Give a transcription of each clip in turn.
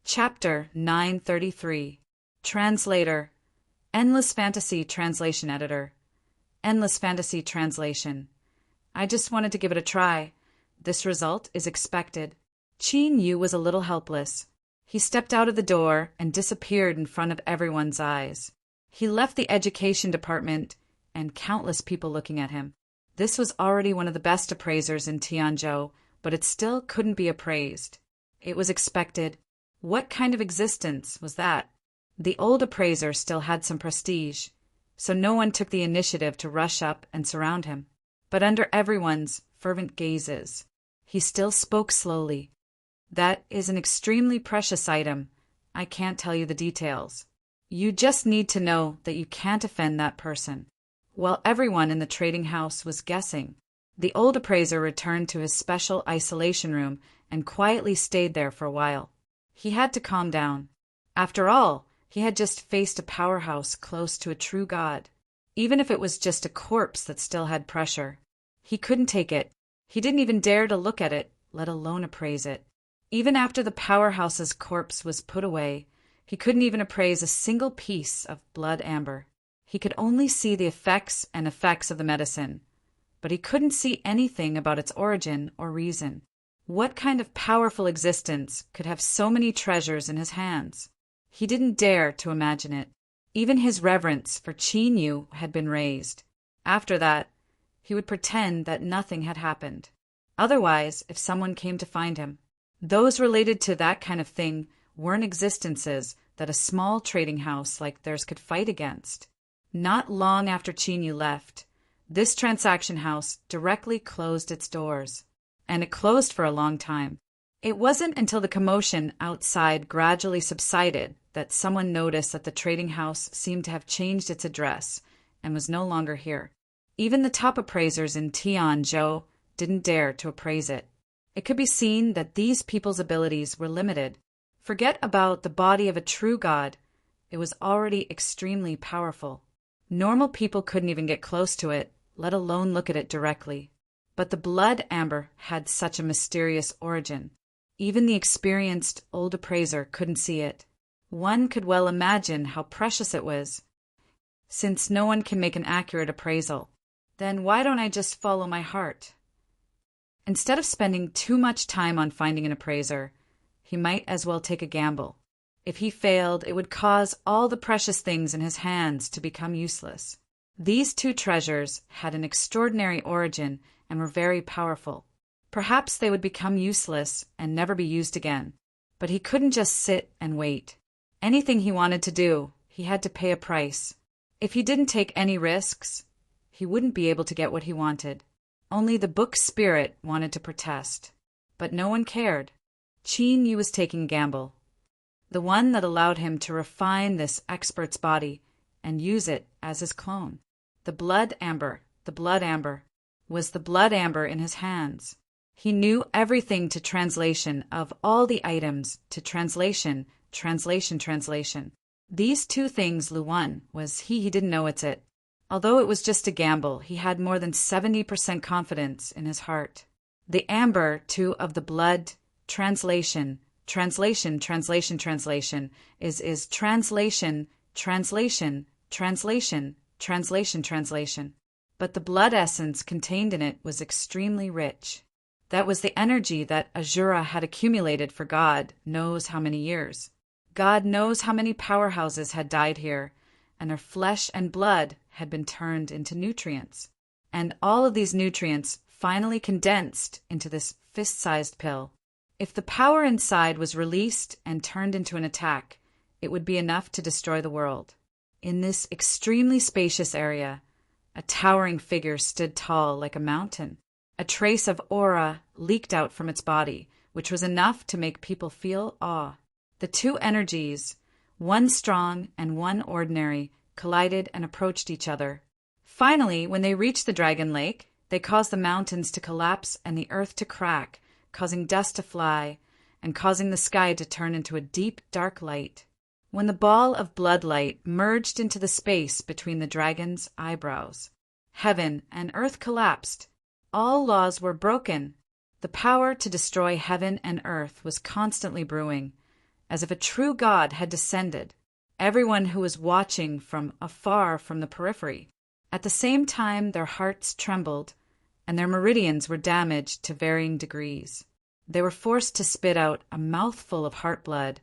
Chapter 933. Translator. Endless Fantasy Translation Editor. Endless Fantasy Translation. I just wanted to give it a try. This result is expected. Qin Yu was a little helpless. He stepped out of the door and disappeared in front of everyone's eyes. He left the education department and countless people looking at him. This was already one of the best appraisers in Tianzhou, but it still couldn't be appraised. It was expected. What kind of existence was that? The old appraiser still had some prestige, so no one took the initiative to rush up and surround him. But under everyone's fervent gazes, he still spoke slowly. That is an extremely precious item. I can't tell you the details. You just need to know that you can't offend that person. While everyone in the trading house was guessing, the old appraiser returned to his special isolation room and quietly stayed there for a while. He had to calm down. After all, he had just faced a powerhouse close to a true god. Even if it was just a corpse that still had pressure, he couldn't take it. He didn't even dare to look at it, let alone appraise it. Even after the powerhouse's corpse was put away, he couldn't even appraise a single piece of blood amber. He could only see the effects of the medicine, but he couldn't see anything about its origin or reason. What kind of powerful existence could have so many treasures in his hands? He didn't dare to imagine it. Even his reverence for Qin Yu had been raised. After that, he would pretend that nothing had happened. Otherwise, if someone came to find him, those related to that kind of thing weren't existences that a small trading house like theirs could fight against. Not long after Qin Yu left, this transaction house directly closed its doors. And it closed for a long time. It wasn't until the commotion outside gradually subsided that someone noticed that the trading house seemed to have changed its address and was no longer here. Even the top appraisers in Tianzhou didn't dare to appraise it. It could be seen that these people's abilities were limited. Forget about the body of a true god. It was already extremely powerful. Normal people couldn't even get close to it, let alone look at it directly. But the blood amber had such a mysterious origin. Even the experienced old appraiser couldn't see it. One could well imagine how precious it was. Since no one can make an accurate appraisal, then why don't I just follow my heart? Instead of spending too much time on finding an appraiser, he might as well take a gamble. If he failed, it would cause all the precious things in his hands to become useless. These two treasures had an extraordinary origin and were very powerful. Perhaps they would become useless and never be used again. But he couldn't just sit and wait. Anything he wanted to do, he had to pay a price. If he didn't take any risks, he wouldn't be able to get what he wanted. Only the book spirit wanted to protest. But no one cared. Qin Yu was taking a gamble. The one that allowed him to refine this expert's body and use it as his clone. The blood amber was the blood amber in his hands. He knew everything to translation of all the items to translation. These two things Luan was he didn't know it's it. Although it was just a gamble, he had more than 70% confidence in his heart. The amber, too, of the blood translation is translation. But the blood essence contained in it was extremely rich. That was the energy that Azura had accumulated for God knows how many years. God knows how many powerhouses had died here, and their flesh and blood had been turned into nutrients. And all of these nutrients finally condensed into this fist-sized pill. If the power inside was released and turned into an attack, it would be enough to destroy the world. In this extremely spacious area, a towering figure stood tall like a mountain. A trace of aura leaked out from its body, which was enough to make people feel awe. The two energies, one strong and one ordinary, collided and approached each other. Finally, when they reached the Dragon Lake, they caused the mountains to collapse and the earth to crack, causing dust to fly and causing the sky to turn into a deep, dark light. When the ball of blood light merged into the space between the dragon's eyebrows, heaven and earth collapsed. All laws were broken. The power to destroy heaven and earth was constantly brewing, as if a true god had descended. Everyone who was watching from afar from the periphery. At the same time, their hearts trembled, and their meridians were damaged to varying degrees. They were forced to spit out a mouthful of heart blood,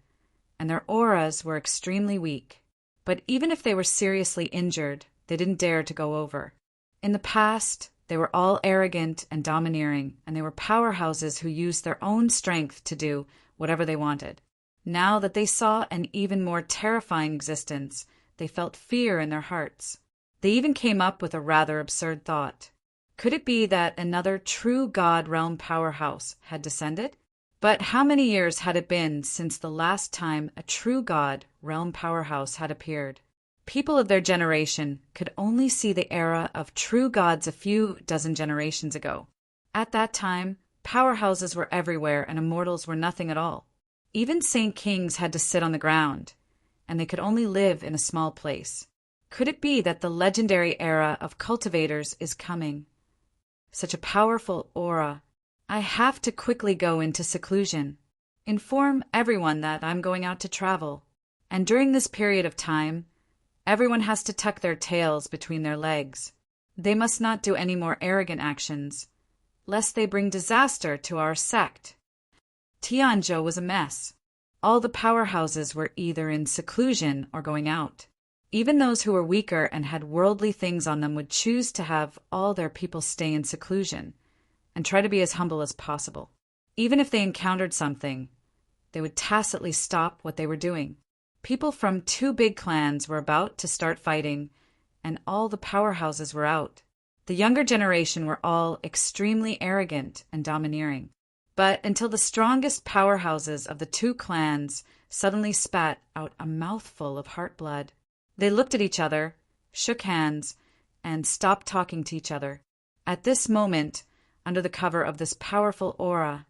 and their auras were extremely weak. But even if they were seriously injured, they didn't dare to go over. In the past, they were all arrogant and domineering, and they were powerhouses who used their own strength to do whatever they wanted. Now that they saw an even more terrifying existence, they felt fear in their hearts. They even came up with a rather absurd thought. Could it be that another true God realm powerhouse had descended? But how many years had it been since the last time a true God realm powerhouse had appeared? People of their generation could only see the era of true gods a few dozen generations ago. At that time, powerhouses were everywhere and immortals were nothing at all. Even saint kings had to sit on the ground, and they could only live in a small place. Could it be that the legendary era of cultivators is coming? Such a powerful aura. I have to quickly go into seclusion. Inform everyone that I'm going out to travel. And during this period of time, everyone has to tuck their tails between their legs. They must not do any more arrogant actions, lest they bring disaster to our sect. Tianzhou was a mess. All the powerhouses were either in seclusion or going out. Even those who were weaker and had worldly things on them would choose to have all their people stay in seclusion and try to be as humble as possible. Even if they encountered something, they would tacitly stop what they were doing. People from two big clans were about to start fighting, and all the powerhouses were out. The younger generation were all extremely arrogant and domineering. But until the strongest powerhouses of the two clans suddenly spat out a mouthful of heart blood. They looked at each other, shook hands, and stopped talking to each other. At this moment, under the cover of this powerful aura,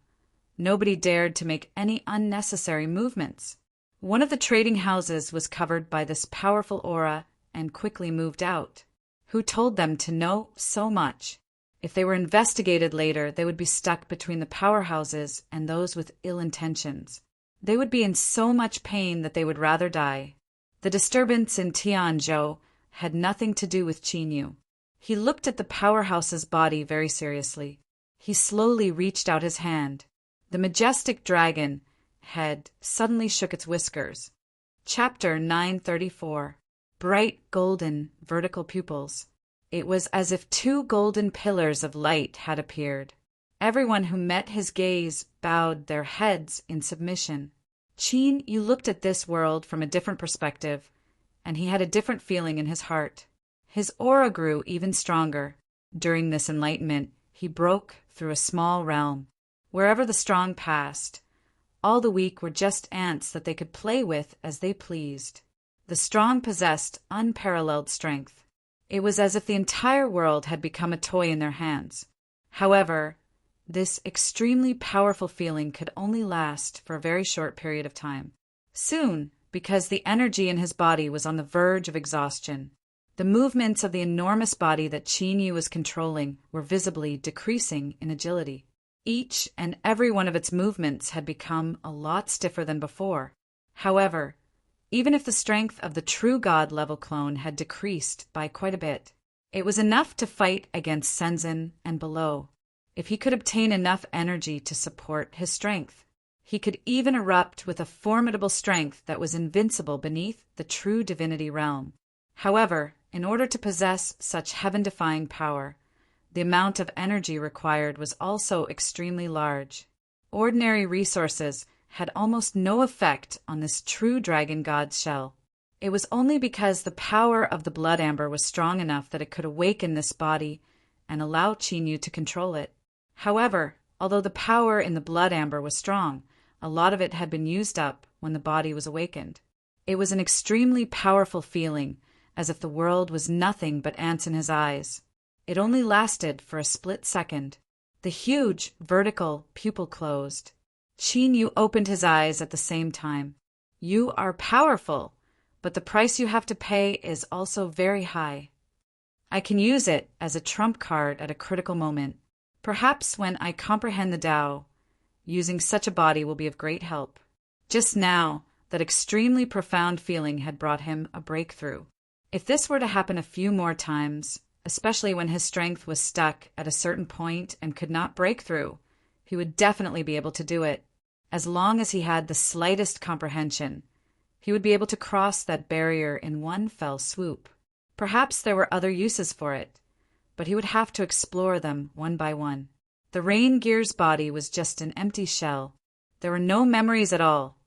nobody dared to make any unnecessary movements. One of the trading houses was covered by this powerful aura and quickly moved out. Who told them to know so much? If they were investigated later, they would be stuck between the powerhouses and those with ill intentions. They would be in so much pain that they would rather die. The disturbance in Tianzhou had nothing to do with Qinyu. He looked at the powerhouse's body very seriously. He slowly reached out his hand. The majestic dragon head suddenly shook its whiskers. Chapter 934. Bright golden vertical pupils. It was as if two golden pillars of light had appeared. Everyone who met his gaze bowed their heads in submission. Qin, you looked at this world from a different perspective, and he had a different feeling in his heart. His aura grew even stronger. During this enlightenment, he broke through a small realm. Wherever the strong passed, all the weak were just ants that they could play with as they pleased. The strong possessed unparalleled strength. It was as if the entire world had become a toy in their hands. However, this extremely powerful feeling could only last for a very short period of time. Soon, because the energy in his body was on the verge of exhaustion, the movements of the enormous body that Qinyu was controlling were visibly decreasing in agility. Each and every one of its movements had become a lot stiffer than before. However, even if the strength of the true God-level clone had decreased by quite a bit, it was enough to fight against Senzin and below. If he could obtain enough energy to support his strength, he could even erupt with a formidable strength that was invincible beneath the true divinity realm. However, in order to possess such heaven-defying power, the amount of energy required was also extremely large. Ordinary resources had almost no effect on this true dragon god's shell. It was only because the power of the blood amber was strong enough that it could awaken this body and allow Qinyu to control it. However, although the power in the blood amber was strong, a lot of it had been used up when the body was awakened. It was an extremely powerful feeling, as if the world was nothing but ants in his eyes. It only lasted for a split second. The huge vertical pupil closed. Qinyu opened his eyes at the same time. You are powerful, but the price you have to pay is also very high. I can use it as a trump card at a critical moment. Perhaps when I comprehend the Tao, using such a body will be of great help. Just now, That extremely profound feeling had brought him a breakthrough. If this were to happen a few more times, especially when his strength was stuck at a certain point and could not break through, he would definitely be able to do it. As long as he had the slightest comprehension, he would be able to cross that barrier in one fell swoop. Perhaps there were other uses for it, but he would have to explore them one by one. The Rain Gear's body was just an empty shell. There were no memories at all,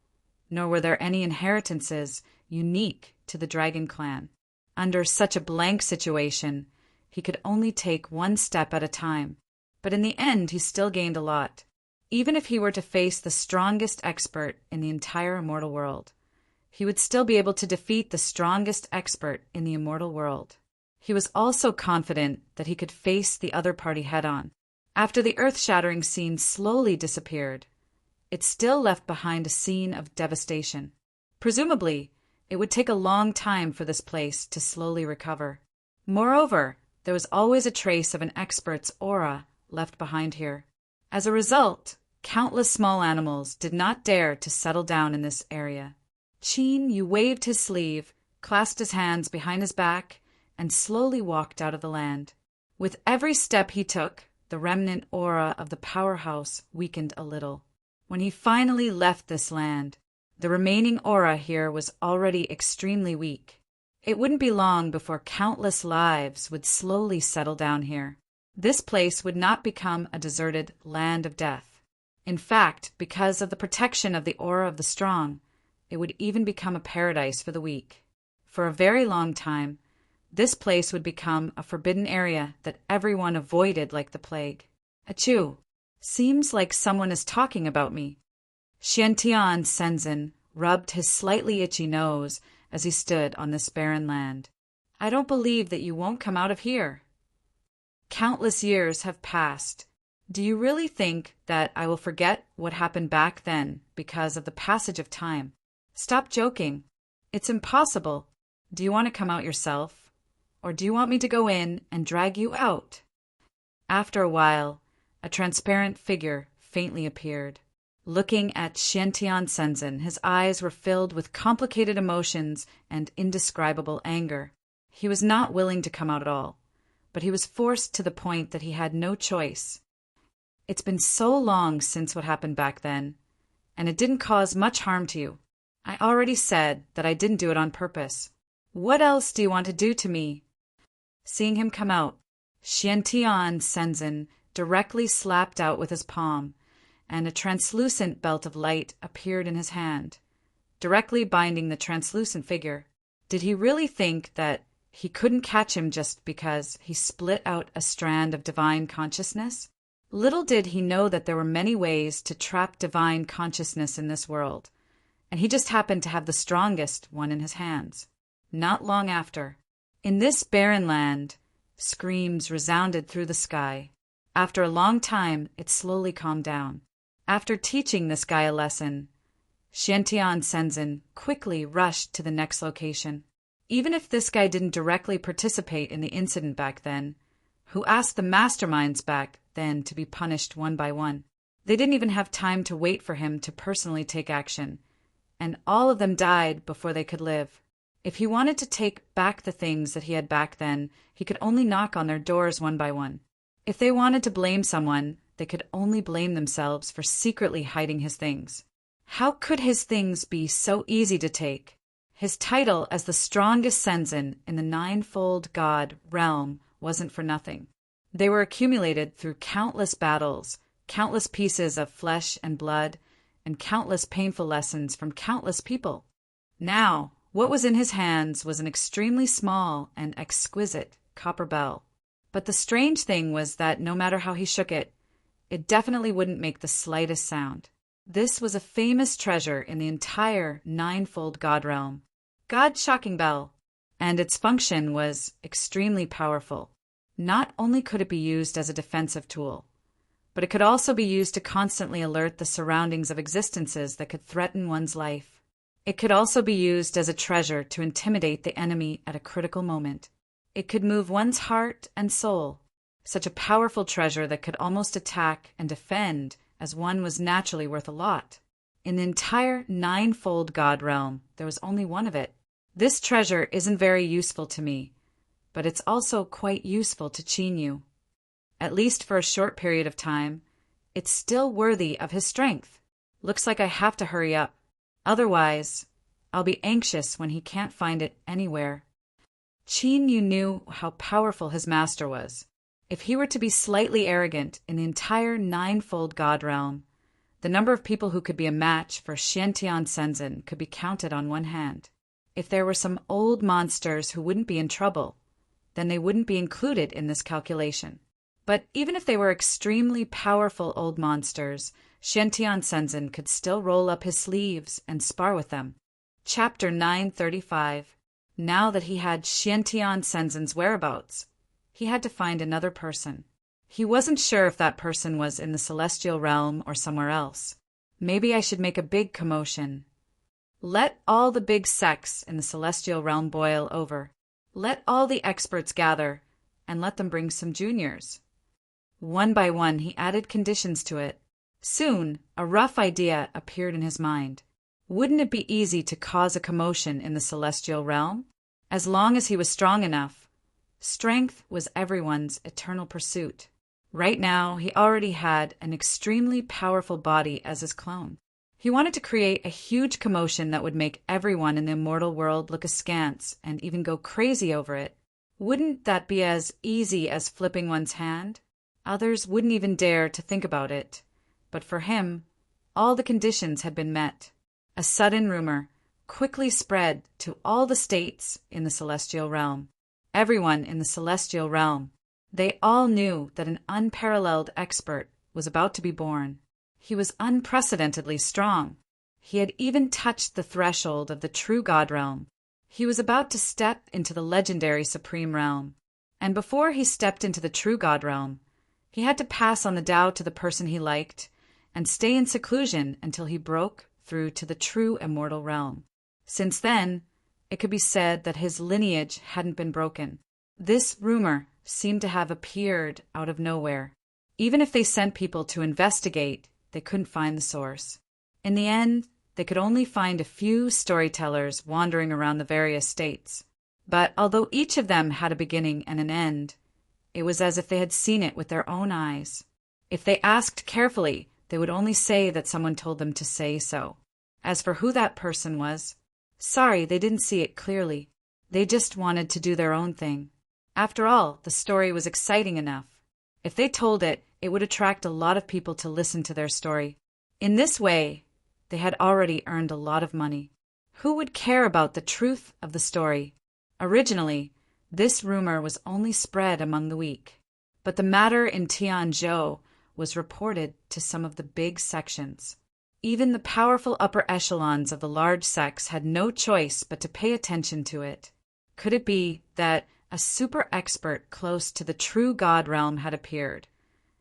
nor were there any inheritances unique to the Dragon Clan. Under such a blank situation, he could only take one step at a time, but in the end he still gained a lot. Even if he were to face the strongest expert in the entire immortal world, he would still be able to defeat the strongest expert in the immortal world. He was also confident that he could face the other party head-on. After the earth-shattering scene slowly disappeared, it still left behind a scene of devastation. Presumably, it would take a long time for this place to slowly recover. Moreover, there was always a trace of an expert's aura left behind here. As a result, countless small animals did not dare to settle down in this area. Qin Yu waved his sleeve, clasped his hands behind his back, and slowly walked out of the land. With every step he took, the remnant aura of the powerhouse weakened a little. When he finally left this land, the remaining aura here was already extremely weak. It wouldn't be long before countless lives would slowly settle down here. This place would not become a deserted land of death. In fact, because of the protection of the aura of the strong, it would even become a paradise for the weak. For a very long time, this place would become a forbidden area that everyone avoided like the plague. Achoo! Seems like someone is talking about me. Xiantian Senzin rubbed his slightly itchy nose as he stood on this barren land. I don't believe that you won't come out of here. Countless years have passed. Do you really think that I will forget what happened back then because of the passage of time? Stop joking. It's impossible. Do you want to come out yourself? Or do you want me to go in and drag you out? After a while, a transparent figure faintly appeared. Looking at Xiantian Senzin, his eyes were filled with complicated emotions and indescribable anger. He was not willing to come out at all, but he was forced to the point that he had no choice. It's been so long since what happened back then, and it didn't cause much harm to you. I already said that I didn't do it on purpose. What else do you want to do to me? Seeing him come out, Xiantian Senzin directly slapped out with his palm, and a translucent belt of light appeared in his hand, directly binding the translucent figure. Did he really think that he couldn't catch him just because he split out a strand of divine consciousness? Little did he know that there were many ways to trap divine consciousness in this world, and he just happened to have the strongest one in his hands. Not long after, in this barren land, screams resounded through the sky. After a long time, it slowly calmed down. After teaching this guy a lesson, Xiantian Senzin quickly rushed to the next location. Even if this guy didn't directly participate in the incident back then, who asked the masterminds back then to be punished one by one? They didn't even have time to wait for him to personally take action, and all of them died before they could live. If he wanted to take back the things that he had back then, he could only knock on their doors one by one. If they wanted to blame someone, they could only blame themselves for secretly hiding his things. How could his things be so easy to take? His title as the strongest Senzin in the ninefold god realm wasn't for nothing. They were accumulated through countless battles, countless pieces of flesh and blood, and countless painful lessons from countless people. Now, what was in his hands was an extremely small and exquisite copper bell. But the strange thing was that no matter how he shook it, it definitely wouldn't make the slightest sound. This was a famous treasure in the entire ninefold god realm, God's shocking bell, and its function was extremely powerful. Not only could it be used as a defensive tool, but it could also be used to constantly alert the surroundings of existences that could threaten one's life. It could also be used as a treasure to intimidate the enemy at a critical moment. It could move one's heart and soul, such a powerful treasure that could almost attack and defend as one was naturally worth a lot. In the entire ninefold God realm, there was only one of it. This treasure isn't very useful to me, but it's also quite useful to Chinyu. At least for a short period of time, it's still worthy of his strength. Looks like I have to hurry up. Otherwise, I'll be anxious when he can't find it anywhere. Chinyu knew how powerful his master was. If he were to be slightly arrogant in the entire ninefold God realm, the number of people who could be a match for Xiantian Senzin could be counted on one hand. If there were some old monsters who wouldn't be in trouble, then they wouldn't be included in this calculation. But even if they were extremely powerful old monsters, Xiantian Senzin could still roll up his sleeves and spar with them. Chapter 935. Now that he had Xiantian Senzin's whereabouts, he had to find another person. He wasn't sure if that person was in the celestial realm or somewhere else. Maybe I should make a big commotion. Let all the big sects in the celestial realm boil over. Let all the experts gather, and let them bring some juniors. One by one, he added conditions to it. Soon, a rough idea appeared in his mind. Wouldn't it be easy to cause a commotion in the celestial realm? As long as he was strong enough. Strength was everyone's eternal pursuit. Right now, he already had an extremely powerful body as his clone. He wanted to create a huge commotion that would make everyone in the immortal world look askance and even go crazy over it. Wouldn't that be as easy as flipping one's hand? Others wouldn't even dare to think about it. But for him, all the conditions had been met. A sudden rumor quickly spread to all the states in the celestial realm. Everyone in the celestial realm. They all knew that an unparalleled expert was about to be born. He was unprecedentedly strong. He had even touched the threshold of the true God realm. He was about to step into the legendary supreme realm. And before he stepped into the true God realm, he had to pass on the Tao to the person he liked and stay in seclusion until he broke through to the true immortal realm. Since then, it could be said that his lineage hadn't been broken. This rumor seemed to have appeared out of nowhere. Even if they sent people to investigate, they couldn't find the source. In the end, they could only find a few storytellers wandering around the various states. But although each of them had a beginning and an end, it was as if they had seen it with their own eyes. If they asked carefully, they would only say that someone told them to say so. As for who that person was, sorry, they didn't see it clearly. They just wanted to do their own thing. After all, the story was exciting enough. If they told it, it would attract a lot of people to listen to their story. In this way, they had already earned a lot of money. Who would care about the truth of the story? Originally, this rumor was only spread among the weak. But the matter in Tianzhou was reported to some of the big sections. Even the powerful upper echelons of the large sects had no choice but to pay attention to it. Could it be that a super expert close to the true God realm had appeared,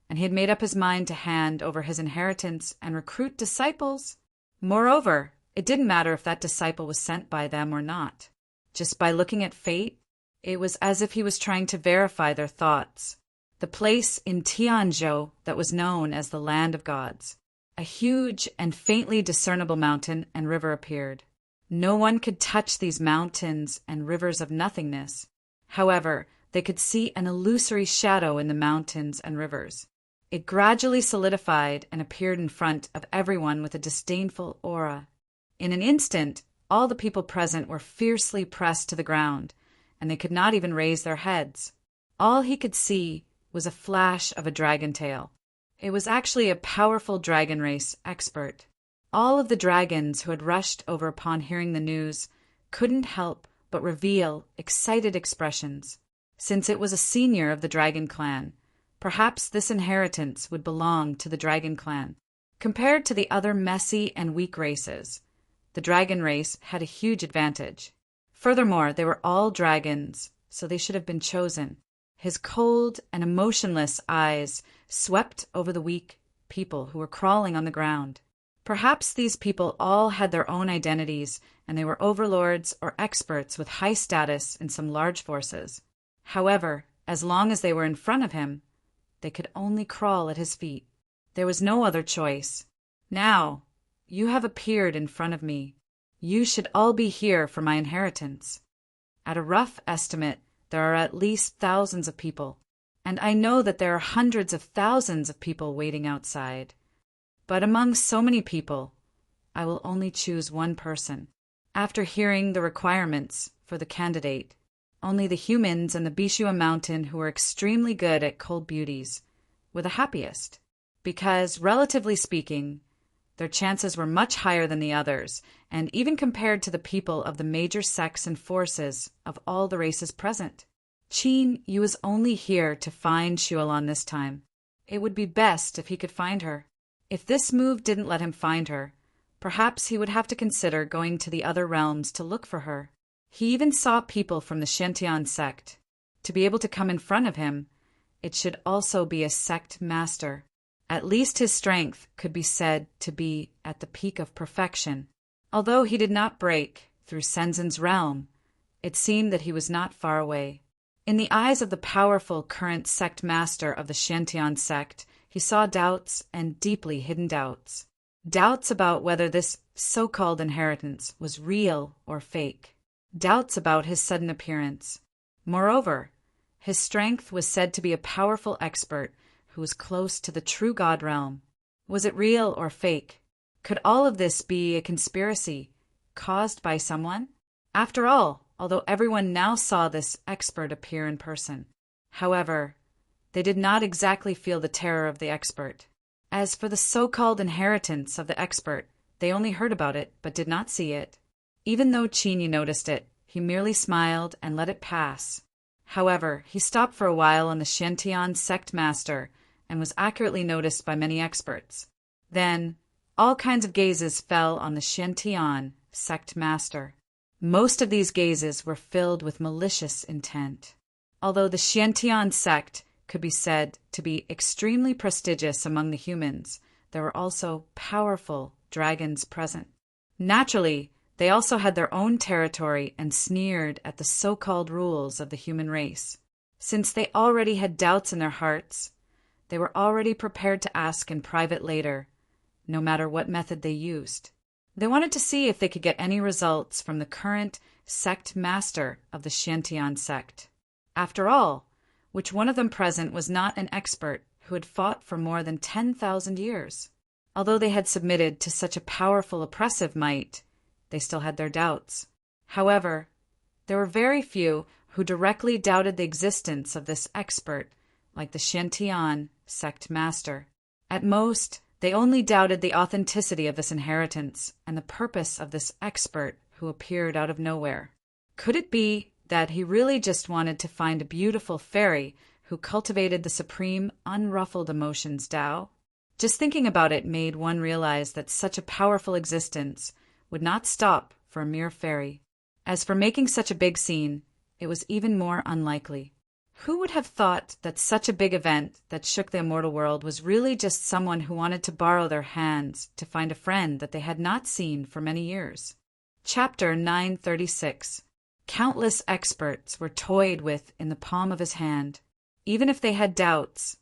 and he had made up his mind to hand over his inheritance and recruit disciples? Moreover, it didn't matter if that disciple was sent by them or not. Just by looking at fate, it was as if he was trying to verify their thoughts. The place in Tianzhou that was known as the Land of Gods. A huge and faintly discernible mountain and river appeared. No one could touch these mountains and rivers of nothingness. However, they could see an illusory shadow in the mountains and rivers. It gradually solidified and appeared in front of everyone with a disdainful aura. In an instant, all the people present were fiercely pressed to the ground, and they could not even raise their heads. All he could see was a flash of a dragon tail. It was actually a powerful dragon race expert. All of the dragons who had rushed over upon hearing the news couldn't help but reveal excited expressions. Since it was a senior of the dragon clan, perhaps this inheritance would belong to the dragon clan. Compared to the other messy and weak races, the dragon race had a huge advantage. Furthermore, they were all dragons, so they should have been chosen. His cold and emotionless eyes swept over the weak people who were crawling on the ground. Perhaps these people all had their own identities, and they were overlords or experts with high status in some large forces. However, as long as they were in front of him, they could only crawl at his feet. There was no other choice. Now, you have appeared in front of me. You should all be here for my inheritance. At a rough estimate, there are at least thousands of people, and I know that there are hundreds of thousands of people waiting outside. But among so many people, I will only choose one person. After hearing the requirements for the candidate, only the humans in the Bishua mountain who were extremely good at cold beauties were the happiest, because, relatively speaking, their chances were much higher than the others, and even compared to the people of the major sects and forces of all the races present. Qin Yu was only here to find Xuelon this time. It would be best if he could find her. If this move didn't let him find her, perhaps he would have to consider going to the other realms to look for her. He even saw people from the Shantian sect. To be able to come in front of him, it should also be a sect master. At least his strength could be said to be at the peak of perfection. Although he did not break through Senzin's realm, it seemed that he was not far away. In the eyes of the powerful current sect master of the Shantian sect, he saw doubts and deeply hidden doubts. Doubts about whether this so-called inheritance was real or fake. Doubts about his sudden appearance. Moreover, his strength was said to be a powerful expert who was close to the true God realm. Was it real or fake? Could all of this be a conspiracy caused by someone? After all, although everyone now saw this expert appear in person, however, they did not exactly feel the terror of the expert. As for the so-called inheritance of the expert, they only heard about it but did not see it. Even though Qin Yu noticed it, he merely smiled and let it pass. However, he stopped for a while on the Shantian sect master and was accurately noticed by many experts. Then, all kinds of gazes fell on the Shantian sect master. Most of these gazes were filled with malicious intent. Although the Shantian sect could be said to be extremely prestigious among the humans, there were also powerful dragons present. Naturally, they also had their own territory and sneered at the so-called rules of the human race. Since they already had doubts in their hearts, they were already prepared to ask in private later, no matter what method they used. They wanted to see if they could get any results from the current sect master of the Shantian sect. After all, which one of them present was not an expert who had fought for more than 10,000 years? Although they had submitted to such a powerful oppressive might, they still had their doubts. However, there were very few who directly doubted the existence of this expert, like the Shantian sect master. At most, they only doubted the authenticity of this inheritance and the purpose of this expert who appeared out of nowhere. Could it be that he really just wanted to find a beautiful fairy who cultivated the supreme, unruffled emotions Tao? Just thinking about it made one realize that such a powerful existence would not stop for a mere fairy. As for making such a big scene, it was even more unlikely. Who would have thought that such a big event that shook the immortal world was really just someone who wanted to borrow their hands to find a friend that they had not seen for many years? Chapter 936. Countless experts were toyed with in the palm of his hand. Even if they had doubts,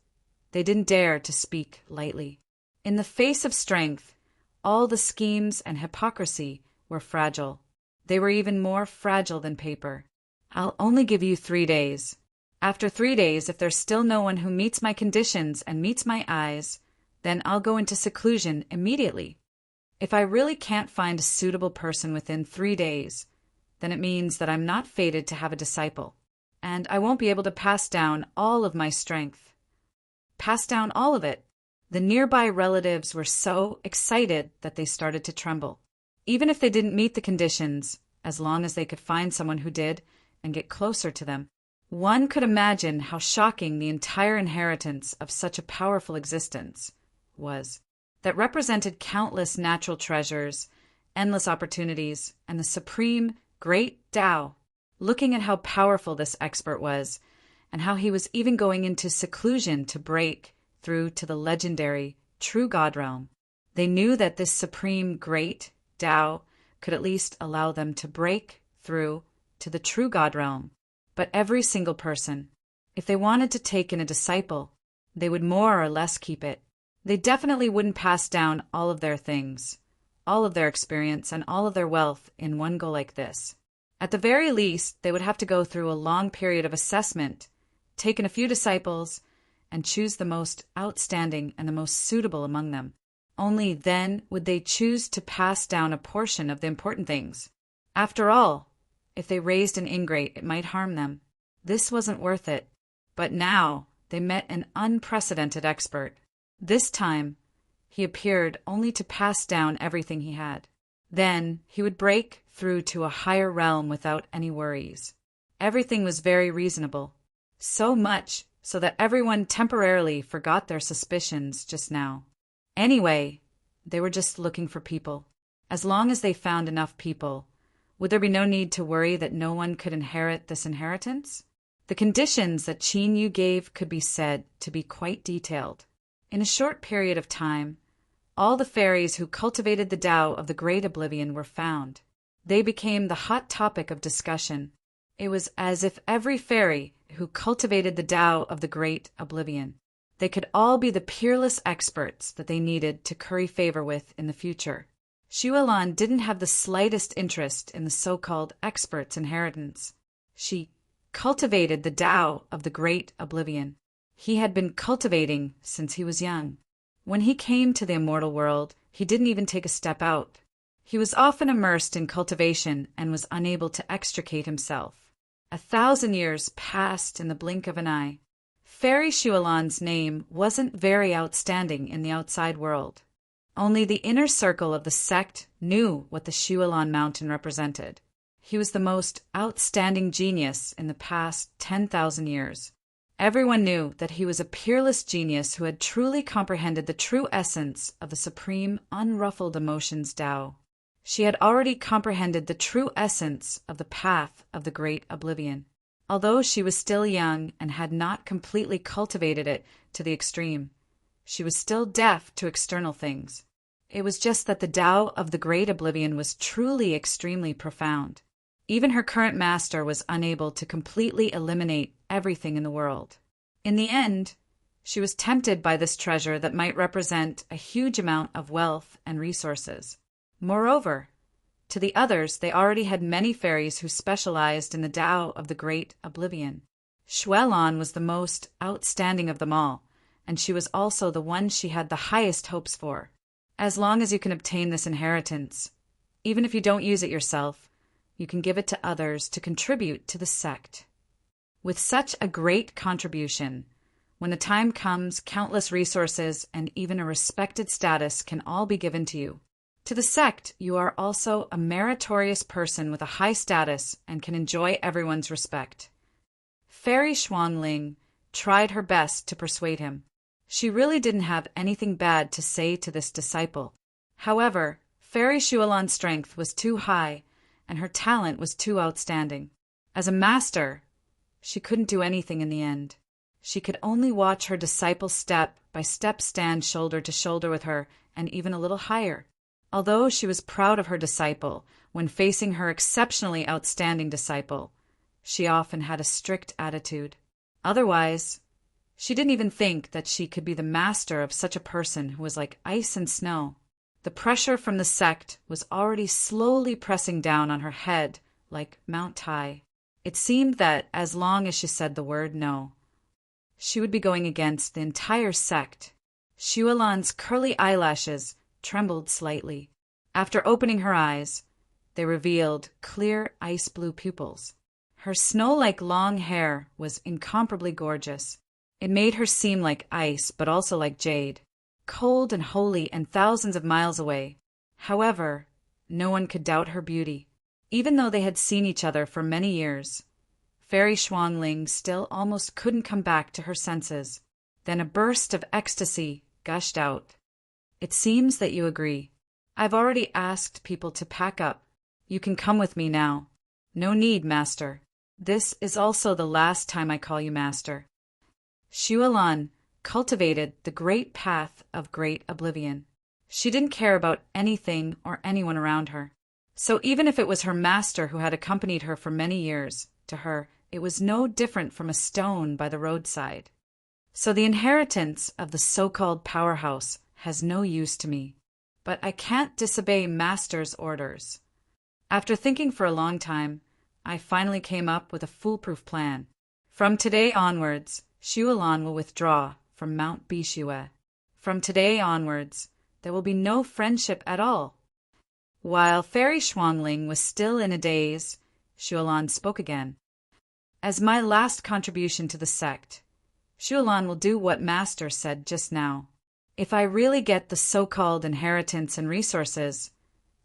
they didn't dare to speak lightly. In the face of strength, all the schemes and hypocrisy were fragile. They were even more fragile than paper. I'll only give you 3 days. After 3 days, if there's still no one who meets my conditions and meets my eyes, then I'll go into seclusion immediately. If I really can't find a suitable person within 3 days, then it means that I'm not fated to have a disciple, and I won't be able to pass down all of my strength. Pass down all of it. The nearby relatives were so excited that they started to tremble. Even if they didn't meet the conditions, as long as they could find someone who did and get closer to them, one could imagine how shocking the entire inheritance of such a powerful existence was, that represented countless natural treasures, endless opportunities, and the supreme great Tao. Looking at how powerful this expert was, and how he was even going into seclusion to break through to the legendary true God realm, they knew that this supreme great Tao could at least allow them to break through to the true God realm. But every single person, if they wanted to take in a disciple, they would more or less keep it. They definitely wouldn't pass down all of their things, all of their experience, and all of their wealth in one go like this. At the very least, they would have to go through a long period of assessment, take in a few disciples, and choose the most outstanding and the most suitable among them. Only then would they choose to pass down a portion of the important things. After all, if they raised an ingrate, it might harm them. This wasn't worth it. But now they met an unprecedented expert. This time, he appeared only to pass down everything he had. Then he would break through to a higher realm without any worries. Everything was very reasonable. So much so that everyone temporarily forgot their suspicions just now. Anyway, they were just looking for people. As long as they found enough people, would there be no need to worry that no one could inherit this inheritance? The conditions that Qin Yu gave could be said to be quite detailed. In a short period of time, all the fairies who cultivated the Tao of the Great Oblivion were found. They became the hot topic of discussion. It was as if every fairy who cultivated the Tao of the Great Oblivion, they could all be the peerless experts that they needed to curry favor with in the future. Xuelan didn't have the slightest interest in the so-called expert's inheritance. She cultivated the Tao of the Great Oblivion. He had been cultivating since he was young. When he came to the immortal world, he didn't even take a step out. He was often immersed in cultivation and was unable to extricate himself. 1,000 years passed in the blink of an eye. Fairy Xuelan's name wasn't very outstanding in the outside world. Only the inner circle of the sect knew what the Xuelan mountain represented. He was the most outstanding genius in the past 10,000 years. Everyone knew that he was a peerless genius who had truly comprehended the true essence of the supreme, unruffled emotions Tao. She had already comprehended the true essence of the path of the Great Oblivion. Although she was still young and had not completely cultivated it to the extreme, she was still deaf to external things. It was just that the Tao of the Great Oblivion was truly extremely profound. Even her current master was unable to completely eliminate everything in the world. In the end, she was tempted by this treasure that might represent a huge amount of wealth and resources. Moreover, to the others, they already had many fairies who specialized in the Tao of the Great Oblivion. Xuelan was the most outstanding of them all, and she was also the one she had the highest hopes for. As long as you can obtain this inheritance, even if you don't use it yourself, you can give it to others to contribute to the sect. With such a great contribution, when the time comes, countless resources and even a respected status can all be given to you. To the sect, you are also a meritorious person with a high status and can enjoy everyone's respect. Fairy Xuanling tried her best to persuade him. She really didn't have anything bad to say to this disciple. However, Fairy Xuelan's strength was too high, and her talent was too outstanding. As a master, she couldn't do anything in the end. She could only watch her disciple step by step stand shoulder to shoulder with her, and even a little higher. Although she was proud of her disciple, when facing her exceptionally outstanding disciple, she often had a strict attitude. Otherwise, she didn't even think that she could be the master of such a person who was like ice and snow. The pressure from the sect was already slowly pressing down on her head like Mount Tai. It seemed that as long as she said the word no, she would be going against the entire sect. Xuelan's curly eyelashes trembled slightly. After opening her eyes, they revealed clear ice blue pupils. Her snow-like long hair was incomparably gorgeous. It made her seem like ice, but also like jade, cold and holy and thousands of miles away. However, no one could doubt her beauty. Even though they had seen each other for many years, Fairy Xuanling still almost couldn't come back to her senses. Then a burst of ecstasy gushed out. "It seems that you agree. I've already asked people to pack up. You can come with me now." "No need, master. This is also the last time I call you master." Xuelan cultivated the great path of great oblivion. She didn't care about anything or anyone around her. So even if it was her master who had accompanied her for many years, to her, it was no different from a stone by the roadside. So the inheritance of the so-called powerhouse has no use to me. but I can't disobey Master's orders. After thinking for a long time, I finally came up with a foolproof plan. From today onwards, Xuelan will withdraw from Mount Bishue. From today onwards, there will be no friendship at all. While Fairy Xuanling was still in a daze, Xuelan spoke again. As my last contribution to the sect, Xuelan will do what Master said just now. If I really get the so-called inheritance and resources,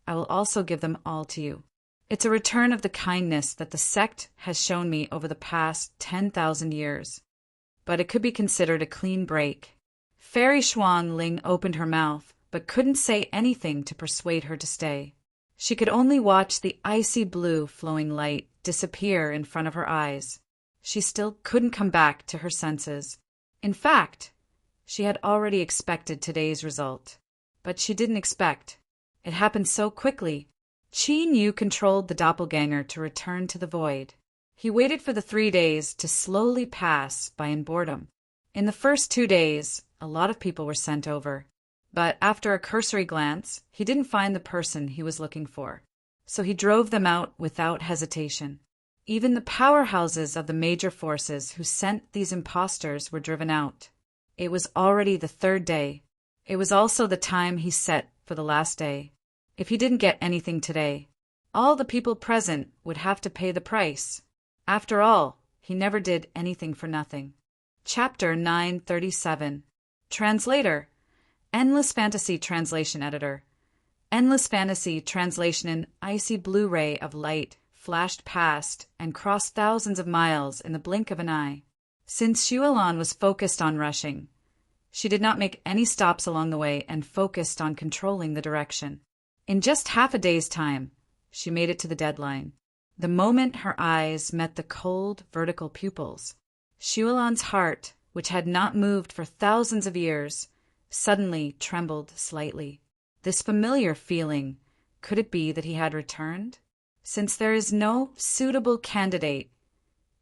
I will also give them all to you. It's a return of the kindness that the sect has shown me over the past 10,000 years. But it could be considered a clean break. Fairy Xuanling opened her mouth, but couldn't say anything to persuade her to stay. She could only watch the icy blue flowing light disappear in front of her eyes. She still couldn't come back to her senses. In fact, she had already expected today's result. But she didn't expect. It happened so quickly. Qin Yu controlled the doppelganger to return to the void. He waited for the 3 days to slowly pass by in boredom. In the first 2 days, a lot of people were sent over. But after a cursory glance, he didn't find the person he was looking for. So he drove them out without hesitation. Even the powerhouses of the major forces who sent these impostors were driven out. It was already the 3rd day. It was also the time he set for the last day. If he didn't get anything today, all the people present would have to pay the price. After all, he never did anything for nothing. Chapter 937. Translator. Endless Fantasy Translation Editor. Endless Fantasy Translation. An icy blue ray of light flashed past and crossed thousands of miles in the blink of an eye. Since Xuelan was focused on rushing, she did not make any stops along the way and focused on controlling the direction. In just half a day's time, she made it to the deadline. The moment her eyes met the cold, vertical pupils, Xuelan's heart, which had not moved for thousands of years, suddenly trembled slightly. This familiar feeling, could it be that he had returned? Since there is no suitable candidate,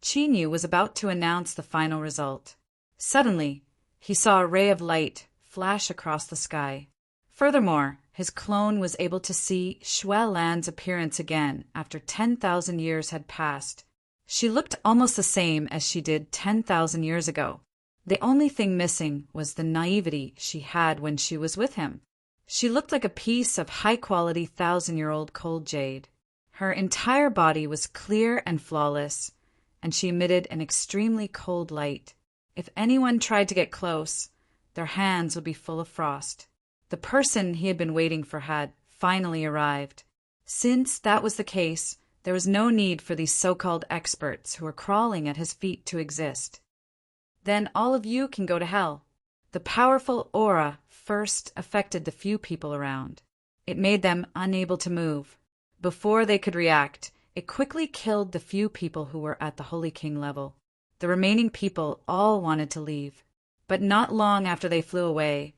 Qin Yu was about to announce the final result. Suddenly, he saw a ray of light flash across the sky. Furthermore, his clone was able to see Xuelan's appearance again after 10,000 years had passed. She looked almost the same as she did 10,000 years ago. The only thing missing was the naivety she had when she was with him. She looked like a piece of high-quality 1,000-year-old cold jade. Her entire body was clear and flawless, and she emitted an extremely cold light. If anyone tried to get close, their hands would be full of frost. The person he had been waiting for had finally arrived. Since that was the case, there was no need for these so-called experts who were crawling at his feet to exist. Then all of you can go to hell. The powerful aura first affected the few people around. It made them unable to move. Before they could react, it quickly killed the few people who were at the Holy King level. The remaining people all wanted to leave. But not long after they flew away,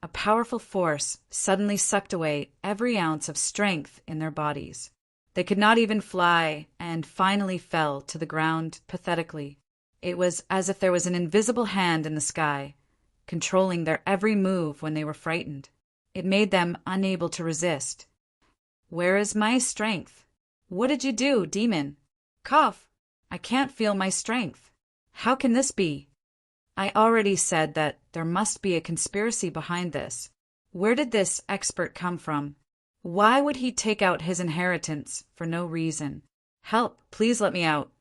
a powerful force suddenly sucked away every ounce of strength in their bodies. They could not even fly and finally fell to the ground pathetically. It was as if there was an invisible hand in the sky, controlling their every move when they were frightened. It made them unable to resist. Where is my strength? What did you do, demon? Cough! I can't feel my strength. How can this be? I already said that there must be a conspiracy behind this. Where did this expert come from? Why would he take out his inheritance for no reason? Help, please let me out.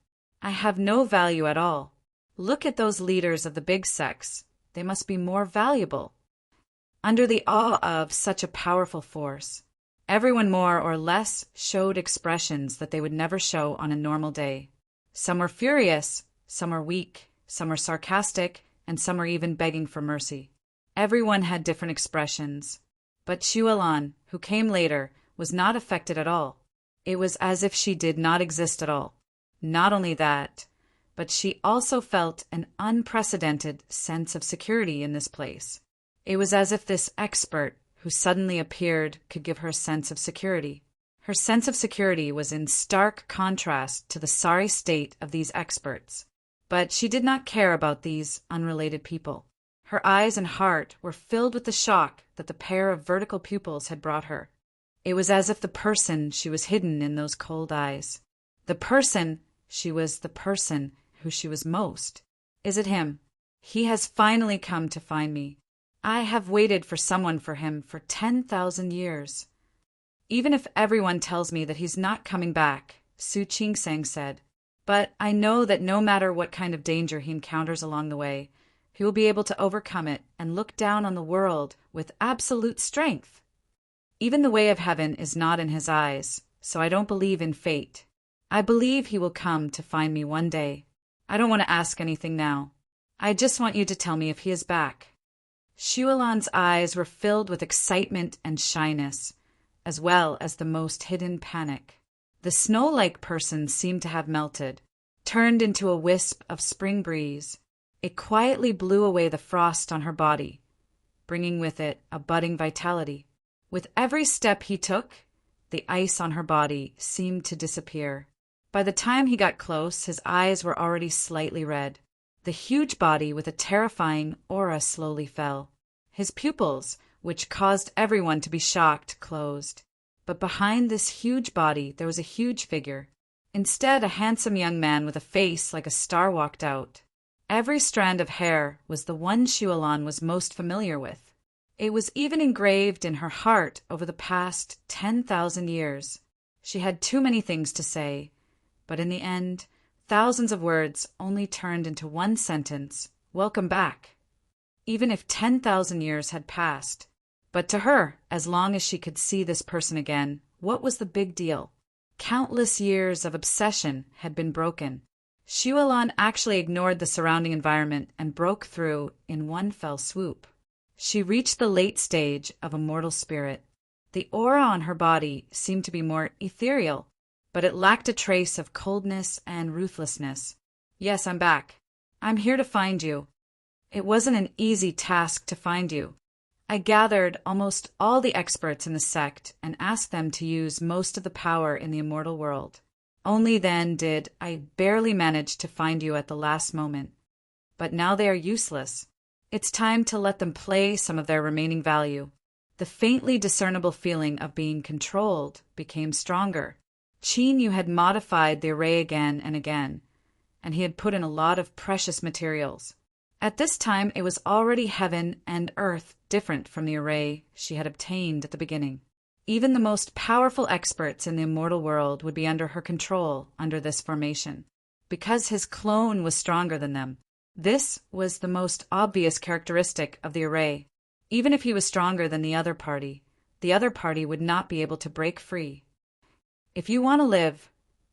I have no value at all. Look at those leaders of the big sects. They must be more valuable. Under the awe of such a powerful force, everyone more or less showed expressions that they would never show on a normal day. Some were furious, some were weak, some were sarcastic, and some were even begging for mercy. Everyone had different expressions. But Xuelan, who came later, was not affected at all. It was as if she did not exist at all. Not only that, but she also felt an unprecedented sense of security in this place. It was as if this expert who suddenly appeared could give her a sense of security. Her sense of security was in stark contrast to the sorry state of these experts. But she did not care about these unrelated people. Her eyes and heart were filled with the shock that the pair of vertical pupils had brought her. It was as if the person she was hidden in those cold eyes. She was the person who she was most. Is it him? He has finally come to find me. I have waited for someone for him for 10,000 years. Even if everyone tells me that he's not coming back, Su Chingsang said, but I know that no matter what kind of danger he encounters along the way, he will be able to overcome it and look down on the world with absolute strength. Even the way of heaven is not in his eyes, so I don't believe in fate. I believe he will come to find me one day. I don't want to ask anything now. I just want you to tell me if he is back. Xuelan's eyes were filled with excitement and shyness, as well as the most hidden panic. The snow-like person seemed to have melted, turned into a wisp of spring breeze. It quietly blew away the frost on her body, bringing with it a budding vitality. With every step he took, the ice on her body seemed to disappear. By the time he got close, his eyes were already slightly red. The huge body with a terrifying aura slowly fell. His pupils, which caused everyone to be shocked, closed. But behind this huge body there was a huge figure. Instead, a handsome young man with a face like a star walked out. Every strand of hair was the one Xuelan was most familiar with. It was even engraved in her heart over the past 10,000 years. She had too many things to say, but in the end, thousands of words only turned into one sentence, "Welcome back." Even if 10,000 years had passed. But to her, as long as she could see this person again, what was the big deal? Countless years of obsession had been broken. Xuelan actually ignored the surrounding environment and broke through in one fell swoop. She reached the late stage of a mortal spirit. The aura on her body seemed to be more ethereal, but it lacked a trace of coldness and ruthlessness. Yes, I'm back. I'm here to find you. It wasn't an easy task to find you. I gathered almost all the experts in the sect and asked them to use most of the power in the immortal world. Only then did I barely manage to find you at the last moment. But now they are useless. It's time to let them play some of their remaining value. The faintly discernible feeling of being controlled became stronger. Qin Yu had modified the array again and again, and he had put in a lot of precious materials. At this time, it was already heaven and earth different from the array she had obtained at the beginning. Even the most powerful experts in the immortal world would be under her control under this formation, because his clone was stronger than them. This was the most obvious characteristic of the array. Even if he was stronger than the other party would not be able to break free. If you want to live,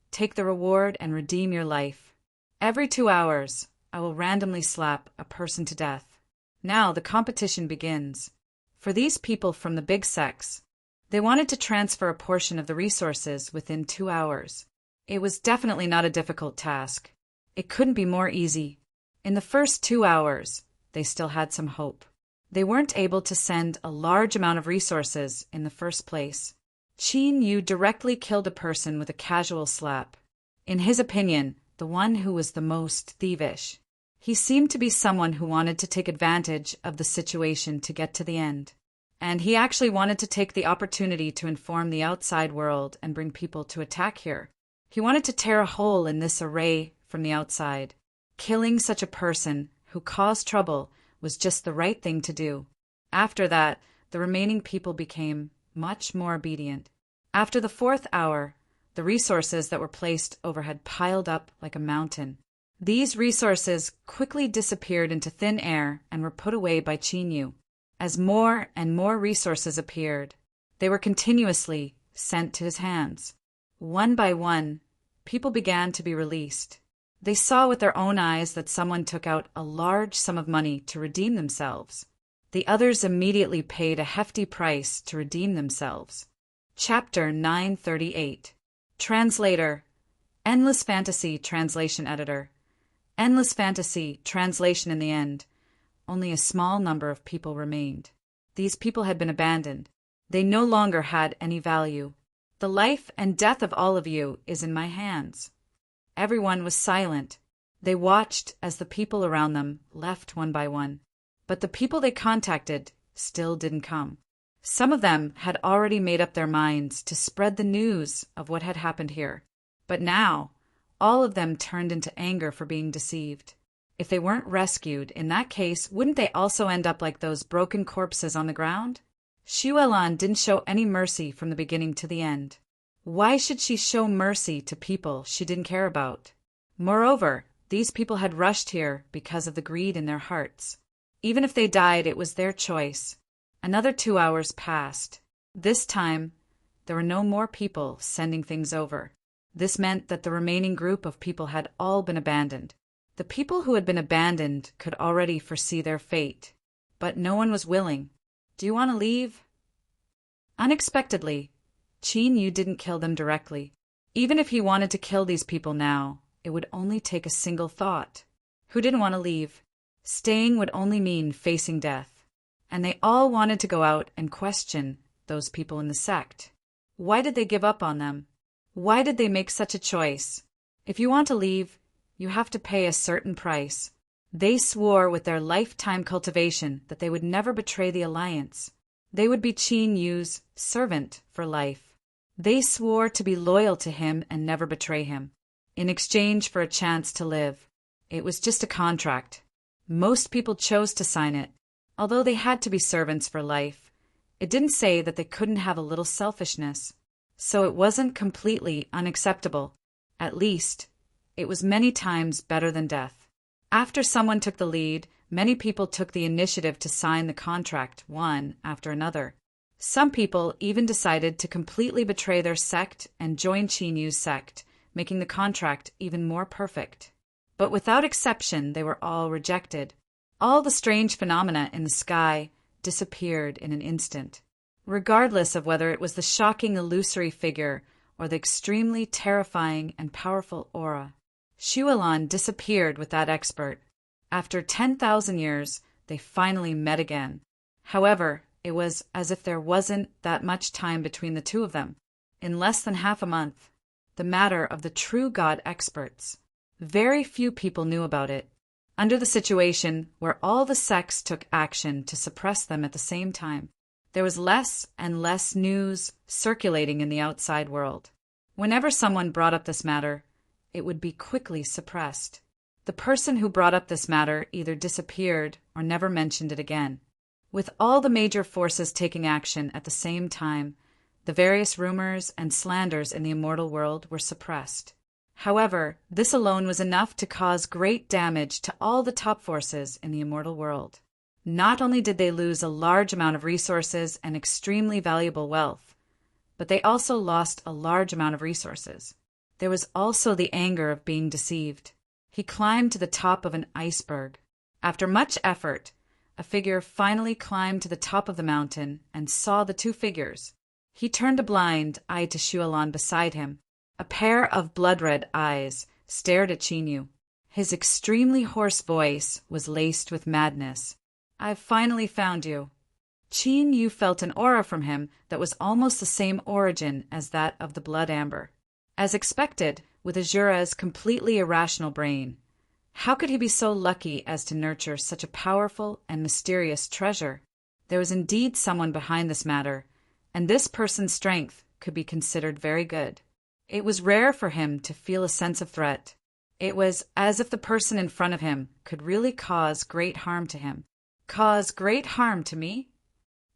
take the reward and redeem your life. Every 2 hours, I will randomly slap a person to death. Now the competition begins. For these people from the big sects, they wanted to transfer a portion of the resources within 2 hours. It was definitely not a difficult task. It couldn't be more easy. In the first 2 hours, they still had some hope. They weren't able to send a large amount of resources in the first place. Qin Yu directly killed a person with a casual slap. In his opinion, the one who was the most thievish. He seemed to be someone who wanted to take advantage of the situation to get to the end. And he actually wanted to take the opportunity to inform the outside world and bring people to attack here. He wanted to tear a hole in this array from the outside. Killing such a person who caused trouble was just the right thing to do. After that, the remaining people became much more obedient. After the 4th hour, the resources that were placed overhead piled up like a mountain. These resources quickly disappeared into thin air and were put away by Qin Yu. As more and more resources appeared, they were continuously sent to his hands. One by one, people began to be released. They saw with their own eyes that someone took out a large sum of money to redeem themselves. The others immediately paid a hefty price to redeem themselves. Chapter 938. Translator. Endless Fantasy Translation Editor. Endless Fantasy Translation. In the end, only a small number of people remained. These people had been abandoned. They no longer had any value. The life and death of all of you is in my hands. Everyone was silent. They watched as the people around them left one by one. But the people they contacted still didn't come. Some of them had already made up their minds to spread the news of what had happened here. But now, all of them turned into anger for being deceived. If they weren't rescued, in that case, wouldn't they also end up like those broken corpses on the ground? Xu Elan didn't show any mercy from the beginning to the end. Why should she show mercy to people she didn't care about? Moreover, these people had rushed here because of the greed in their hearts. Even if they died, it was their choice. Another 2 hours passed. This time, there were no more people sending things over. This meant that the remaining group of people had all been abandoned. The people who had been abandoned could already foresee their fate, but no one was willing. "Do you want to leave?" Unexpectedly, Qin Yu didn't kill them directly. Even if he wanted to kill these people now, it would only take a single thought. Who didn't want to leave? Staying would only mean facing death. And they all wanted to go out and question those people in the sect. Why did they give up on them? Why did they make such a choice? If you want to leave, you have to pay a certain price. They swore with their lifetime cultivation that they would never betray the alliance. They would be Qin Yu's servant for life. They swore to be loyal to him and never betray him, in exchange for a chance to live. It was just a contract. Most people chose to sign it. Although they had to be servants for life, it didn't say that they couldn't have a little selfishness. So it wasn't completely unacceptable. At least, it was many times better than death. After someone took the lead, many people took the initiative to sign the contract, one after another. Some people even decided to completely betray their sect and join Qin Yu's sect, making the contract even more perfect. But without exception, they were all rejected. All the strange phenomena in the sky disappeared in an instant, regardless of whether it was the shocking illusory figure or the extremely terrifying and powerful aura. Xu Elan disappeared with that expert. After 10,000 years, they finally met again. However, it was as if there wasn't that much time between the two of them. In less than half a month, the matter of the true God experts. Very few people knew about it. Under the situation where all the sects took action to suppress them at the same time, there was less and less news circulating in the outside world. Whenever someone brought up this matter, it would be quickly suppressed. The person who brought up this matter either disappeared or never mentioned it again. With all the major forces taking action at the same time, the various rumors and slanders in the immortal world were suppressed. However, this alone was enough to cause great damage to all the top forces in the immortal world. Not only did they lose a large amount of resources and extremely valuable wealth, but they also lost a large amount of resources. There was also the anger of being deceived. He climbed to the top of an iceberg. After much effort, a figure finally climbed to the top of the mountain and saw the two figures. He turned a blind eye to Xu Elan beside him. A pair of blood-red eyes stared at Qin Yu. His extremely hoarse voice was laced with madness. "I've finally found you." Qin Yu felt an aura from him that was almost the same origin as that of the blood amber. As expected, with Azura's completely irrational brain, how could he be so lucky as to nurture such a powerful and mysterious treasure? There was indeed someone behind this matter, and this person's strength could be considered very good. It was rare for him to feel a sense of threat. It was as if the person in front of him could really cause great harm to him. "Cause great harm to me?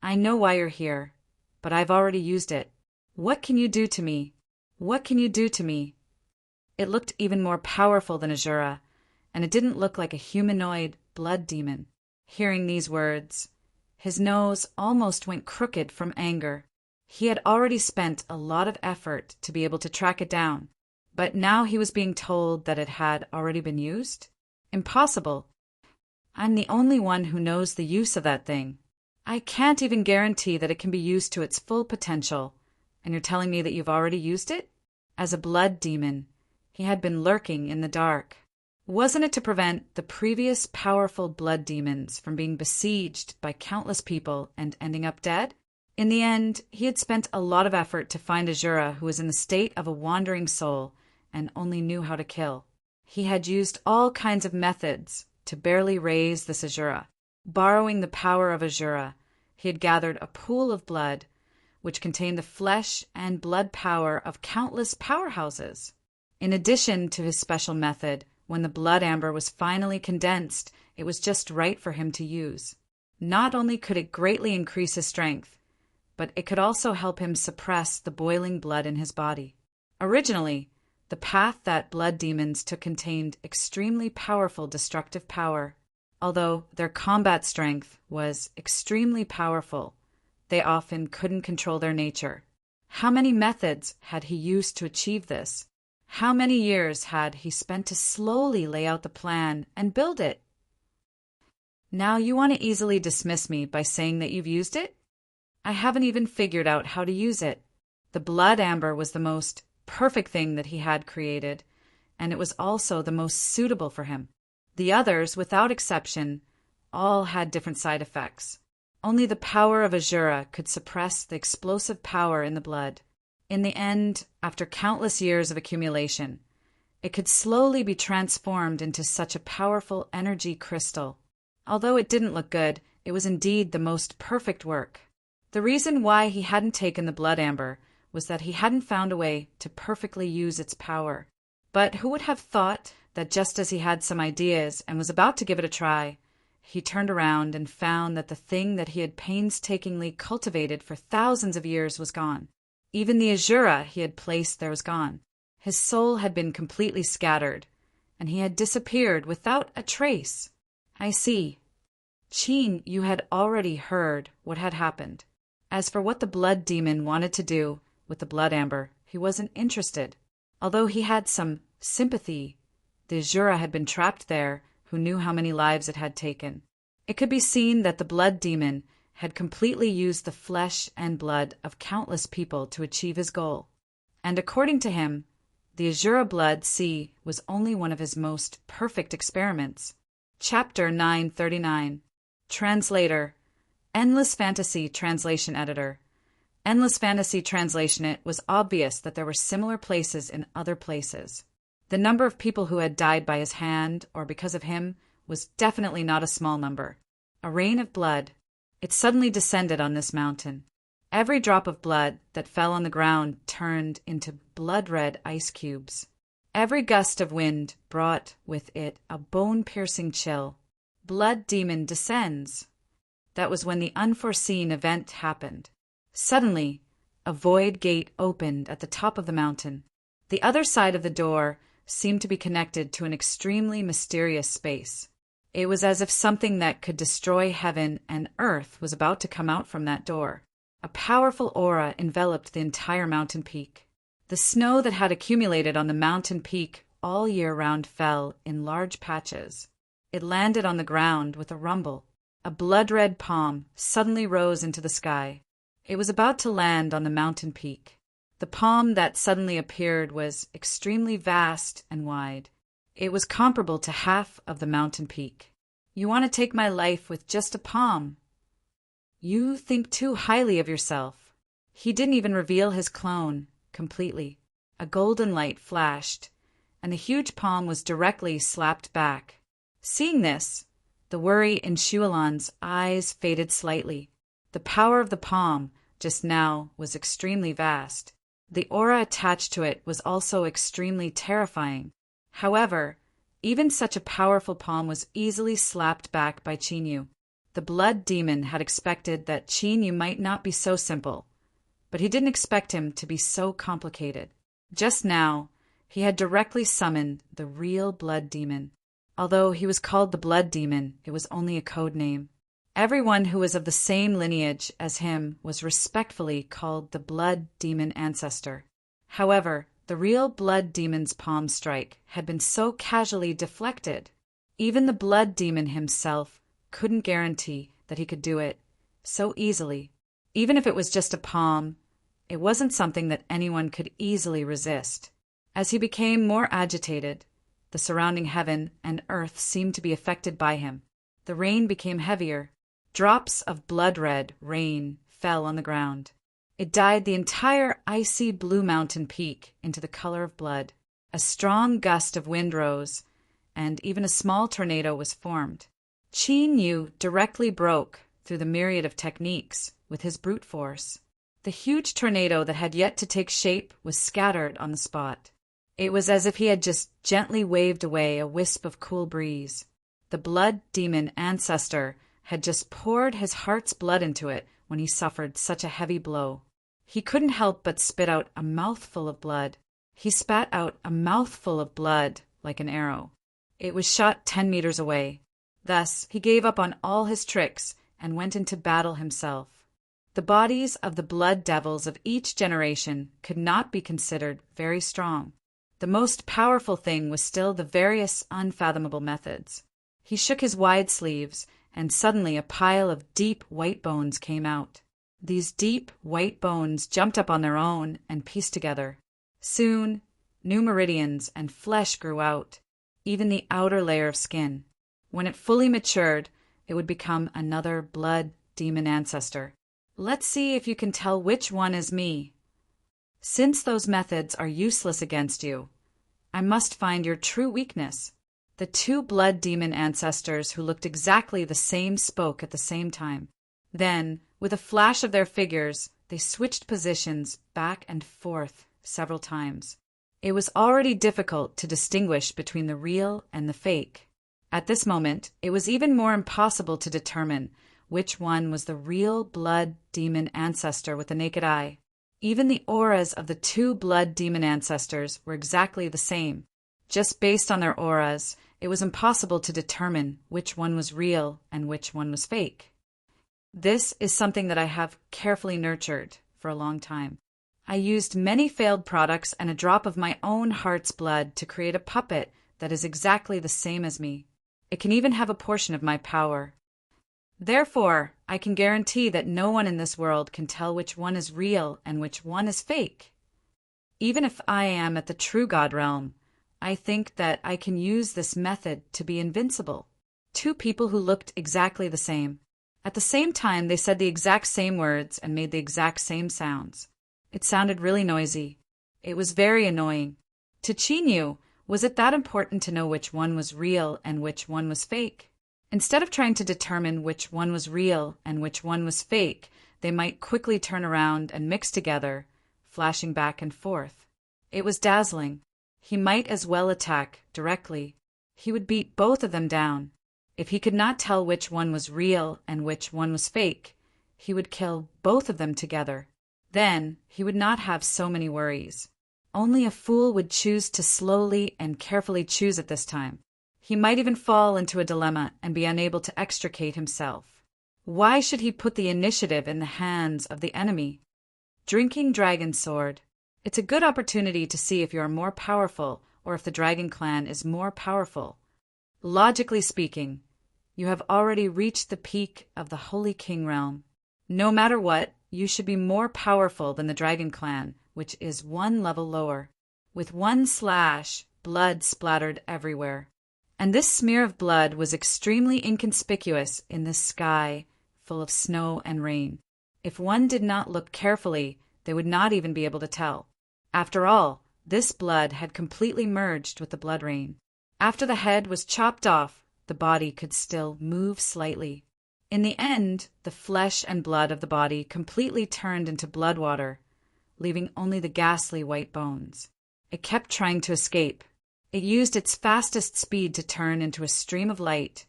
I know why you're here, but I've already used it. What can you do to me? What can you do to me?" It looked even more powerful than Azura, and it didn't look like a humanoid blood demon. Hearing these words, his nose almost went crooked from anger. He had already spent a lot of effort to be able to track it down, but now he was being told that it had already been used? Impossible. I'm the only one who knows the use of that thing. I can't even guarantee that it can be used to its full potential, and you're telling me that you've already used it? As a blood demon, he had been lurking in the dark. Wasn't it to prevent the previous powerful blood demons from being besieged by countless people and ending up dead? In the end, he had spent a lot of effort to find Azura who was in the state of a wandering soul and only knew how to kill. He had used all kinds of methods to barely raise this Azura. Borrowing the power of Azura, he had gathered a pool of blood, which contained the flesh and blood power of countless powerhouses. In addition to his special method, when the blood amber was finally condensed, it was just right for him to use. Not only could it greatly increase his strength, but it could also help him suppress the boiling blood in his body. Originally, the path that blood demons took contained extremely powerful destructive power. Although their combat strength was extremely powerful, they often couldn't control their nature. How many methods had he used to achieve this? How many years had he spent to slowly lay out the plan and build it? Now you want to easily dismiss me by saying that you've used it? I haven't even figured out how to use it. The blood amber was the most perfect thing that he had created, and it was also the most suitable for him. The others, without exception, all had different side effects. Only the power of Azura could suppress the explosive power in the blood. In the end, after countless years of accumulation, it could slowly be transformed into such a powerful energy crystal. Although it didn't look good, it was indeed the most perfect work. The reason why he hadn't taken the blood amber was that he hadn't found a way to perfectly use its power. But who would have thought that just as he had some ideas and was about to give it a try, he turned around and found that the thing that he had painstakingly cultivated for thousands of years was gone. Even the Azura he had placed there was gone. His soul had been completely scattered, and he had disappeared without a trace. I see. Qin, you had already heard what had happened. As for what the blood demon wanted to do with the blood amber, he wasn't interested. Although he had some sympathy, the Azura had been trapped there, who knew how many lives it had taken. It could be seen that the blood demon had completely used the flesh and blood of countless people to achieve his goal. And according to him, the Azura blood sea was only one of his most perfect experiments. Chapter 939. Translator. Endless Fantasy Translation Editor. Endless Fantasy Translation. It was obvious that there were similar places in other places. The number of people who had died by his hand or because of him was definitely not a small number. A rain of blood. It suddenly descended on this mountain. Every drop of blood that fell on the ground turned into blood-red ice cubes. Every gust of wind brought with it a bone-piercing chill. Blood demon descends. That was when the unforeseen event happened. Suddenly, a void gate opened at the top of the mountain. The other side of the door seemed to be connected to an extremely mysterious space. It was as if something that could destroy heaven and earth was about to come out from that door. A powerful aura enveloped the entire mountain peak. The snow that had accumulated on the mountain peak all year round fell in large patches. It landed on the ground with a rumble. A blood-red palm suddenly rose into the sky. It was about to land on the mountain peak. The palm that suddenly appeared was extremely vast and wide. It was comparable to half of the mountain peak. You want to take my life with just a palm? You think too highly of yourself. He didn't even reveal his clone completely. A golden light flashed, and the huge palm was directly slapped back. Seeing this, the worry in Shualan's eyes faded slightly. The power of the palm just now was extremely vast. The aura attached to it was also extremely terrifying. However, even such a powerful palm was easily slapped back by Qinyu. The blood demon had expected that Qinyu might not be so simple, but he didn't expect him to be so complicated. Just now, he had directly summoned the real blood demon. Although he was called the blood demon, it was only a code name. Everyone who was of the same lineage as him was respectfully called the blood demon ancestor. However, the real blood demon's palm strike had been so casually deflected. Even the blood demon himself couldn't guarantee that he could do it so easily. Even if it was just a palm, it wasn't something that anyone could easily resist. As he became more agitated, the surrounding heaven and earth seemed to be affected by him. The rain became heavier. Drops of blood-red rain fell on the ground. It dyed the entire icy blue mountain peak into the color of blood. A strong gust of wind rose, and even a small tornado was formed. Qin Yu directly broke through the myriad of techniques with his brute force. The huge tornado that had yet to take shape was scattered on the spot. It was as if he had just gently waved away a wisp of cool breeze. The blood demon ancestor had just poured his heart's blood into it when he suffered such a heavy blow. He couldn't help but spit out a mouthful of blood. He spat out a mouthful of blood like an arrow. It was shot 10 meters away. Thus, he gave up on all his tricks and went into battle himself. The bodies of the blood devils of each generation could not be considered very strong. The most powerful thing was still the various unfathomable methods. He shook his wide sleeves, and suddenly a pile of deep white bones came out. These deep white bones jumped up on their own and pieced together. Soon, new meridians and flesh grew out, even the outer layer of skin. When it fully matured, it would become another blood demon ancestor. Let's see if you can tell which one is me. Since those methods are useless against you, I must find your true weakness. The two blood demon ancestors who looked exactly the same spoke at the same time. Then, with a flash of their figures, they switched positions back and forth several times. It was already difficult to distinguish between the real and the fake. At this moment, it was even more impossible to determine which one was the real blood demon ancestor with the naked eye. Even the auras of the two blood demon ancestors were exactly the same. Just based on their auras, it was impossible to determine which one was real and which one was fake. This is something that I have carefully nurtured for a long time. I used many failed products and a drop of my own heart's blood to create a puppet that is exactly the same as me. It can even have a portion of my power. Therefore, I can guarantee that no one in this world can tell which one is real and which one is fake. Even if I am at the true God realm, I think that I can use this method to be invincible. Two people who looked exactly the same. At the same time, they said the exact same words and made the exact same sounds. It sounded really noisy. It was very annoying. To Qin Yu, was it that important to know which one was real and which one was fake? Instead of trying to determine which one was real and which one was fake, they might quickly turn around and mix together, flashing back and forth. It was dazzling. He might as well attack directly. He would beat both of them down. If he could not tell which one was real and which one was fake, he would kill both of them together. Then he would not have so many worries. Only a fool would choose to slowly and carefully choose at this time. He might even fall into a dilemma and be unable to extricate himself. Why should he put the initiative in the hands of the enemy? Drinking Dragon Sword. It's a good opportunity to see if you are more powerful or if the Dragon Clan is more powerful. Logically speaking, you have already reached the peak of the Holy King realm. No matter what, you should be more powerful than the Dragon Clan, which is one level lower. With one slash, blood splattered everywhere. And this smear of blood was extremely inconspicuous in this sky full of snow and rain. If one did not look carefully, they would not even be able to tell. After all, this blood had completely merged with the blood rain. After the head was chopped off, the body could still move slightly. In the end, the flesh and blood of the body completely turned into blood water, leaving only the ghastly white bones. It kept trying to escape. It used its fastest speed to turn into a stream of light,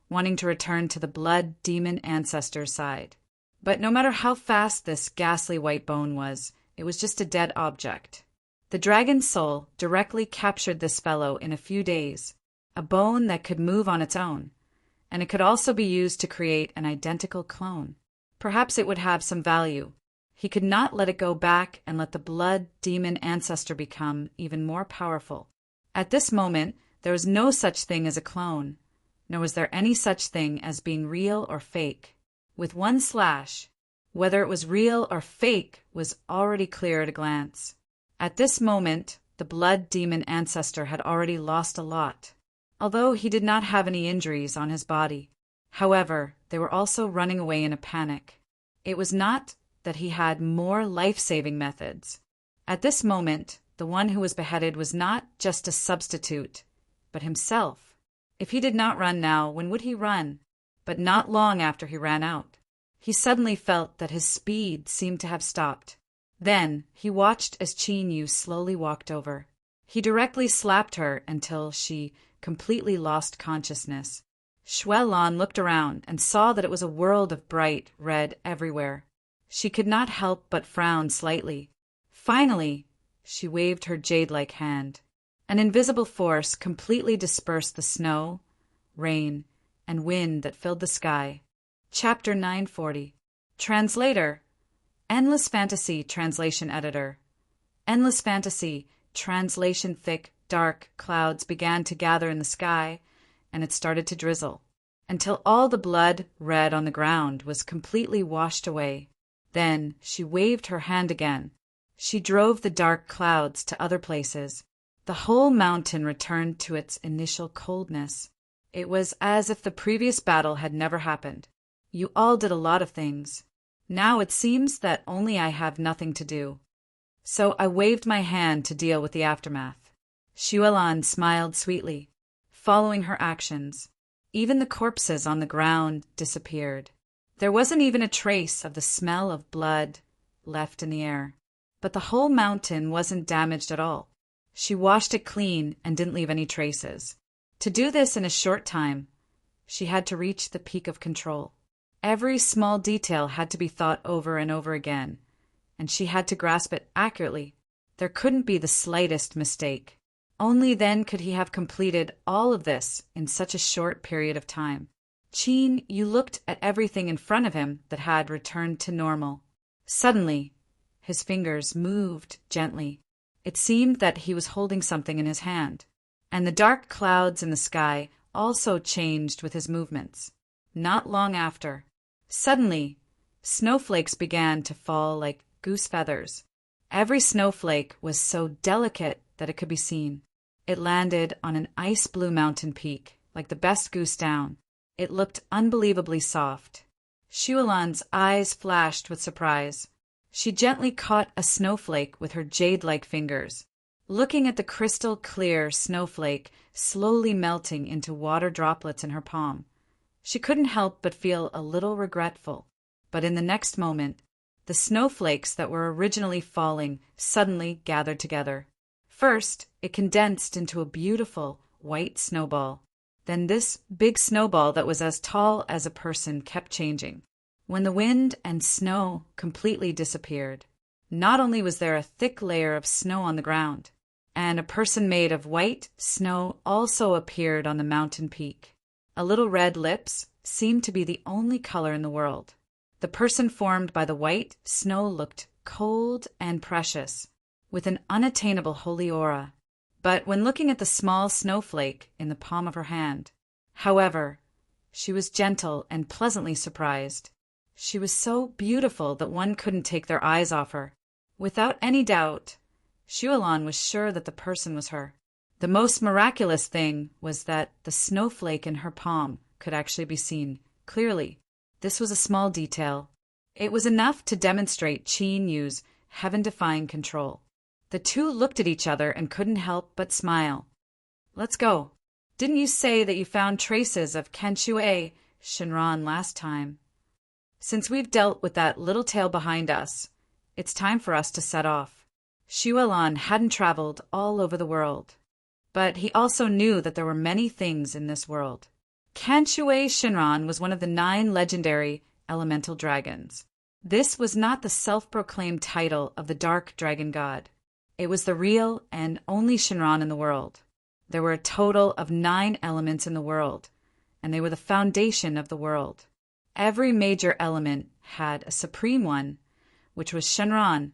wanting to return to the blood demon ancestor's side. But no matter how fast this ghastly white bone was, it was just a dead object. The dragon's soul directly captured this fellow in a few days, a bone that could move on its own, and it could also be used to create an identical clone. Perhaps it would have some value. He could not let it go back and let the blood demon ancestor become even more powerful. At this moment, there was no such thing as a clone, nor was there any such thing as being real or fake. With one slash, whether it was real or fake was already clear at a glance. At this moment, the blood demon ancestor had already lost a lot, although he did not have any injuries on his body. However, they were also running away in a panic. It was not that he had more life-saving methods. At this moment, the one who was beheaded was not just a substitute, but himself. If he did not run now, when would he run? but not long after he ran out. He suddenly felt that his speed seemed to have stopped. Then he watched as Qin Yu slowly walked over. He directly slapped her until she completely lost consciousness. Shui Lan looked around and saw that it was a world of bright red everywhere. She could not help but frown slightly. Finally, she waved her jade-like hand. An invisible force completely dispersed the snow, rain, and wind that filled the sky. Chapter 940. Translator. Endless Fantasy Translation Editor. Endless Fantasy Translation. Thick, dark clouds began to gather in the sky, and it started to drizzle, until all the blood red on the ground was completely washed away. Then she waved her hand again. She drove the dark clouds to other places. The whole mountain returned to its initial coldness. It was as if the previous battle had never happened. You all did a lot of things. Now it seems that only I have nothing to do. So I waved my hand to deal with the aftermath. Shui Lan smiled sweetly, following her actions. Even the corpses on the ground disappeared. There wasn't even a trace of the smell of blood left in the air. But the whole mountain wasn't damaged at all. She washed it clean and didn't leave any traces. To do this in a short time, she had to reach the peak of control. Every small detail had to be thought over and over again, and she had to grasp it accurately. There couldn't be the slightest mistake. Only then could he have completed all of this in such a short period of time. Qin Yu looked at everything in front of him that had returned to normal. Suddenly, his fingers moved gently. It seemed that he was holding something in his hand, and the dark clouds in the sky also changed with his movements. Not long after, suddenly, snowflakes began to fall like goose feathers. Every snowflake was so delicate that it could be seen. It landed on an ice-blue mountain peak, like the best goose down. It looked unbelievably soft. Shui Lan's eyes flashed with surprise. She gently caught a snowflake with her jade-like fingers, looking at the crystal-clear snowflake slowly melting into water droplets in her palm. She couldn't help but feel a little regretful, but in the next moment, the snowflakes that were originally falling suddenly gathered together. First, it condensed into a beautiful white snowball. Then this big snowball that was as tall as a person kept changing. When the wind and snow completely disappeared, not only was there a thick layer of snow on the ground, and a person made of white snow also appeared on the mountain peak. A little red lips seemed to be the only color in the world. The person formed by the white snow looked cold and precious, with an unattainable holy aura. But when looking at the small snowflake in the palm of her hand, however, she was gentle and pleasantly surprised. She was so beautiful that one couldn't take their eyes off her. Without any doubt, Shui Lan was sure that the person was her. The most miraculous thing was that the snowflake in her palm could actually be seen clearly. This was a small detail. It was enough to demonstrate Qin Yu's heaven-defying control. The two looked at each other and couldn't help but smile. "Let's go. Didn't you say that you found traces of Kenshui Shinran last time? Since we've dealt with that little tail behind us, it's time for us to set off." Shui Lan hadn't traveled all over the world, but he also knew that there were many things in this world. Kenshui Shinran was one of the 9 legendary elemental dragons. This was not the self-proclaimed title of the dark dragon god. It was the real and only Shinran in the world. There were a total of 9 elements in the world, and they were the foundation of the world. Every major element had a supreme one, which was Shinran,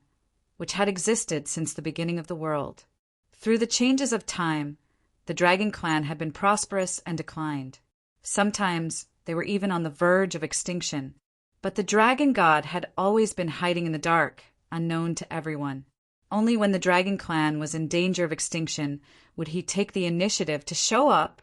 which had existed since the beginning of the world. Through the changes of time, the dragon clan had been prosperous and declined. Sometimes they were even on the verge of extinction. But the dragon god had always been hiding in the dark, unknown to everyone. Only when the dragon clan was in danger of extinction would he take the initiative to show up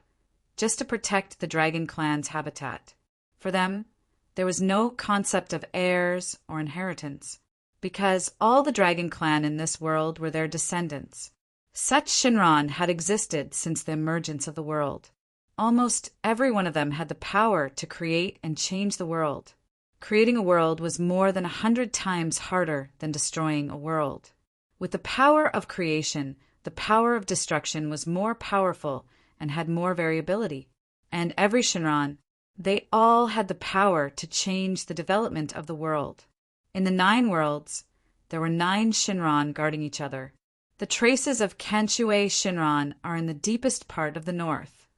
just to protect the dragon clan's habitat. For them, there was no concept of heirs or inheritance, because all the dragon clan in this world were their descendants. Such Shinran had existed since the emergence of the world. Almost every one of them had the power to create and change the world. Creating a world was more than 100 times harder than destroying a world. With the power of creation, the power of destruction was more powerful and had more variability. And every Shinran, they all had the power to change the development of the world. In the 9 worlds, there were 9 Shinran guarding each other. The traces of Kanshue Shinran are in the deepest part of the north.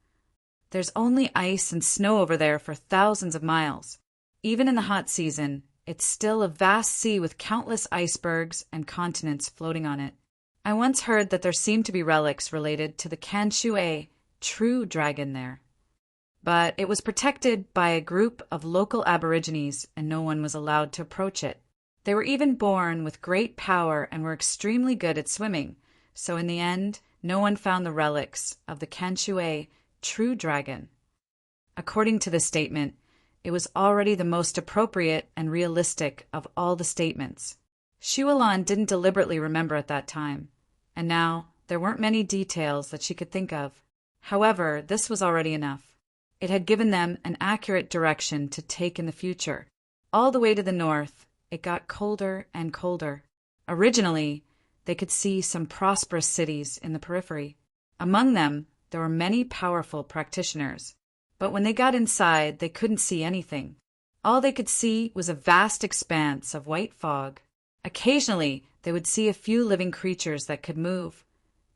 There's only ice and snow over there for thousands of miles. Even in the hot season, it's still a vast sea with countless icebergs and continents floating on it. I once heard that there seemed to be relics related to the Kanshue true dragon there. But it was protected by a group of local aborigines and no one was allowed to approach it. They were even born with great power and were extremely good at swimming, so in the end, no one found the relics of the Kanshue true dragon. According to this statement, it was already the most appropriate and realistic of all the statements. Shualan didn't deliberately remember at that time, and now there weren't many details that she could think of. However, this was already enough. It had given them an accurate direction to take in the future. All the way to the north, it got colder and colder. Originally, they could see some prosperous cities in the periphery. Among them, there were many powerful practitioners. But when they got inside, they couldn't see anything. All they could see was a vast expanse of white fog. Occasionally, they would see a few living creatures that could move,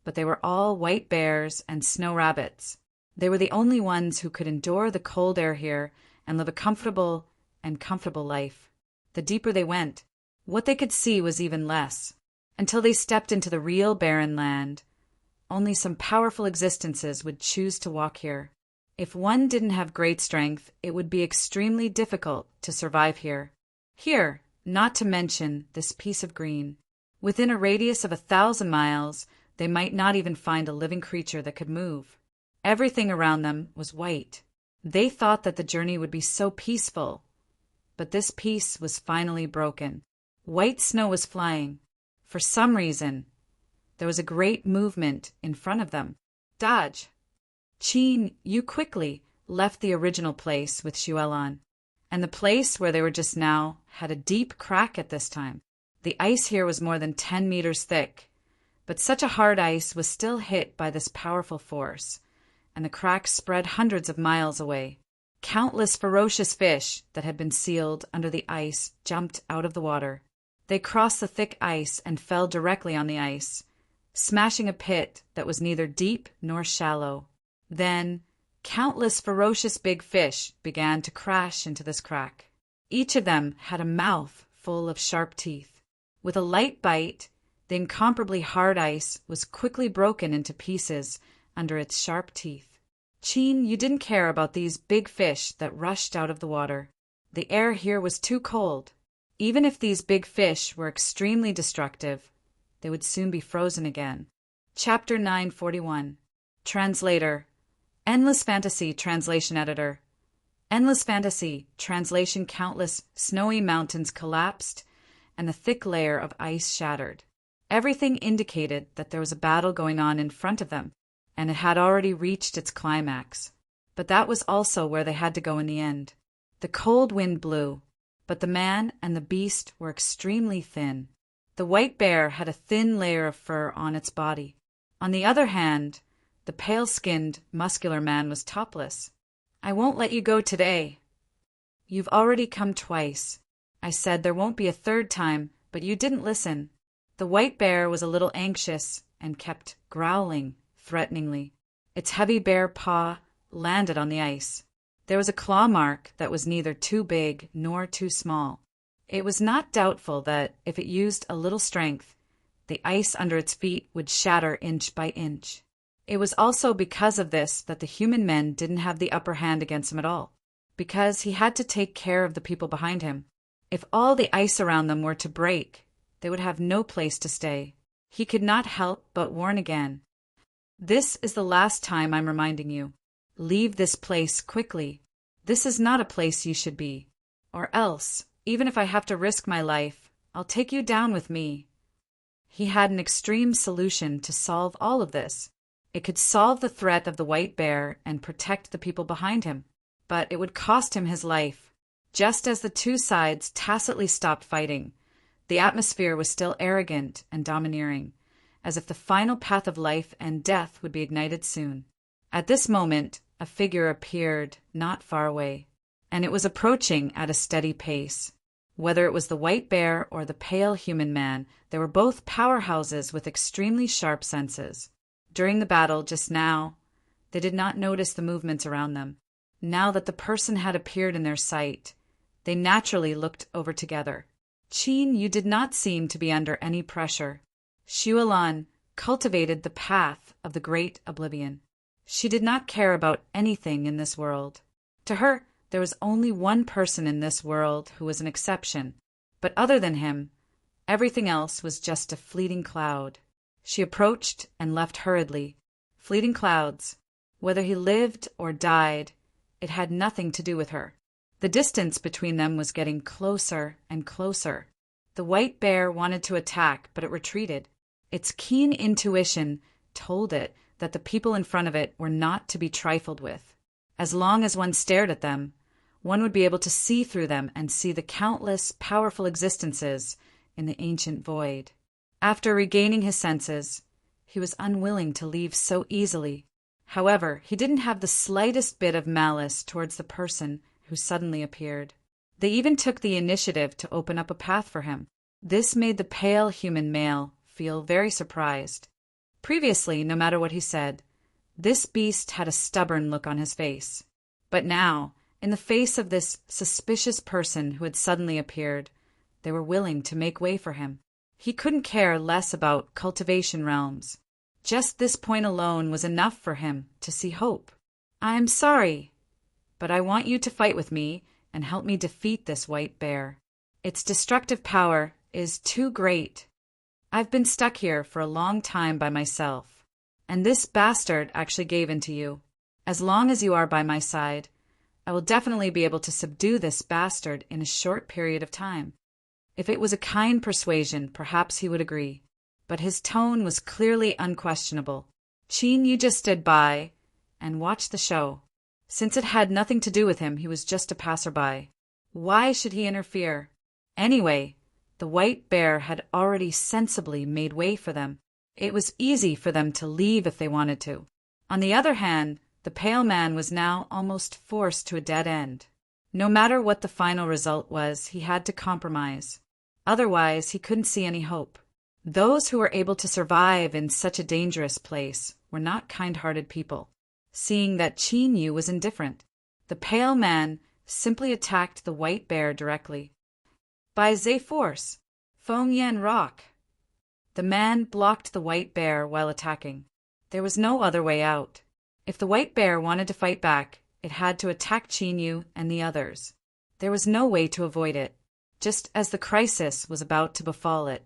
but they were all white bears and snow rabbits. They were the only ones who could endure the cold air here and live a comfortable life. The deeper they went, what they could see was even less, until they stepped into the real barren land. Only some powerful existences would choose to walk here. If one didn't have great strength, it would be extremely difficult to survive here. Here, not to mention this piece of green. Within a radius of 1,000 miles, they might not even find a living creature that could move. Everything around them was white. They thought that the journey would be so peaceful, but this peace was finally broken. White snow was flying. For some reason, there was a great movement in front of them. Dodge! Qin, you quickly left the original place with Shualan, and the place where they were just now had a deep crack at this time. The ice here was more than 10 meters thick, but such a hard ice was still hit by this powerful force, and the crack spread hundreds of miles away. Countless ferocious fish that had been sealed under the ice jumped out of the water. They crossed the thick ice and fell directly on the ice, smashing a pit that was neither deep nor shallow. Then, countless ferocious big fish began to crash into this crack. Each of them had a mouth full of sharp teeth. With a light bite, the incomparably hard ice was quickly broken into pieces under its sharp teeth. Qin, you didn't care about these big fish that rushed out of the water. The air here was too cold. Even if these big fish were extremely destructive, they would soon be frozen again. Chapter 941. Translator. Endless Fantasy Translation Editor. Endless Fantasy Translation. Countless snowy mountains collapsed, and a thick layer of ice shattered. Everything indicated that there was a battle going on in front of them, and it had already reached its climax. But that was also where they had to go in the end. The cold wind blew, but the man and the beast were extremely thin. The white bear had a thin layer of fur on its body. On the other hand, the pale-skinned, muscular man was topless. I won't let you go today. You've already come twice. I said there won't be a third time, but you didn't listen. The white bear was a little anxious and kept growling threateningly. Its heavy bare paw landed on the ice. There was a claw mark that was neither too big nor too small. It was not doubtful that, if it used a little strength, the ice under its feet would shatter inch by inch. It was also because of this that the human men didn't have the upper hand against him at all, because he had to take care of the people behind him. If all the ice around them were to break, they would have no place to stay. He could not help but warn again. This is the last time I'm reminding you. Leave this place quickly. This is not a place you should be. Or else, even if I have to risk my life, I'll take you down with me. He had an extreme solution to solve all of this. It could solve the threat of the white bear and protect the people behind him, but it would cost him his life. Just as the two sides tacitly stopped fighting, the atmosphere was still arrogant and domineering, as if the final path of life and death would be ignited soon. At this moment, a figure appeared not far away, and it was approaching at a steady pace. Whether it was the white bear or the pale human man, they were both powerhouses with extremely sharp senses. During the battle just now, they did not notice the movements around them. Now that the person had appeared in their sight, they naturally looked over together. Qin Yu did not seem to be under any pressure. Xu Lan cultivated the path of the great oblivion. She did not care about anything in this world. To her, there was only one person in this world who was an exception, but other than him, everything else was just a fleeting cloud. She approached and left hurriedly. Fleeting clouds. Whether he lived or died, it had nothing to do with her. The distance between them was getting closer and closer. The white bear wanted to attack, but it retreated. Its keen intuition told it that the people in front of it were not to be trifled with. As long as one stared at them, one would be able to see through them and see the countless, powerful existences in the ancient void. After regaining his senses, he was unwilling to leave so easily. However, he didn't have the slightest bit of malice towards the person who suddenly appeared. They even took the initiative to open up a path for him. This made the pale human male feel very surprised. Previously, no matter what he said, this beast had a stubborn look on his face. But now, in the face of this suspicious person who had suddenly appeared, they were willing to make way for him. He couldn't care less about cultivation realms. Just this point alone was enough for him to see hope. "I'm sorry, but I want you to fight with me and help me defeat this white bear. Its destructive power is too great. I've been stuck here for a long time by myself, and this bastard actually gave in to you. As long as you are by my side, I will definitely be able to subdue this bastard in a short period of time." If it was a kind persuasion, perhaps he would agree, but his tone was clearly unquestionable. Qin Yu just stood by and watched the show. Since it had nothing to do with him, he was just a passerby. Why should he interfere? Anyway, the white bear had already sensibly made way for them. It was easy for them to leave if they wanted to. On the other hand, the pale man was now almost forced to a dead end. No matter what the final result was, he had to compromise. Otherwise, he couldn't see any hope. Those who were able to survive in such a dangerous place were not kind-hearted people. Seeing that Qin Yu was indifferent, the pale man simply attacked the white bear directly. "By Zhe force, Feng Yan rock." The man blocked the white bear while attacking. There was no other way out. If the white bear wanted to fight back, it had to attack Qin Yu and the others. There was no way to avoid it, just as the crisis was about to befall it.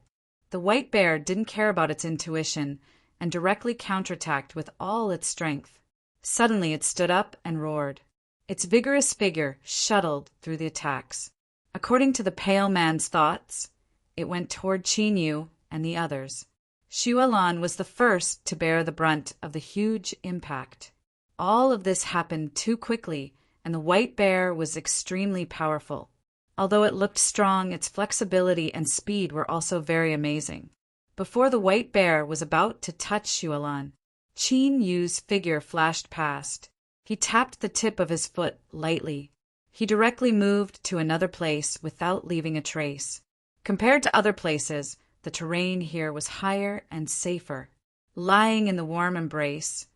The white bear didn't care about its intuition and directly counterattacked with all its strength. Suddenly it stood up and roared. Its vigorous figure shuttled through the attacks. According to the pale man's thoughts, it went toward Qin Yu and the others. Xu Lan was the first to bear the brunt of the huge impact. All of this happened too quickly, and the white bear was extremely powerful. Although it looked strong, its flexibility and speed were also very amazing. Before the white bear was about to touch Xu Lan, Qin Yu's figure flashed past. He tapped the tip of his foot lightly. He directly moved to another place without leaving a trace. Compared to other places, the terrain here was higher and safer. Lying in the warm embrace,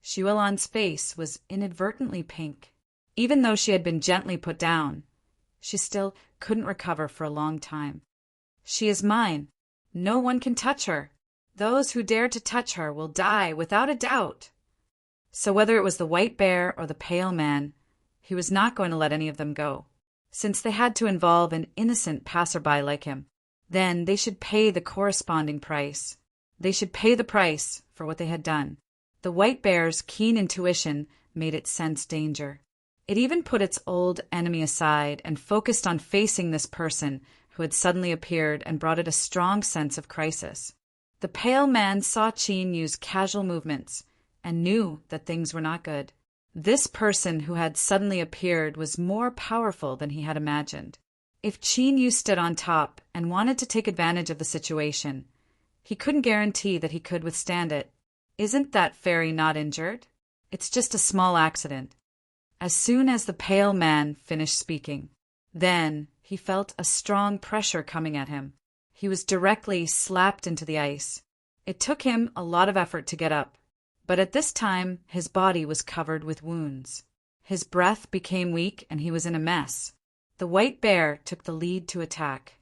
Xu Lan's face was inadvertently pink. Even though she had been gently put down, she still couldn't recover for a long time. "She is mine. No one can touch her. Those who dare to touch her will die without a doubt." So whether it was the white bear or the pale man, he was not going to let any of them go. Since they had to involve an innocent passerby like him, then they should pay the corresponding price. They should pay the price for what they had done. The white bear's keen intuition made it sense danger. It even put its old enemy aside and focused on facing this person who had suddenly appeared and brought it a strong sense of crisis. The pale man saw Qin Yu's casual movements and knew that things were not good. This person who had suddenly appeared was more powerful than he had imagined. If Qin Yu stood on top and wanted to take advantage of the situation, he couldn't guarantee that he could withstand it. Isn't that fairy not injured? It's just a small accident. As soon as the pale man finished speaking, then he felt a strong pressure coming at him. He was directly slapped into the ice. It took him a lot of effort to get up, but at this time his body was covered with wounds. His breath became weak and he was in a mess. The white bear took the lead to attack.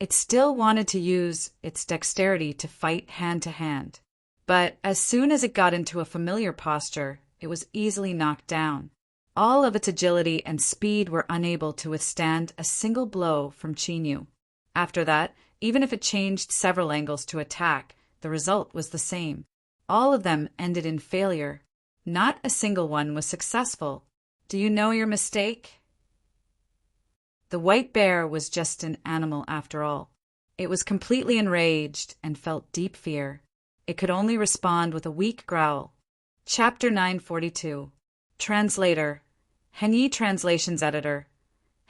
It still wanted to use its dexterity to fight hand to hand, but as soon as it got into a familiar posture, it was easily knocked down. All of its agility and speed were unable to withstand a single blow from Qin Yu. After that, even if it changed several angles to attack, the result was the same. All of them ended in failure. Not a single one was successful. Do you know your mistake? The white bear was just an animal after all. It was completely enraged and felt deep fear. It could only respond with a weak growl. Chapter 942. Translator. Henyi Translations Editor.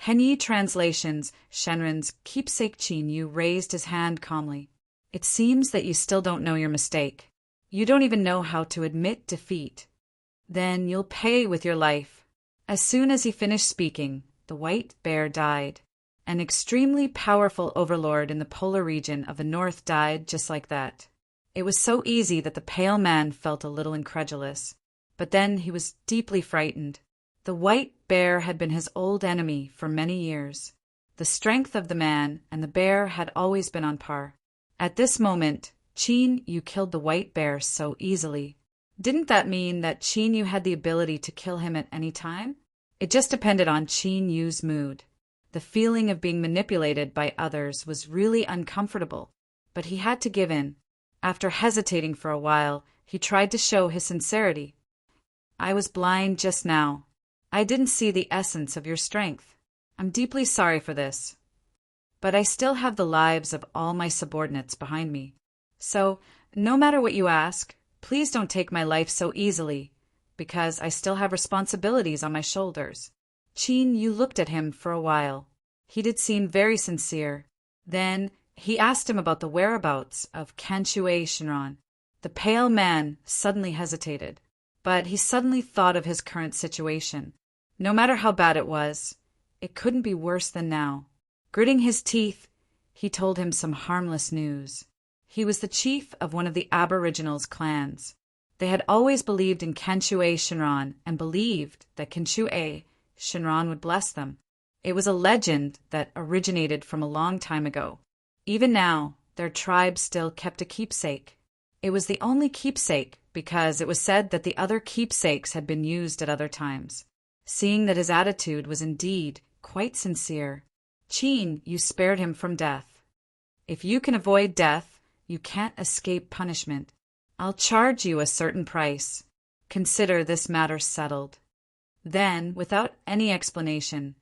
Henyi Translations. Shenren's keepsake Qin Yu raised his hand calmly. It seems that you still don't know your mistake. You don't even know how to admit defeat. Then you'll pay with your life. As soon as he finished speaking, the white bear died. An extremely powerful overlord in the polar region of the north died just like that. It was so easy that the pale man felt a little incredulous. But then he was deeply frightened. The white bear had been his old enemy for many years. The strength of the man and the bear had always been on par. At this moment, Qin Yu killed the white bear so easily. Didn't that mean that Qin Yu had the ability to kill him at any time? It just depended on Qin Yu's mood. The feeling of being manipulated by others was really uncomfortable, but he had to give in. After hesitating for a while, he tried to show his sincerity. I was blind just now. I didn't see the essence of your strength. I'm deeply sorry for this. But I still have the lives of all my subordinates behind me. So, no matter what you ask, please don't take my life so easily, because I still have responsibilities on my shoulders. Qin Yu looked at him for a while. He did seem very sincere. Then he asked him about the whereabouts of Kanchue Shinran. The pale man suddenly hesitated, but he suddenly thought of his current situation. No matter how bad it was, it couldn't be worse than now. Gritting his teeth, he told him some harmless news. He was the chief of one of the Aboriginals' clans. They had always believed in Kanchue Shinran and believed that Kanchue Shinran would bless them. It was a legend that originated from a long time ago. Even now, their tribe still kept a keepsake. It was the only keepsake because it was said that the other keepsakes had been used at other times. Seeing that his attitude was indeed quite sincere, Qin Yu spared him from death. If you can avoid death, you can't escape punishment. I'll charge you a certain price. Consider this matter settled. Then, without any explanation,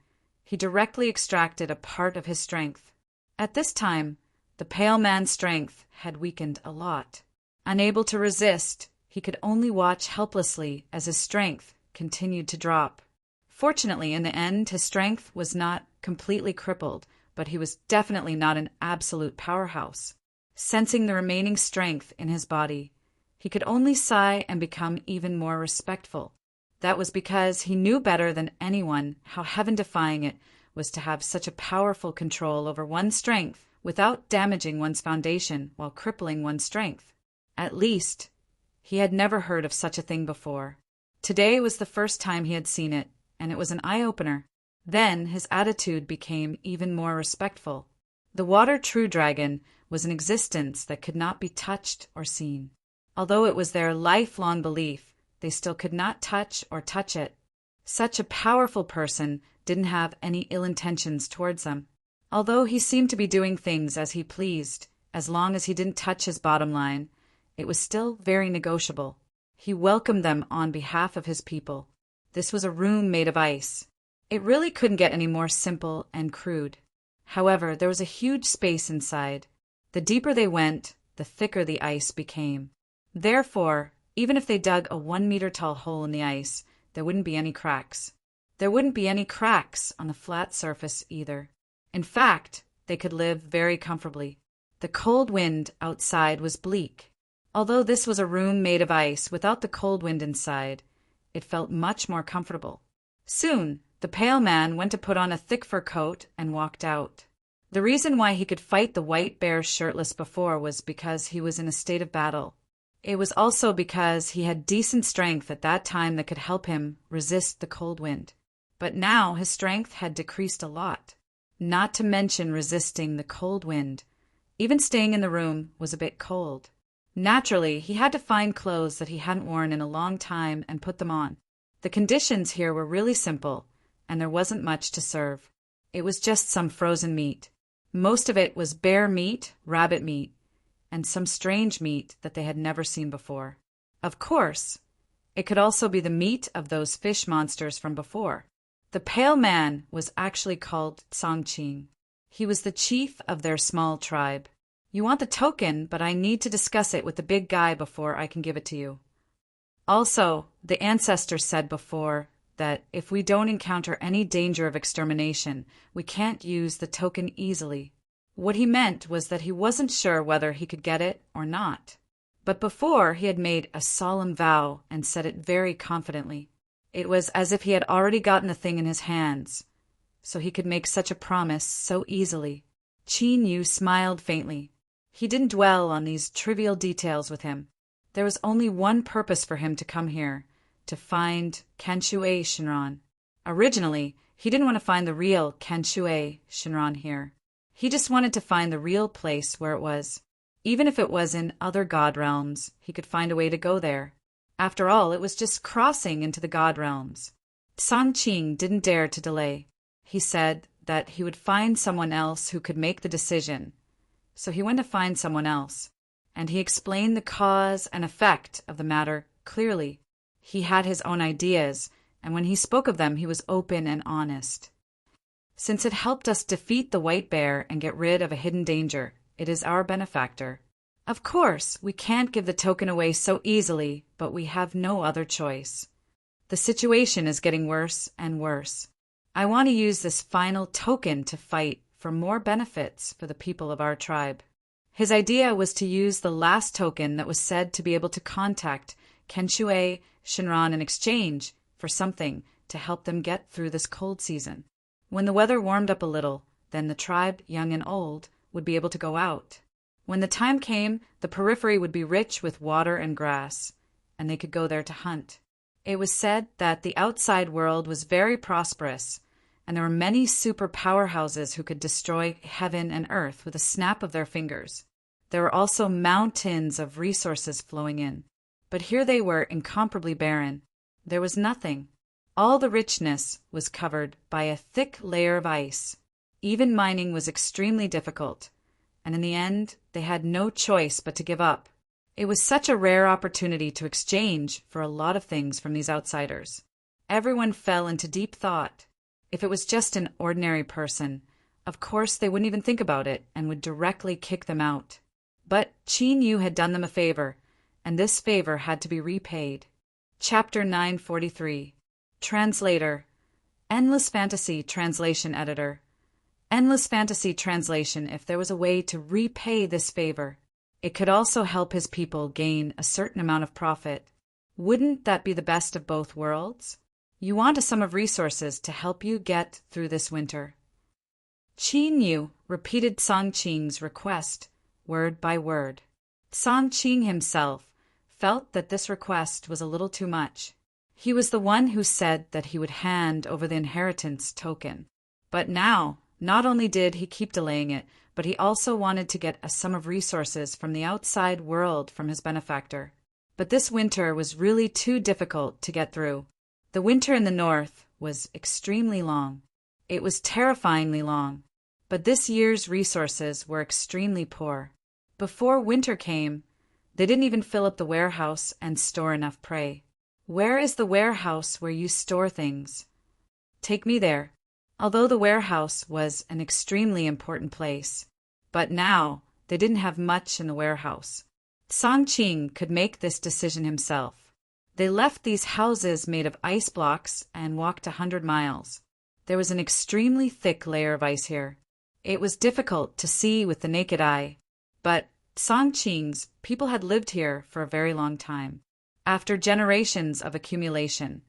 he directly extracted a part of his strength. At this time, the pale man's strength had weakened a lot. Unable to resist, he could only watch helplessly as his strength continued to drop. Fortunately, in the end, his strength was not completely crippled, but he was definitely not an absolute powerhouse. Sensing the remaining strength in his body, he could only sigh and become even more respectful. That was because he knew better than anyone how heaven-defying it was to have such a powerful control over one's strength without damaging one's foundation while crippling one's strength. At least, he had never heard of such a thing before. Today was the first time he had seen it, and it was an eye-opener. Then his attitude became even more respectful. The water true dragon was an existence that could not be touched or seen. Although it was their lifelong belief, they still could not touch or touch it. Such a powerful person didn't have any ill intentions towards them. Although he seemed to be doing things as he pleased, as long as he didn't touch his bottom line, it was still very negotiable. He welcomed them on behalf of his people. This was a room made of ice. It really couldn't get any more simple and crude. However, there was a huge space inside. The deeper they went, the thicker the ice became. Therefore, Even if they dug a 1-meter tall hole in the ice, there wouldn't be any cracks. There wouldn't be any cracks on the flat surface either. In fact, they could live very comfortably. The cold wind outside was bleak. Although this was a room made of ice without the cold wind inside, it felt much more comfortable. Soon, the pale man went to put on a thick fur coat and walked out. The reason why he could fight the white bear shirtless before was because he was in a state of battle. It was also because he had decent strength at that time that could help him resist the cold wind. But now his strength had decreased a lot, not to mention resisting the cold wind. Even staying in the room was a bit cold. Naturally, he had to find clothes that he hadn't worn in a long time and put them on. The conditions here were really simple, and there wasn't much to serve. It was just some frozen meat. Most of it was bear meat, rabbit meat, and some strange meat that they had never seen before. Of course, it could also be the meat of those fish monsters from before. The pale man was actually called Songqing. He was the chief of their small tribe. You want the token, but I need to discuss it with the big guy before I can give it to you. Also, the ancestors said before that if we don't encounter any danger of extermination, we can't use the token easily. What he meant was that he wasn't sure whether he could get it or not. But before, he had made a solemn vow and said it very confidently. It was as if he had already gotten the thing in his hands, so he could make such a promise so easily. Qin Yu smiled faintly. He didn't dwell on these trivial details with him. There was only one purpose for him to come here, to find Kanshue Shinran. Originally, he didn't want to find the real Kanshue Shinran here. He just wanted to find the real place where it was. Even if it was in other god realms, he could find a way to go there. After all, it was just crossing into the god realms. Songqing didn't dare to delay. He said that he would find someone else who could make the decision. So he went to find someone else, and he explained the cause and effect of the matter clearly. He had his own ideas, and when he spoke of them, he was open and honest. Since it helped us defeat the white bear and get rid of a hidden danger, it is our benefactor. Of course, we can't give the token away so easily, but we have no other choice. The situation is getting worse and worse. I want to use this final token to fight for more benefits for the people of our tribe. His idea was to use the last token that was said to be able to contact Kanshue Shinran in exchange for something to help them get through this cold season. When the weather warmed up a little, then the tribe, young and old, would be able to go out. When the time came, the periphery would be rich with water and grass, and they could go there to hunt. It was said that the outside world was very prosperous, and there were many super powerhouses who could destroy heaven and earth with a snap of their fingers. There were also mountains of resources flowing in. But here they were incomparably barren. There was nothing. All the richness was covered by a thick layer of ice. Even mining was extremely difficult, and in the end, they had no choice but to give up. It was such a rare opportunity to exchange for a lot of things from these outsiders. Everyone fell into deep thought. If it was just an ordinary person, of course they wouldn't even think about it and would directly kick them out. But Qin Yu had done them a favor, and this favor had to be repaid. Chapter 943. Translator. Endless Fantasy Translation Editor. Endless Fantasy Translation. If there was a way to repay this favor, it could also help his people gain a certain amount of profit. Wouldn't that be the best of both worlds? You want a sum of resources to help you get through this winter. Qin Yu repeated Songqing's request, word by word. Songqing himself felt that this request was a little too much. He was the one who said that he would hand over the inheritance token. But now, not only did he keep delaying it, but he also wanted to get a sum of resources from the outside world from his benefactor. But this winter was really too difficult to get through. The winter in the north was extremely long. It was terrifyingly long. But this year's resources were extremely poor. Before winter came, they didn't even fill up the warehouse and store enough prey. Where is the warehouse where you store things? Take me there. Although the warehouse was an extremely important place, but now they didn't have much in the warehouse. Songqing could make this decision himself. They left these houses made of ice blocks and walked 100 miles. There was an extremely thick layer of ice here. It was difficult to see with the naked eye, but Songqing's people had lived here for a very long time. After generations of accumulation,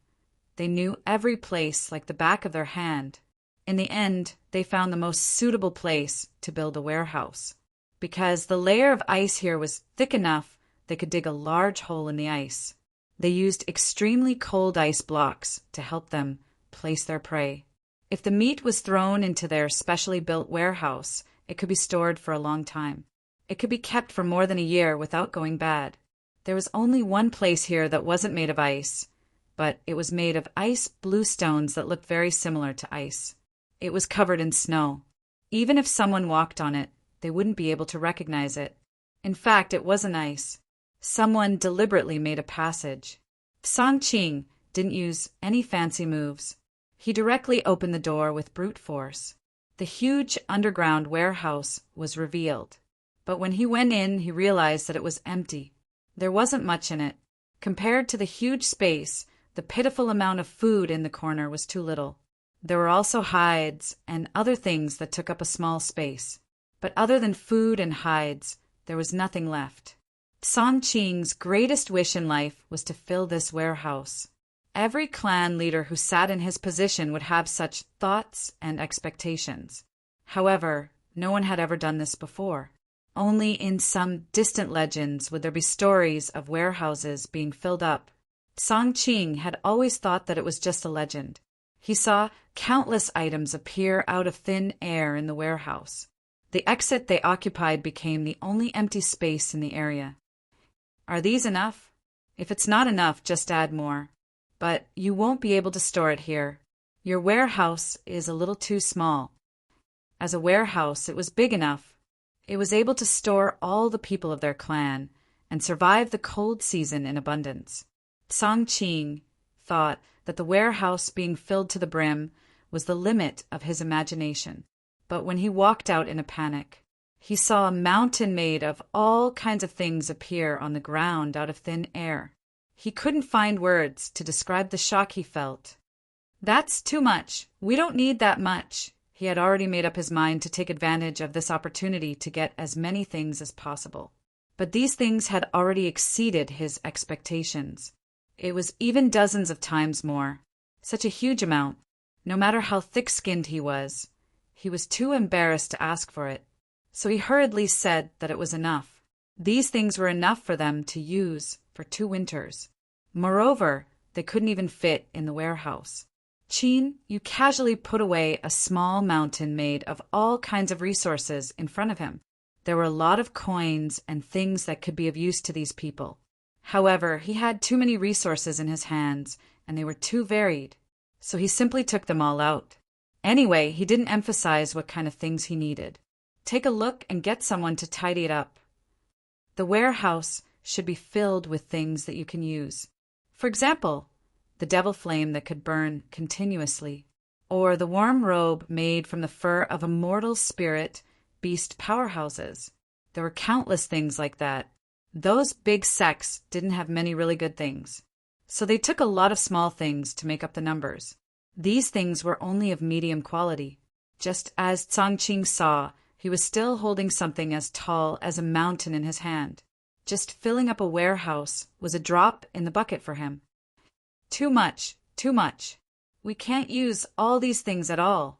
they knew every place like the back of their hand. In the end, they found the most suitable place to build a warehouse. Because the layer of ice here was thick enough, they could dig a large hole in the ice. They used extremely cold ice blocks to help them place their prey. If the meat was thrown into their specially built warehouse, it could be stored for a long time. It could be kept for more than a year without going bad. There was only one place here that wasn't made of ice, but it was made of ice blue stones that looked very similar to ice. It was covered in snow. Even if someone walked on it, they wouldn't be able to recognize it. In fact, it wasn't ice. Someone deliberately made a passage. Songqing didn't use any fancy moves. He directly opened the door with brute force. The huge underground warehouse was revealed. But when he went in, he realized that it was empty. There wasn't much in it. Compared to the huge space, the pitiful amount of food in the corner was too little. There were also hides and other things that took up a small space. But other than food and hides, there was nothing left. Songqing's greatest wish in life was to fill this warehouse. Every clan leader who sat in his position would have such thoughts and expectations. However, no one had ever done this before. Only in some distant legends would there be stories of warehouses being filled up. Songqing had always thought that it was just a legend. He saw countless items appear out of thin air in the warehouse. The exit they occupied became the only empty space in the area. Are these enough? If it's not enough, just add more. But you won't be able to store it here. Your warehouse is a little too small. As a warehouse, it was big enough. It was able to store all the people of their clan and survive the cold season in abundance. Songqing thought that the warehouse being filled to the brim was the limit of his imagination. But when he walked out in a panic, he saw a mountain made of all kinds of things appear on the ground out of thin air. He couldn't find words to describe the shock he felt. That's too much. We don't need that much. He had already made up his mind to take advantage of this opportunity to get as many things as possible. But these things had already exceeded his expectations. It was even dozens of times more. Such a huge amount. No matter how thick-skinned he was too embarrassed to ask for it. So he hurriedly said that it was enough. These things were enough for them to use for 2 winters. Moreover, they couldn't even fit in the warehouse. Qin, you casually put away a small mountain made of all kinds of resources in front of him. There were a lot of coins and things that could be of use to these people. However, he had too many resources in his hands, and they were too varied, so he simply took them all out. Anyway, he didn't emphasize what kind of things he needed. Take a look and get someone to tidy it up. The warehouse should be filled with things that you can use. For example, the devil flame that could burn continuously, or the warm robe made from the fur of a mortal spirit beast powerhouses. There were countless things like that. Those big sects didn't have many really good things, so they took a lot of small things to make up the numbers. These things were only of medium quality. Just as Songqing saw, he was still holding something as tall as a mountain in his hand. Just filling up a warehouse was a drop in the bucket for him. Too much, too much. We can't use all these things at all.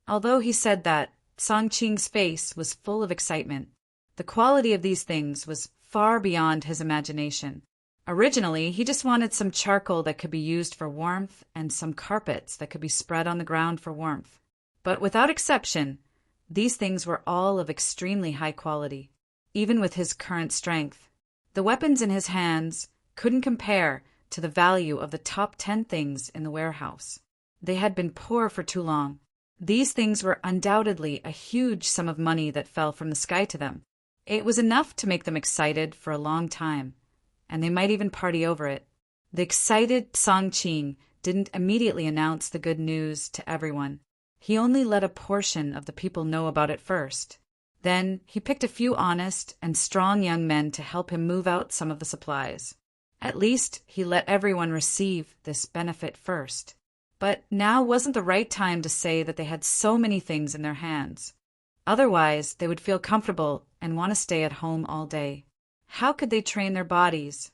Although he said that, Songqing's face was full of excitement. The quality of these things was far beyond his imagination. Originally, he just wanted some charcoal that could be used for warmth and some carpets that could be spread on the ground for warmth. But without exception, these things were all of extremely high quality, even with his current strength. The weapons in his hands couldn't compare to the value of the top 10 things in the warehouse. They had been poor for too long. These things were undoubtedly a huge sum of money that fell from the sky to them. It was enough to make them excited for a long time, and they might even party over it. The excited Songqing didn't immediately announce the good news to everyone. He only let a portion of the people know about it first. Then he picked a few honest and strong young men to help him move out some of the supplies. At least he let everyone receive this benefit first. But now wasn't the right time to say that they had so many things in their hands. Otherwise, they would feel comfortable and want to stay at home all day. How could they train their bodies?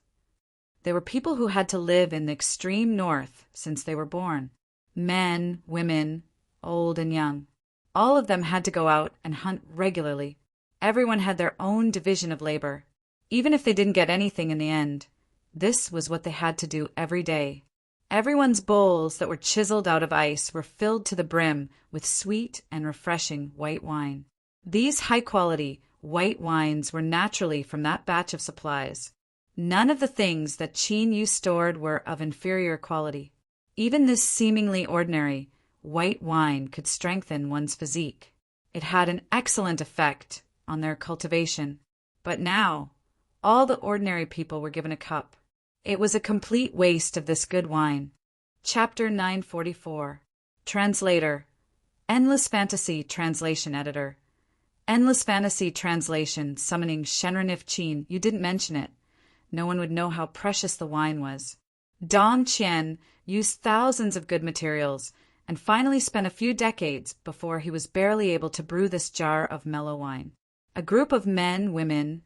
There were people who had to live in the extreme north since they were born. Men, women, old and young. All of them had to go out and hunt regularly. Everyone had their own division of labor. Even if they didn't get anything in the end, this was what they had to do every day. Everyone's bowls that were chiseled out of ice were filled to the brim with sweet and refreshing white wine. These high-quality white wines were naturally from that batch of supplies. None of the things that Qin Yu stored were of inferior quality. Even this seemingly ordinary white wine could strengthen one's physique. It had an excellent effect on their cultivation. But now, all the ordinary people were given a cup. It was a complete waste of this good wine. Chapter 944. Translator. Endless Fantasy Translation Editor. Endless Fantasy Translation summoning Shenrenif Qin. You didn't mention it. No one would know how precious the wine was. Dong Qian used thousands of good materials and finally spent a few decades before he was barely able to brew this jar of mellow wine. A group of men, women,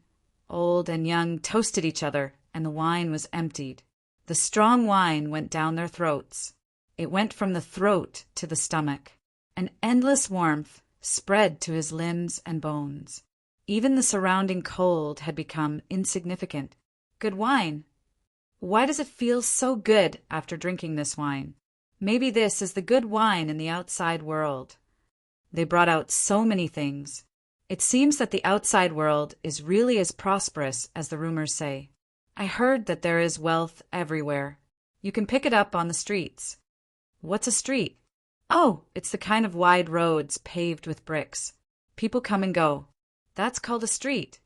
old and young, toasted each other, and the wine was emptied. The strong wine went down their throats. It went from the throat to the stomach. An endless warmth spread to his limbs and bones. Even the surrounding cold had become insignificant. Good wine. Why does it feel so good after drinking this wine? Maybe this is the good wine in the outside world. They brought out so many things. It seems that the outside world is really as prosperous as the rumors say. I heard that there is wealth everywhere. You can pick it up on the streets. What's a street? Oh, it's the kind of wide roads paved with bricks. People come and go. That's called a street.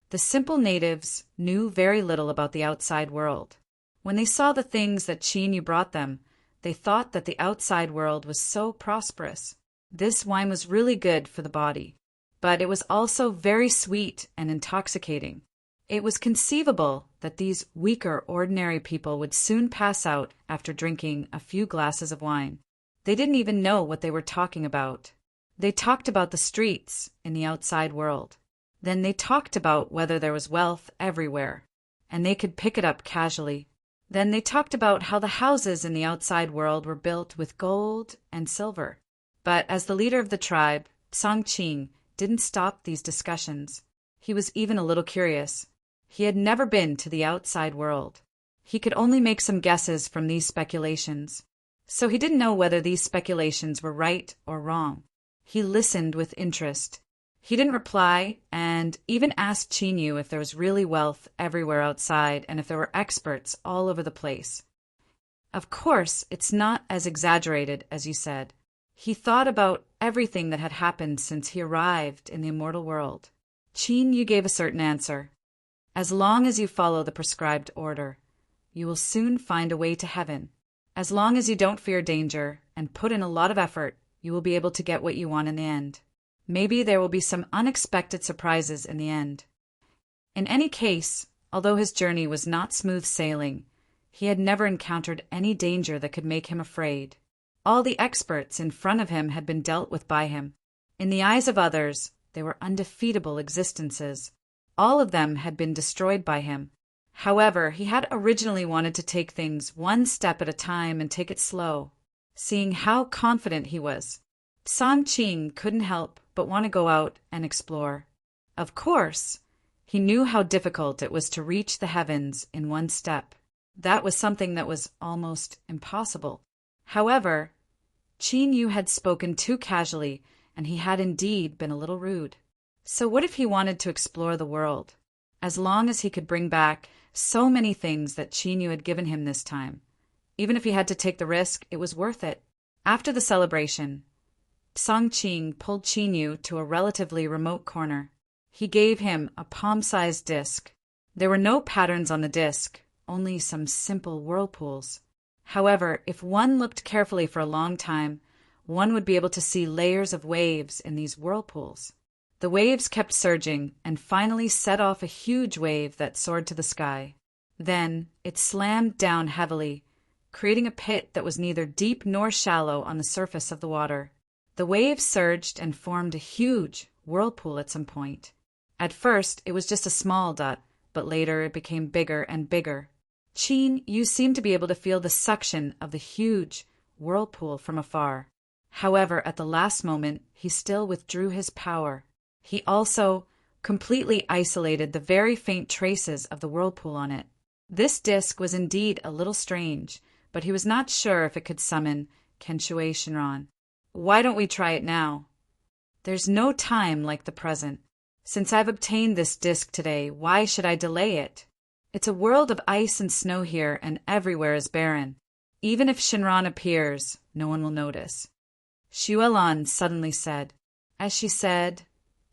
The simple natives knew very little about the outside world. When they saw the things that Qin Yu brought them, they thought that the outside world was so prosperous. This wine was really good for the body, but it was also very sweet and intoxicating. It was conceivable that these weaker, ordinary people would soon pass out after drinking a few glasses of wine. They didn't even know what they were talking about. They talked about the streets in the outside world. Then they talked about whether there was wealth everywhere, and they could pick it up casually. Then they talked about how the houses in the outside world were built with gold and silver. But as the leader of the tribe, Songqing didn't stop these discussions. He was even a little curious. He had never been to the outside world. He could only make some guesses from these speculations. So he didn't know whether these speculations were right or wrong. He listened with interest. He didn't reply and even asked Qin Yu if there was really wealth everywhere outside and if there were experts all over the place. Of course, it's not as exaggerated as you said. He thought about everything that had happened since he arrived in the immortal world. Qin Yu gave a certain answer. As long as you follow the prescribed order, you will soon find a way to heaven. As long as you don't fear danger and put in a lot of effort, you will be able to get what you want in the end. Maybe there will be some unexpected surprises in the end. In any case, although his journey was not smooth sailing, he had never encountered any danger that could make him afraid. All the experts in front of him had been dealt with by him. In the eyes of others, they were undefeatable existences. All of them had been destroyed by him. However, he had originally wanted to take things one step at a time and take it slow. Seeing how confident he was, Songqing couldn't help but want to go out and explore. Of course, he knew how difficult it was to reach the heavens in one step. That was something that was almost impossible. However, Qin Yu had spoken too casually, and he had indeed been a little rude. So what if he wanted to explore the world? As long as he could bring back so many things that Qin Yu had given him this time. Even if he had to take the risk, it was worth it. After the celebration, Songqing pulled Qin Yu to a relatively remote corner. He gave him a palm-sized disc. There were no patterns on the disc, only some simple whirlpools. However, if one looked carefully for a long time, one would be able to see layers of waves in these whirlpools. The waves kept surging and finally set off a huge wave that soared to the sky. Then it slammed down heavily, creating a pit that was neither deep nor shallow on the surface of the water. The waves surged and formed a huge whirlpool at some point. At first, it was just a small dot, but later it became bigger and bigger. Qin, you seemed to be able to feel the suction of the huge whirlpool from afar. However, at the last moment, he still withdrew his power. He also completely isolated the very faint traces of the whirlpool on it. This disc was indeed a little strange, but he was not sure if it could summon Kenshui Shinran. Why don't we try it now? There's no time like the present. Since I've obtained this disc today, why should I delay it? It's a world of ice and snow here, and everywhere is barren. Even if Shinran appears, no one will notice. Xuelan suddenly said. As she said,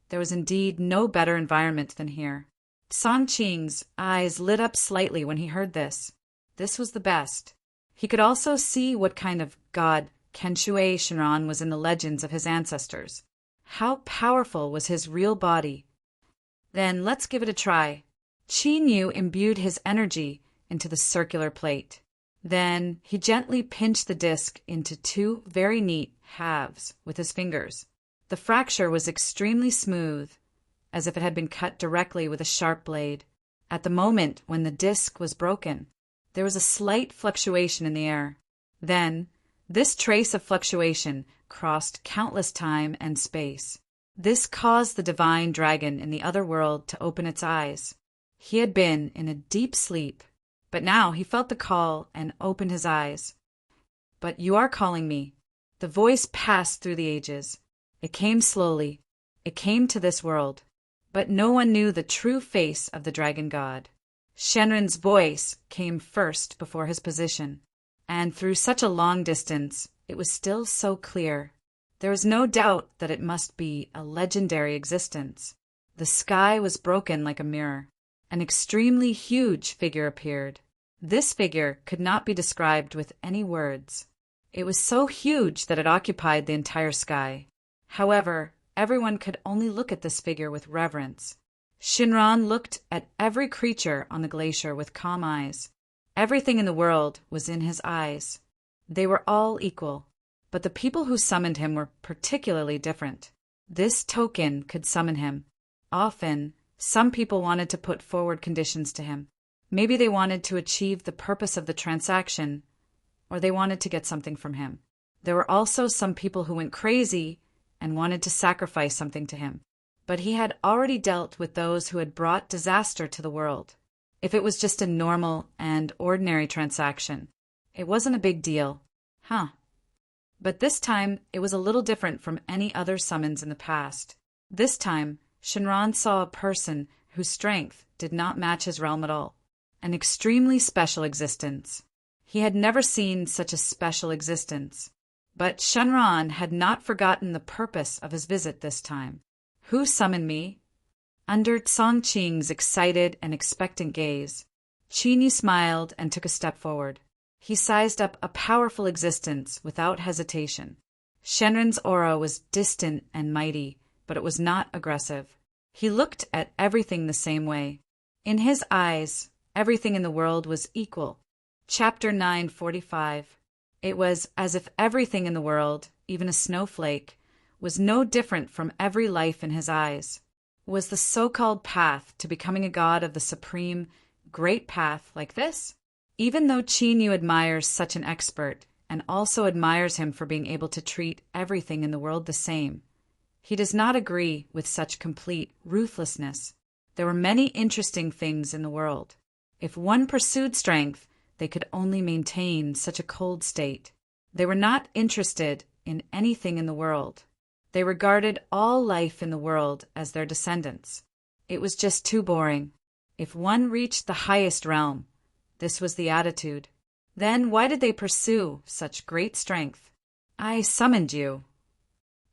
there was indeed no better environment than here. Song Qing's eyes lit up slightly when he heard this. This was the best. He could also see what kind of god Kenshui Shinran was in the legends of his ancestors. How powerful was his real body? Then let's give it a try. Qin Yu imbued his energy into the circular plate. Then he gently pinched the disc into two very neat halves with his fingers. The fracture was extremely smooth, as if it had been cut directly with a sharp blade. At the moment when the disc was broken, there was a slight fluctuation in the air. Then, this trace of fluctuation crossed countless time and space. This caused the divine dragon in the other world to open its eyes. He had been in a deep sleep, but now he felt the call and opened his eyes. But you are calling me. The voice passed through the ages. It came slowly. It came to this world. But no one knew the true face of the dragon god. Shenren's voice came first before his position, and through such a long distance, it was still so clear. There was no doubt that it must be a legendary existence. The sky was broken like a mirror. An extremely huge figure appeared. This figure could not be described with any words. It was so huge that it occupied the entire sky. However, everyone could only look at this figure with reverence. Shinran looked at every creature on the glacier with calm eyes. Everything in the world was in his eyes. They were all equal, but the people who summoned him were particularly different. This token could summon him. Often, some people wanted to put forward conditions to him. Maybe they wanted to achieve the purpose of the transaction, or they wanted to get something from him. There were also some people who went crazy and wanted to sacrifice something to him. But he had already dealt with those who had brought disaster to the world. If it was just a normal and ordinary transaction, it wasn't a big deal. But this time, it was a little different from any other summons in the past. This time, Shinran saw a person whose strength did not match his realm at all. An extremely special existence. He had never seen such a special existence. But Shinran had not forgotten the purpose of his visit this time. Who summoned me? Under Song Qing's excited and expectant gaze, Qin Yu smiled and took a step forward. He sized up a powerful existence without hesitation. Shenren's aura was distant and mighty, but it was not aggressive. He looked at everything the same way. In his eyes, everything in the world was equal. Chapter 945. It was as if everything in the world, even a snowflake, was no different from every life in his eyes. Was the so-called path to becoming a god of the supreme, great path like this? Even though Qin Yu admires such an expert, and also admires him for being able to treat everything in the world the same, he does not agree with such complete ruthlessness. There were many interesting things in the world. If one pursued strength, they could only maintain such a cold state. They were not interested in anything in the world. They regarded all life in the world as their descendants. It was just too boring. If one reached the highest realm, this was the attitude. Then why did they pursue such great strength? I summoned you.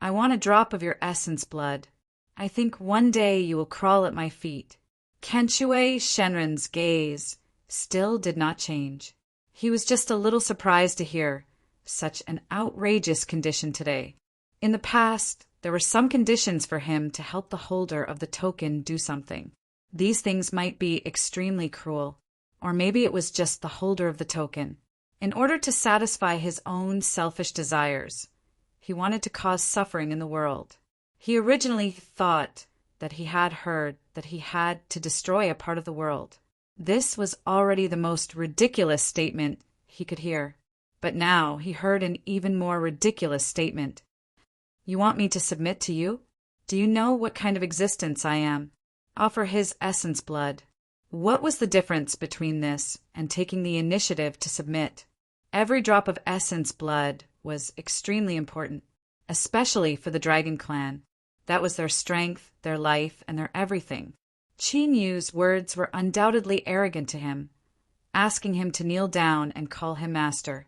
I want a drop of your essence blood. I think one day you will crawl at my feet. Kenshui Shenren's gaze still did not change. He was just a little surprised to hear such an outrageous condition today. In the past, There were some conditions for him to help the holder of the token do something. These things might be extremely cruel, or maybe it was just the holder of the token. In order to satisfy his own selfish desires, he wanted to cause suffering in the world. He originally thought that he had heard that he had to destroy a part of the world. This was already the most ridiculous statement he could hear. But now he heard an even more ridiculous statement. You want me to submit to you? Do you know what kind of existence I am? Offer his essence blood. What was the difference between this and taking the initiative to submit? Every drop of essence blood was extremely important, especially for the Dragon Clan. That was their strength, their life, and their everything. Qin Yu's words were undoubtedly arrogant to him, asking him to kneel down and call him master.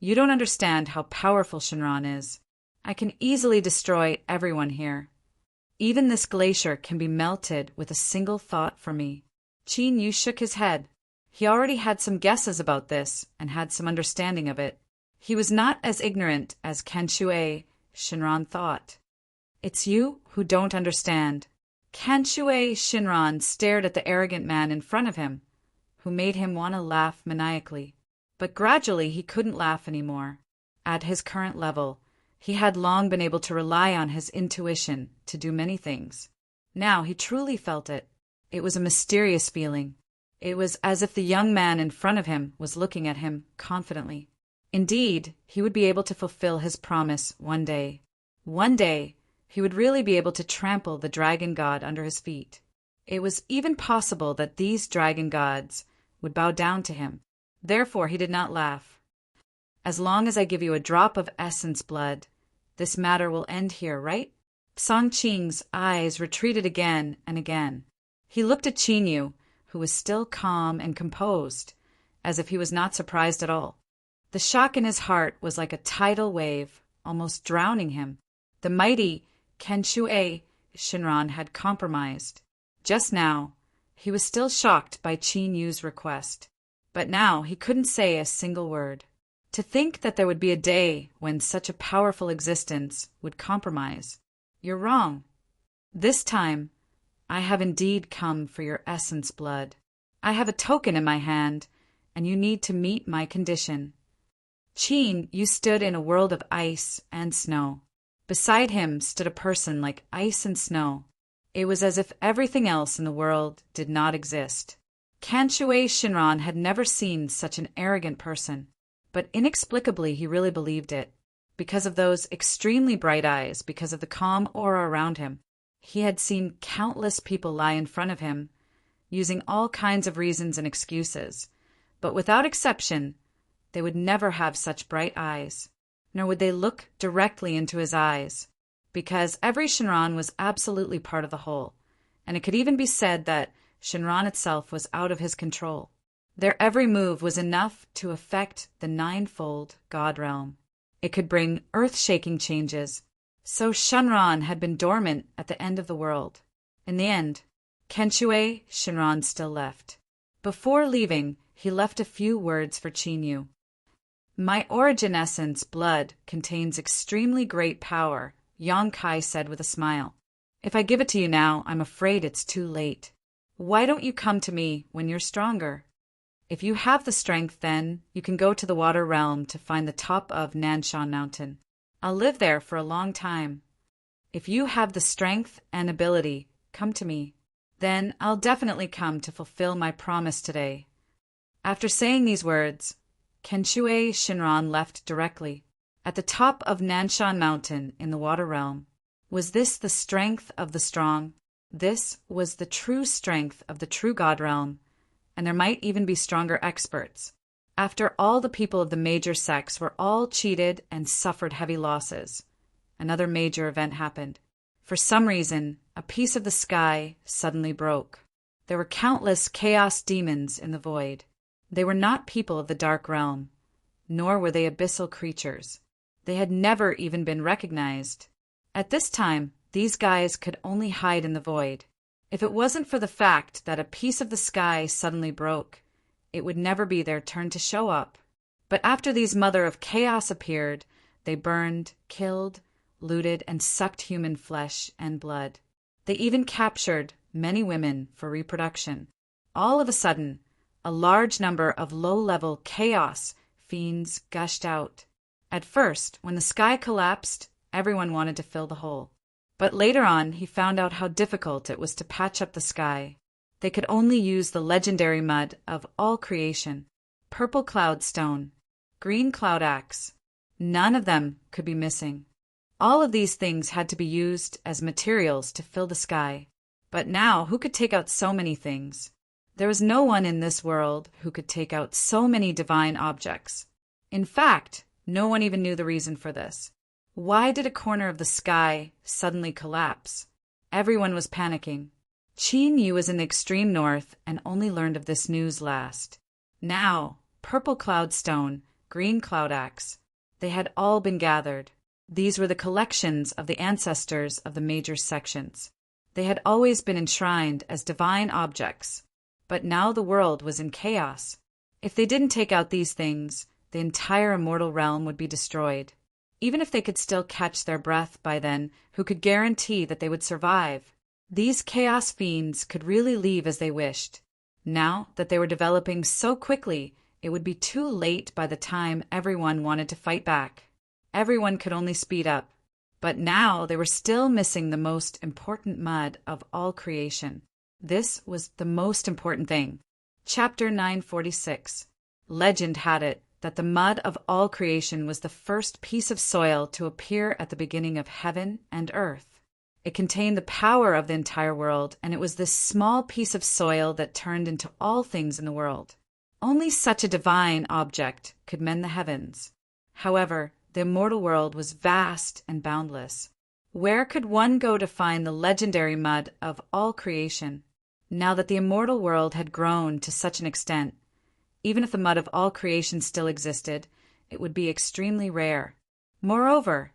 You don't understand how powerful Shinran is. I can easily destroy everyone here. Even this glacier can be melted with a single thought from me. Qin Yu shook his head. He already had some guesses about this and had some understanding of it. He was not as ignorant as Kanshue Shinran thought. It's you who don't understand. Kanshue Shinran stared at the arrogant man in front of him, who made him want to laugh maniacally. But gradually he couldn't laugh anymore. At his current level, he had long been able to rely on his intuition to do many things. Now he truly felt it. It was a mysterious feeling. It was as if the young man in front of him was looking at him confidently. Indeed, he would be able to fulfill his promise one day. One day, he would really be able to trample the dragon god under his feet. It was even possible that these dragon gods would bow down to him. Therefore, he did not laugh. As long as I give you a drop of essence blood, this matter will end here, right? Song Qing's eyes retreated again and again. He looked at Qin Yu, who was still calm and composed, as if he was not surprised at all. The shock in his heart was like a tidal wave, almost drowning him. The mighty Kanshue Shinran had compromised. Just now, he was still shocked by Qin Yu's request, but now he couldn't say a single word. To think that there would be a day when such a powerful existence would compromise. You're wrong. This time, I have indeed come for your essence blood. I have a token in my hand, and you need to meet my condition. Qin Yu stood in a world of ice and snow. Beside him stood a person like ice and snow. It was as if everything else in the world did not exist. Kanshue Shinran had never seen such an arrogant person, but inexplicably he really believed it. Because of those extremely bright eyes, because of the calm aura around him, he had seen countless people lie in front of him, using all kinds of reasons and excuses, but without exception, they would never have such bright eyes, nor would they look directly into his eyes, because every Shinran was absolutely part of the whole, and it could even be said that Shinran itself was out of his control. Their every move was enough to affect the ninefold God realm. It could bring earth-shaking changes. So Shinran had been dormant at the end of the world. In the end, Kanshue Shinran still left. Before leaving, he left a few words for Qin Yu. My origin essence, blood, contains extremely great power, Yang Kai said with a smile. If I give it to you now, I'm afraid it's too late. Why don't you come to me when you're stronger? If you have the strength, then you can go to the water realm to find the top of Nanshan Mountain. I'll live there for a long time. If you have the strength and ability, come to me. Then I'll definitely come to fulfill my promise today. After saying these words, Kanshue Shinran left directly. At the top of Nanshan Mountain in the water realm, was this the strength of the strong? This was the true strength of the true God realm, and there might even be stronger experts. After all, the people of the major sects were all cheated and suffered heavy losses, another major event happened. For some reason, a piece of the sky suddenly broke. There were countless chaos demons in the void. They were not people of the dark realm, nor were they abyssal creatures. They had never even been recognized. At this time, these guys could only hide in the void. If it wasn't for the fact that a piece of the sky suddenly broke, it would never be their turn to show up. But after these Mother of Chaos appeared, they burned, killed, looted, and sucked human flesh and blood. They even captured many women for reproduction. All of a sudden, a large number of low-level chaos fiends gushed out. At first, when the sky collapsed, everyone wanted to fill the hole. But later on, he found out how difficult it was to patch up the sky. They could only use the legendary mud of all creation: purple cloud stone, green cloud axe. None of them could be missing. All of these things had to be used as materials to fill the sky. But now, who could take out so many things? There was no one in this world who could take out so many divine objects. In fact, no one even knew the reason for this. Why did a corner of the sky suddenly collapse? Everyone was panicking. Qin Yu was in the extreme north and only learned of this news last. Now, purple cloud stone, green cloud axe, they had all been gathered. These were the collections of the ancestors of the major sections. They had always been enshrined as divine objects, but now the world was in chaos. If they didn't take out these things, the entire immortal realm would be destroyed. Even if they could still catch their breath by then, who could guarantee that they would survive? These chaos fiends could really leave as they wished. Now that they were developing so quickly, it would be too late by the time everyone wanted to fight back. Everyone could only speed up. But now they were still missing the most important mud of all creation. This was the most important thing. Chapter 946. Legend had it that the mud of all creation was the first piece of soil to appear at the beginning of heaven and earth. It contained the power of the entire world, and it was this small piece of soil that turned into all things in the world. Only such a divine object could mend the heavens. However, the immortal world was vast and boundless. Where could one go to find the legendary mud of all creation? Now that the immortal world had grown to such an extent, even if the mud of all creation still existed, it would be extremely rare. Moreover,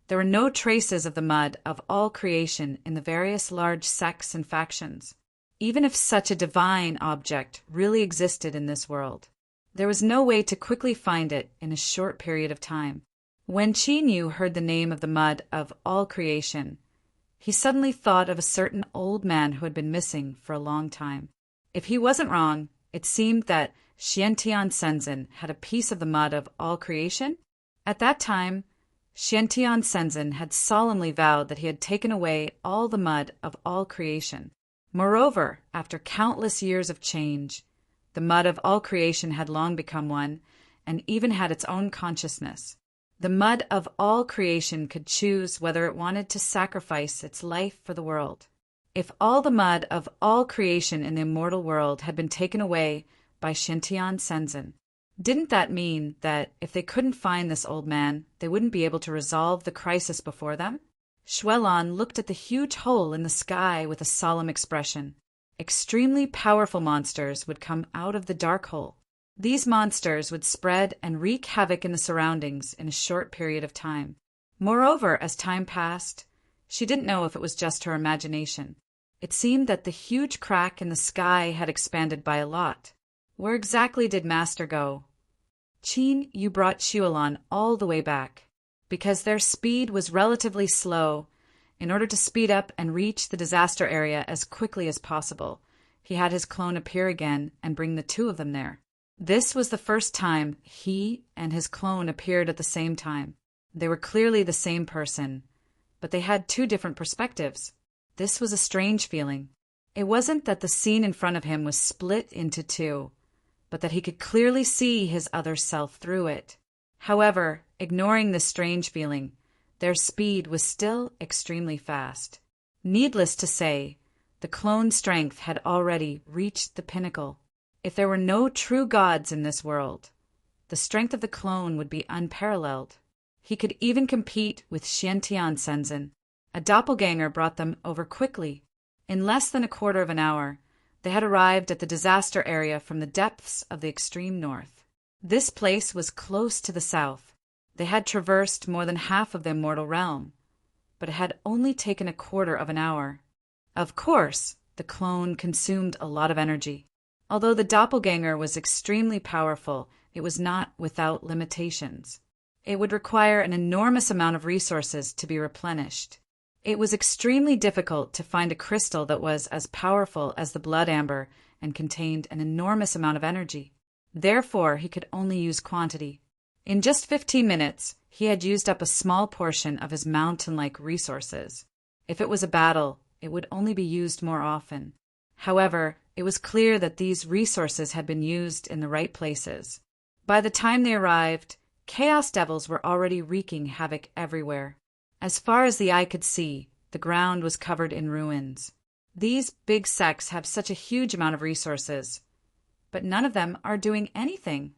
there were no traces of the mud of all creation in the various large sects and factions. Even if such a divine object really existed in this world, there was no way to quickly find it in a short period of time. When Qin Yu heard the name of the mud of all creation, he suddenly thought of a certain old man who had been missing for a long time. If he wasn't wrong, it seemed that Xiantian Senzin had a piece of the mud of all creation. At that time, Xiantian Senzin had solemnly vowed that he had taken away all the mud of all creation. Moreover, after countless years of change, the mud of all creation had long become one, and even had its own consciousness. The mud of all creation could choose whether it wanted to sacrifice its life for the world. If all the mud of all creation in the immortal world had been taken away by Xiantian Senzin, didn't that mean that if they couldn't find this old man, they wouldn't be able to resolve the crisis before them? Xuelan looked at the huge hole in the sky with a solemn expression. Extremely powerful monsters would come out of the dark hole. These monsters would spread and wreak havoc in the surroundings in a short period of time. Moreover, as time passed, she didn't know if it was just her imagination. It seemed that the huge crack in the sky had expanded by a lot. Where exactly did Master go? Qin Yu brought Xuelan all the way back. Because their speed was relatively slow, in order to speed up and reach the disaster area as quickly as possible, he had his clone appear again and bring the two of them there. This was the first time he and his clone appeared at the same time. They were clearly the same person, but they had two different perspectives. This was a strange feeling. It wasn't that the scene in front of him was split into two, but that he could clearly see his other self through it. However, ignoring this strange feeling, their speed was still extremely fast. Needless to say, the clone's strength had already reached the pinnacle. If there were no true gods in this world, the strength of the clone would be unparalleled. He could even compete with Xiantian Senzin. A doppelganger brought them over quickly. In less than a quarter of an hour, they had arrived at the disaster area from the depths of the extreme north. This place was close to the south. They had traversed more than half of the immortal realm, but it had only taken a quarter of an hour. Of course, the clone consumed a lot of energy. Although the doppelganger was extremely powerful, it was not without limitations. It would require an enormous amount of resources to be replenished. It was extremely difficult to find a crystal that was as powerful as the blood amber and contained an enormous amount of energy. Therefore, he could only use quantity. In just 15 minutes, he had used up a small portion of his mountain-like resources. If it was a battle, it would only be used more often. However, it was clear that these resources had been used in the right places. By the time they arrived, Chaos Devils were already wreaking havoc everywhere. As far as the eye could see, the ground was covered in ruins. These big sects have such a huge amount of resources, but none of them are doing anything.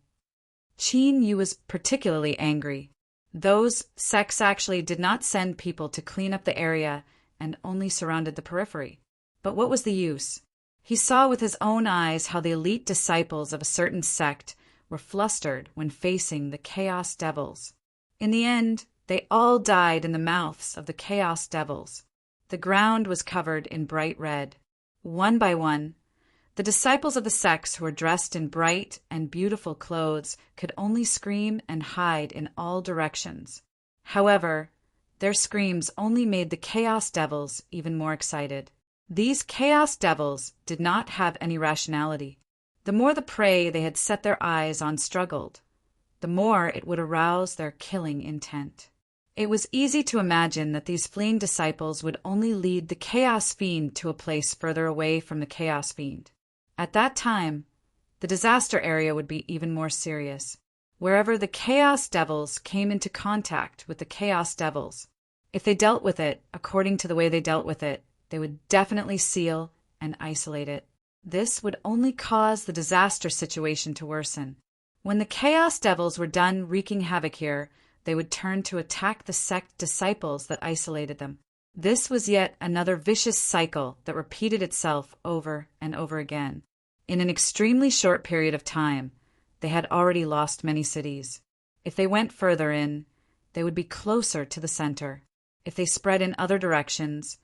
Qin Yu was particularly angry. Those sects actually did not send people to clean up the area and only surrounded the periphery. But what was the use? He saw with his own eyes how the elite disciples of a certain sect were flustered when facing the Chaos Devils. In the end, they all died in the mouths of the Chaos Devils. The ground was covered in bright red. One by one, the disciples of the sects who were dressed in bright and beautiful clothes could only scream and hide in all directions. However, their screams only made the Chaos Devils even more excited. These Chaos Devils did not have any rationality. The more the prey they had set their eyes on struggled, the more it would arouse their killing intent. It was easy to imagine that these fleeing disciples would only lead the Chaos Fiend to a place further away from the Chaos Fiend. At that time, the disaster area would be even more serious. Wherever the Chaos Devils came into contact with the Chaos Devils, if they dealt with it according to the way they dealt with it, they would definitely seal and isolate it. This would only cause the disaster situation to worsen. When the Chaos Devils were done wreaking havoc here, they would turn to attack the sect disciples that isolated them. This was yet another vicious cycle that repeated itself over and over again. In an extremely short period of time, they had already lost many cities. If they went further in, they would be closer to the center. If they spread in other directions,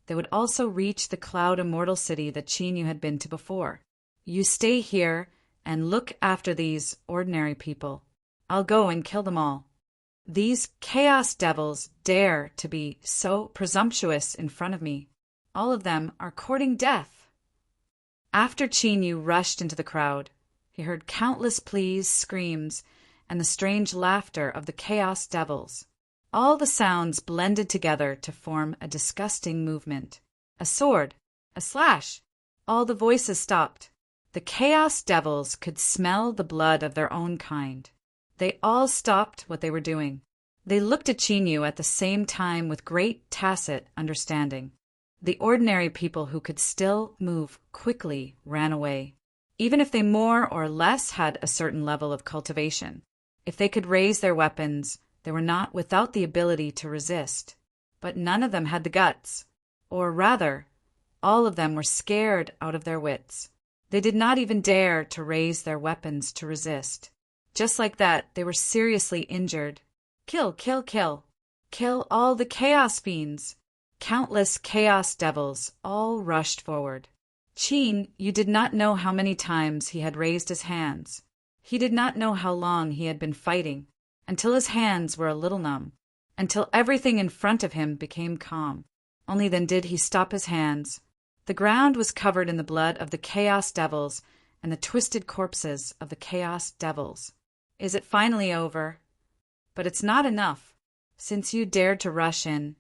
they would also reach the Cloud Immortal City that Qin Yu had been to before. You stay here and look after these ordinary people. I'll go and kill them all. These Chaos Devils dare to be so presumptuous in front of me. All of them are courting death. After Qin Yu rushed into the crowd, he heard countless pleas, screams, and the strange laughter of the Chaos Devils. All the sounds blended together to form a disgusting movement. A sword, a slash. All the voices stopped. The Chaos Devils could smell the blood of their own kind. They all stopped what they were doing. They looked at Qin Yu at the same time with great tacit understanding. The ordinary people who could still move quickly ran away, even if they more or less had a certain level of cultivation. If they could raise their weapons, they were not without the ability to resist. But none of them had the guts, or rather, all of them were scared out of their wits. They did not even dare to raise their weapons to resist. Just like that, they were seriously injured. Kill, kill, kill. Kill all the Chaos Fiends. Countless Chaos Devils all rushed forward. Qin Yu did not know how many times he had raised his hands. He did not know how long he had been fighting, until his hands were a little numb, until everything in front of him became calm. Only then did he stop his hands. The ground was covered in the blood of the Chaos Devils and the twisted corpses of the Chaos Devils. Is it finally over? But it's not enough. Since you dared to rush in,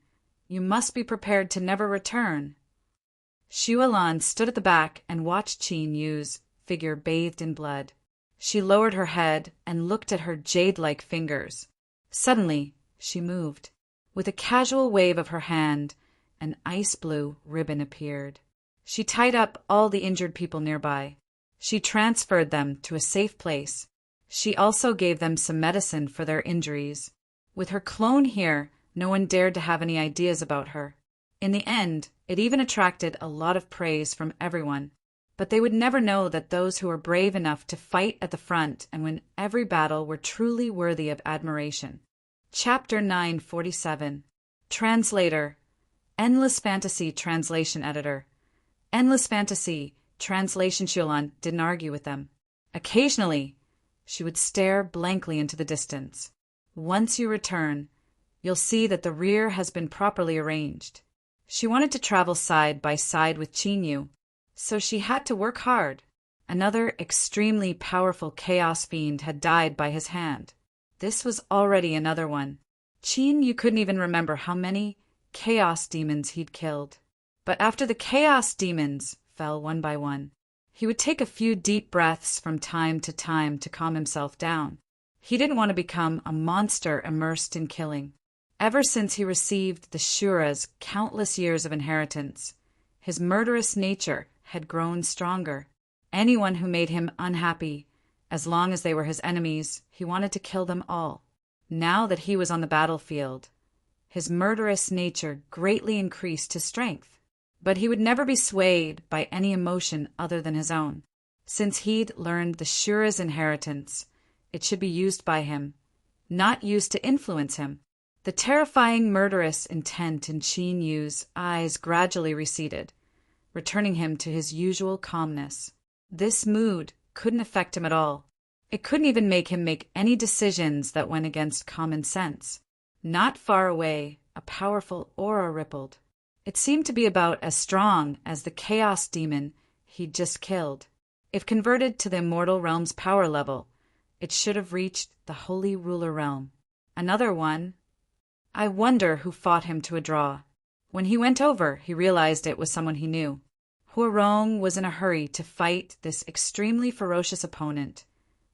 you must be prepared to never return. Xu Alan stood at the back and watched Qin Yu's figure bathed in blood. She lowered her head and looked at her jade-like fingers. Suddenly, she moved. With a casual wave of her hand, an ice-blue ribbon appeared. She tied up all the injured people nearby. She transferred them to a safe place. She also gave them some medicine for their injuries. With her clone here, no one dared to have any ideas about her. In the end, it even attracted a lot of praise from everyone. But they would never know that those who were brave enough to fight at the front and win every battle were truly worthy of admiration. Chapter 947. Translator. Endless Fantasy Translation Editor. Endless Fantasy Translation. Shulan didn't argue with them. Occasionally, she would stare blankly into the distance. Once you return, you'll see that the rear has been properly arranged. She wanted to travel side by side with Qinyu, so she had to work hard. Another extremely powerful chaos fiend had died by his hand. This was already another one. Qinyu couldn't even remember how many chaos demons he'd killed. But after the chaos demons fell one by one, he would take a few deep breaths from time to calm himself down. He didn't want to become a monster immersed in killing. Ever since he received the Shura's countless years of inheritance, his murderous nature had grown stronger. Anyone who made him unhappy, as long as they were his enemies, he wanted to kill them all. Now that he was on the battlefield, his murderous nature greatly increased his strength. But he would never be swayed by any emotion other than his own. Since he'd learned the Shura's inheritance, it should be used by him, not used to influence him. The terrifying murderous intent in Qin Yu's eyes gradually receded, returning him to his usual calmness. This mood couldn't affect him at all. It couldn't even make him make any decisions that went against common sense. Not far away, a powerful aura rippled. It seemed to be about as strong as the chaos demon he'd just killed. If converted to the immortal realm's power level, it should have reached the holy ruler realm. Another one. I wonder who fought him to a draw. When he went over, he realized it was someone he knew. Huarong was in a hurry to fight this extremely ferocious opponent,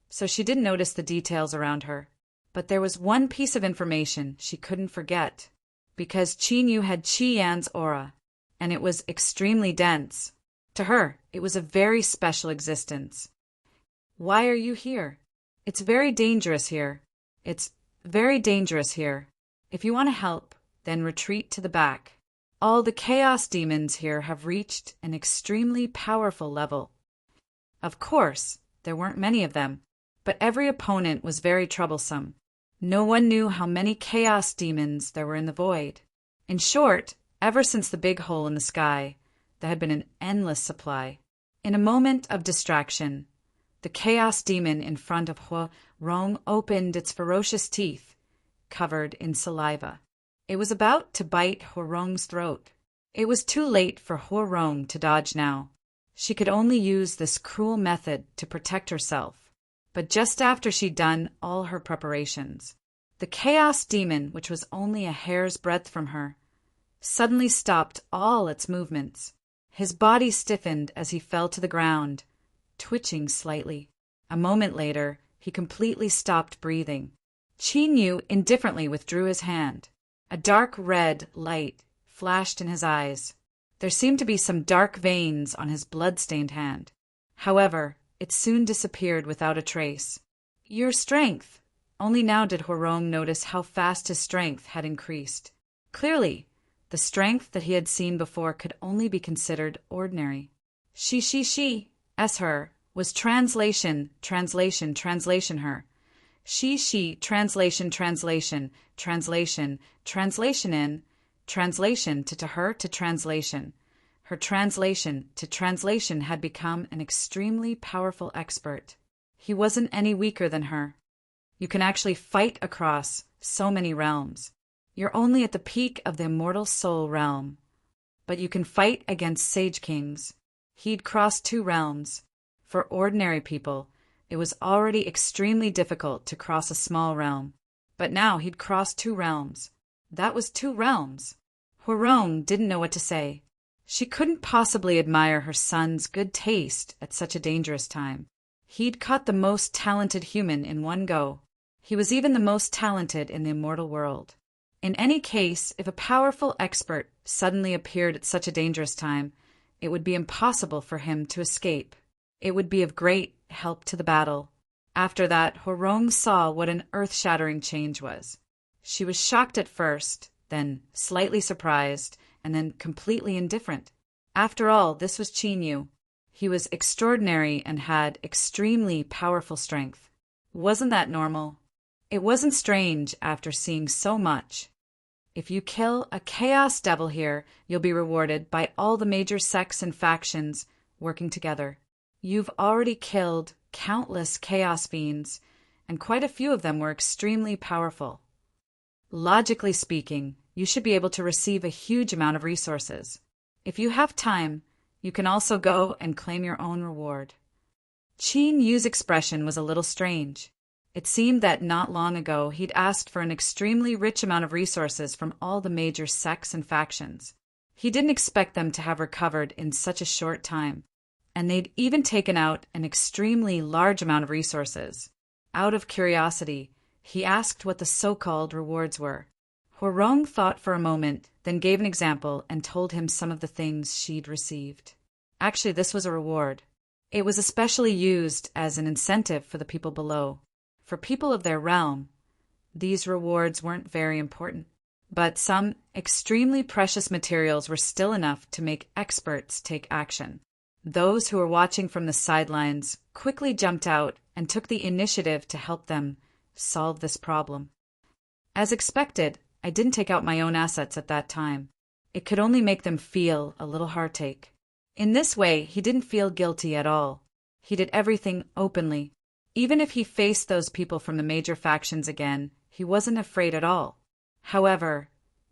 so she didn't notice the details around her. But there was one piece of information she couldn't forget, because Qinyu had Qi Yan's aura, and it was extremely dense. To her, it was a very special existence. Why are you here? It's very dangerous here. It's very dangerous here. If you want to help, then retreat to the back. All the chaos demons here have reached an extremely powerful level. Of course, there weren't many of them, but every opponent was very troublesome. No one knew how many chaos demons there were in the void. In short, ever since the big hole in the sky, there had been an endless supply. In a moment of distraction, the chaos demon in front of Huarong opened its ferocious teeth, covered in saliva. It was about to bite Huarong's throat. It was too late for Huarong to dodge now. She could only use this cruel method to protect herself. But just after she'd done all her preparations, the chaos demon, which was only a hair's breadth from her, suddenly stopped all its movements. His body stiffened as he fell to the ground, twitching slightly. A moment later, he completely stopped breathing. Qinyu indifferently withdrew his hand. A dark red light flashed in his eyes. There seemed to be some dark veins on his blood-stained hand. However, it soon disappeared without a trace. Your strength! Only now did Huarong notice how fast his strength had increased. Clearly, the strength that he had seen before could only be considered ordinary. She, as her, was translation her. She, translation in, translation to her to translation. Her translation to translation had become an extremely powerful expert. He wasn't any weaker than her. You can actually fight across so many realms. You're only at the peak of the immortal soul realm, but you can fight against sage kings. He'd crossed 2 realms. For ordinary people, it was already extremely difficult to cross a small realm, but now he'd crossed 2 realms. That was 2 realms. Huarong didn't know what to say. She couldn't possibly admire her son's good taste at such a dangerous time. He'd caught the most talented human in one go. He was even the most talented in the immortal world. In any case, if a powerful expert suddenly appeared at such a dangerous time, it would be impossible for him to escape. It would be of great help to the battle. After that, Huarong saw what an earth-shattering change was. She was shocked at first, then slightly surprised, and then completely indifferent. After all, this was Qinyu. He was extraordinary and had extremely powerful strength. Wasn't that normal? It wasn't strange after seeing so much. If you kill a chaos devil here, you'll be rewarded by all the major sects and factions working together. You've already killed countless chaos fiends, and quite a few of them were extremely powerful. Logically speaking, you should be able to receive a huge amount of resources. If you have time, you can also go and claim your own reward. Qin Yu's expression was a little strange. It seemed that not long ago he'd asked for an extremely rich amount of resources from all the major sects and factions. He didn't expect them to have recovered in such a short time, and they'd even taken out an extremely large amount of resources. Out of curiosity, he asked what the so-called rewards were. Huarong thought for a moment, then gave an example and told him some of the things she'd received. Actually, this was a reward. It was especially used as an incentive for the people below. For people of their realm, these rewards weren't very important. But some extremely precious materials were still enough to make experts take action. Those who were watching from the sidelines quickly jumped out and took the initiative to help them solve this problem. As expected, I didn't take out my own assets at that time. It could only make them feel a little heartache. In this way, he didn't feel guilty at all. He did everything openly. Even if he faced those people from the major factions again, he wasn't afraid at all. However,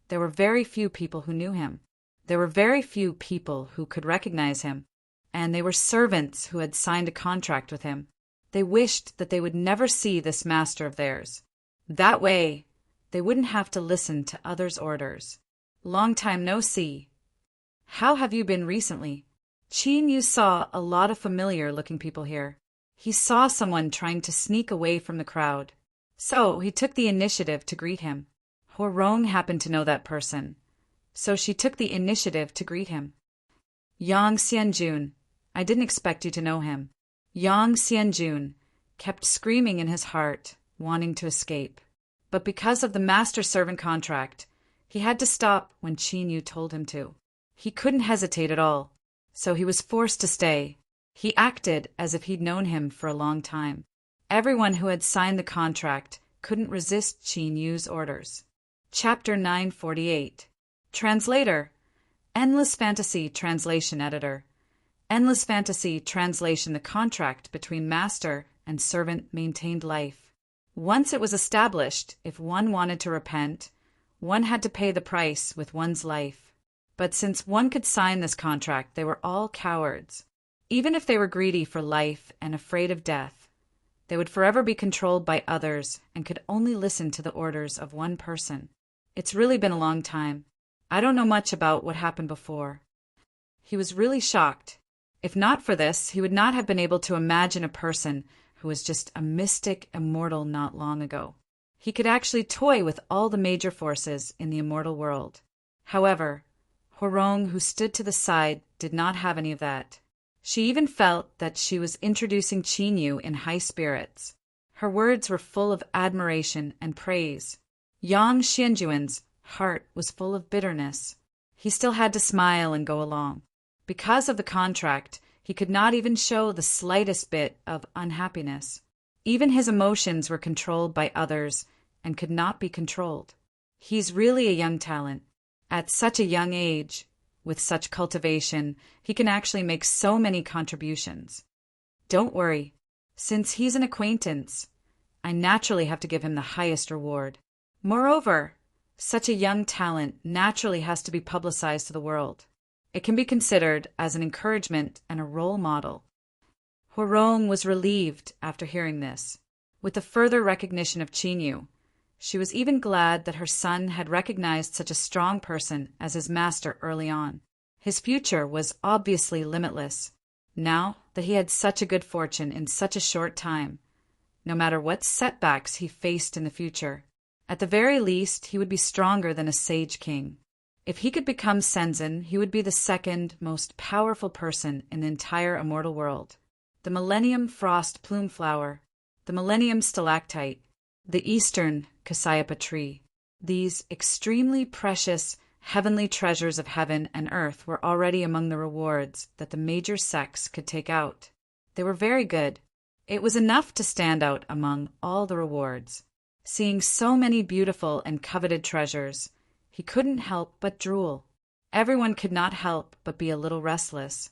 there were very few people who knew him. There were very few people who could recognize him, and they were servants who had signed a contract with him. They wished that they would never see this master of theirs. That way, they wouldn't have to listen to others' orders. Long time no see. How have you been recently? Qin Yu saw a lot of familiar-looking people here. He saw someone trying to sneak away from the crowd, so he took the initiative to greet him. Huarong happened to know that person, so she took the initiative to greet him. Yang Xianjun, I didn't expect you to know him. Yang Xianjun kept screaming in his heart, wanting to escape. But because of the master-servant contract, he had to stop when Qin Yu told him to. He couldn't hesitate at all, so he was forced to stay. He acted as if he'd known him for a long time. Everyone who had signed the contract couldn't resist Qin Yu's orders. Chapter 948. Translator. Endless Fantasy Translation Editor. Endless Fantasy Translation. The contract between master and servant maintained life. Once it was established, if one wanted to repent, one had to pay the price with one's life. But since one could sign this contract, they were all cowards. Even if they were greedy for life and afraid of death, they would forever be controlled by others and could only listen to the orders of one person. It's really been a long time. I don't know much about what happened before. He was really shocked. If not for this, he would not have been able to imagine a person who was just a mystic immortal not long ago. He could actually toy with all the major forces in the immortal world. However, Huarong, who stood to the side, did not have any of that. She even felt that she was introducing Qin Yu in high spirits. Her words were full of admiration and praise. Yang Xianjuan's heart was full of bitterness. He still had to smile and go along. Because of the contract, he could not even show the slightest bit of unhappiness. Even his emotions were controlled by others and could not be controlled. He's really a young talent. At such a young age, with such cultivation, he can actually make so many contributions. Don't worry. Since he's an acquaintance, I naturally have to give him the highest reward. Moreover, such a young talent naturally has to be publicized to the world. It can be considered as an encouragement and a role model. Huarong was relieved after hearing this. With the further recognition of Qin Yu, she was even glad that her son had recognized such a strong person as his master early on. His future was obviously limitless, now that he had such a good fortune in such a short time, no matter what setbacks he faced in the future. At the very least, he would be stronger than a sage king. If he could become Senzin, he would be the second most powerful person in the entire immortal world. The Millennium Frost Plume Flower, the Millennium Stalactite, the Eastern Cassiopeia tree. These extremely precious heavenly treasures of heaven and earth were already among the rewards that the major sects could take out. They were very good. It was enough to stand out among all the rewards. Seeing so many beautiful and coveted treasures, he couldn't help but drool. Everyone could not help but be a little restless.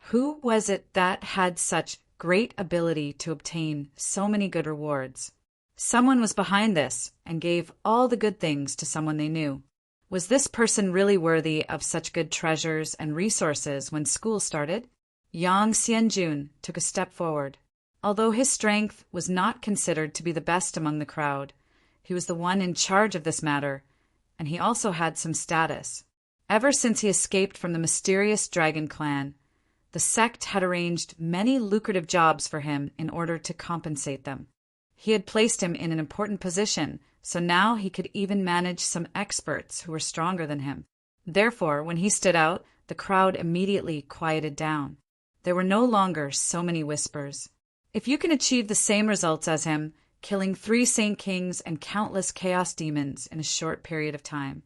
Who was it that had such great ability to obtain so many good rewards? Someone was behind this and gave all the good things to someone they knew. Was this person really worthy of such good treasures and resources when school started? Yang Xianjun took a step forward. Although his strength was not considered to be the best among the crowd, he was the one in charge of this matter, and he also had some status. Ever since he escaped from the mysterious dragon clan, the sect had arranged many lucrative jobs for him in order to compensate them. He had placed him in an important position, so now he could even manage some experts who were stronger than him. Therefore, when he stood out, the crowd immediately quieted down. There were no longer so many whispers. If you can achieve the same results as him, killing 3 Saint Kings and countless chaos demons in a short period of time,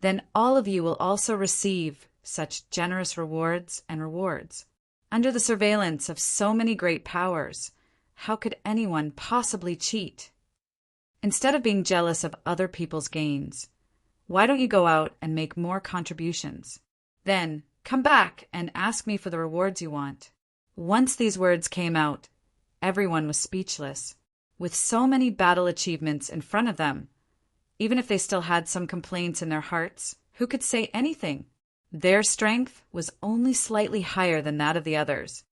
then all of you will also receive such generous rewards and rewards. Under the surveillance of so many great powers, how could anyone possibly cheat? Instead of being jealous of other people's gains, why don't you go out and make more contributions? Then come back and ask me for the rewards you want. Once these words came out, everyone was speechless. With so many battle achievements in front of them, even if they still had some complaints in their hearts, who could say anything? Their strength was only slightly higher than that of the others.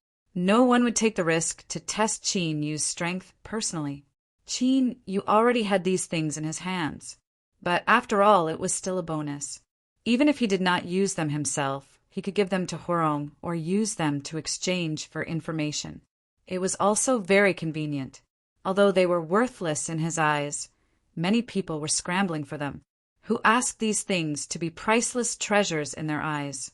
No one would take the risk to test Qin Yu's strength personally. Qin Yu already had these things in his hands, but after all, it was still a bonus. Even if he did not use them himself, he could give them to Hurong or use them to exchange for information. It was also very convenient. Although they were worthless in his eyes, many people were scrambling for them, who asked these things to be priceless treasures in their eyes.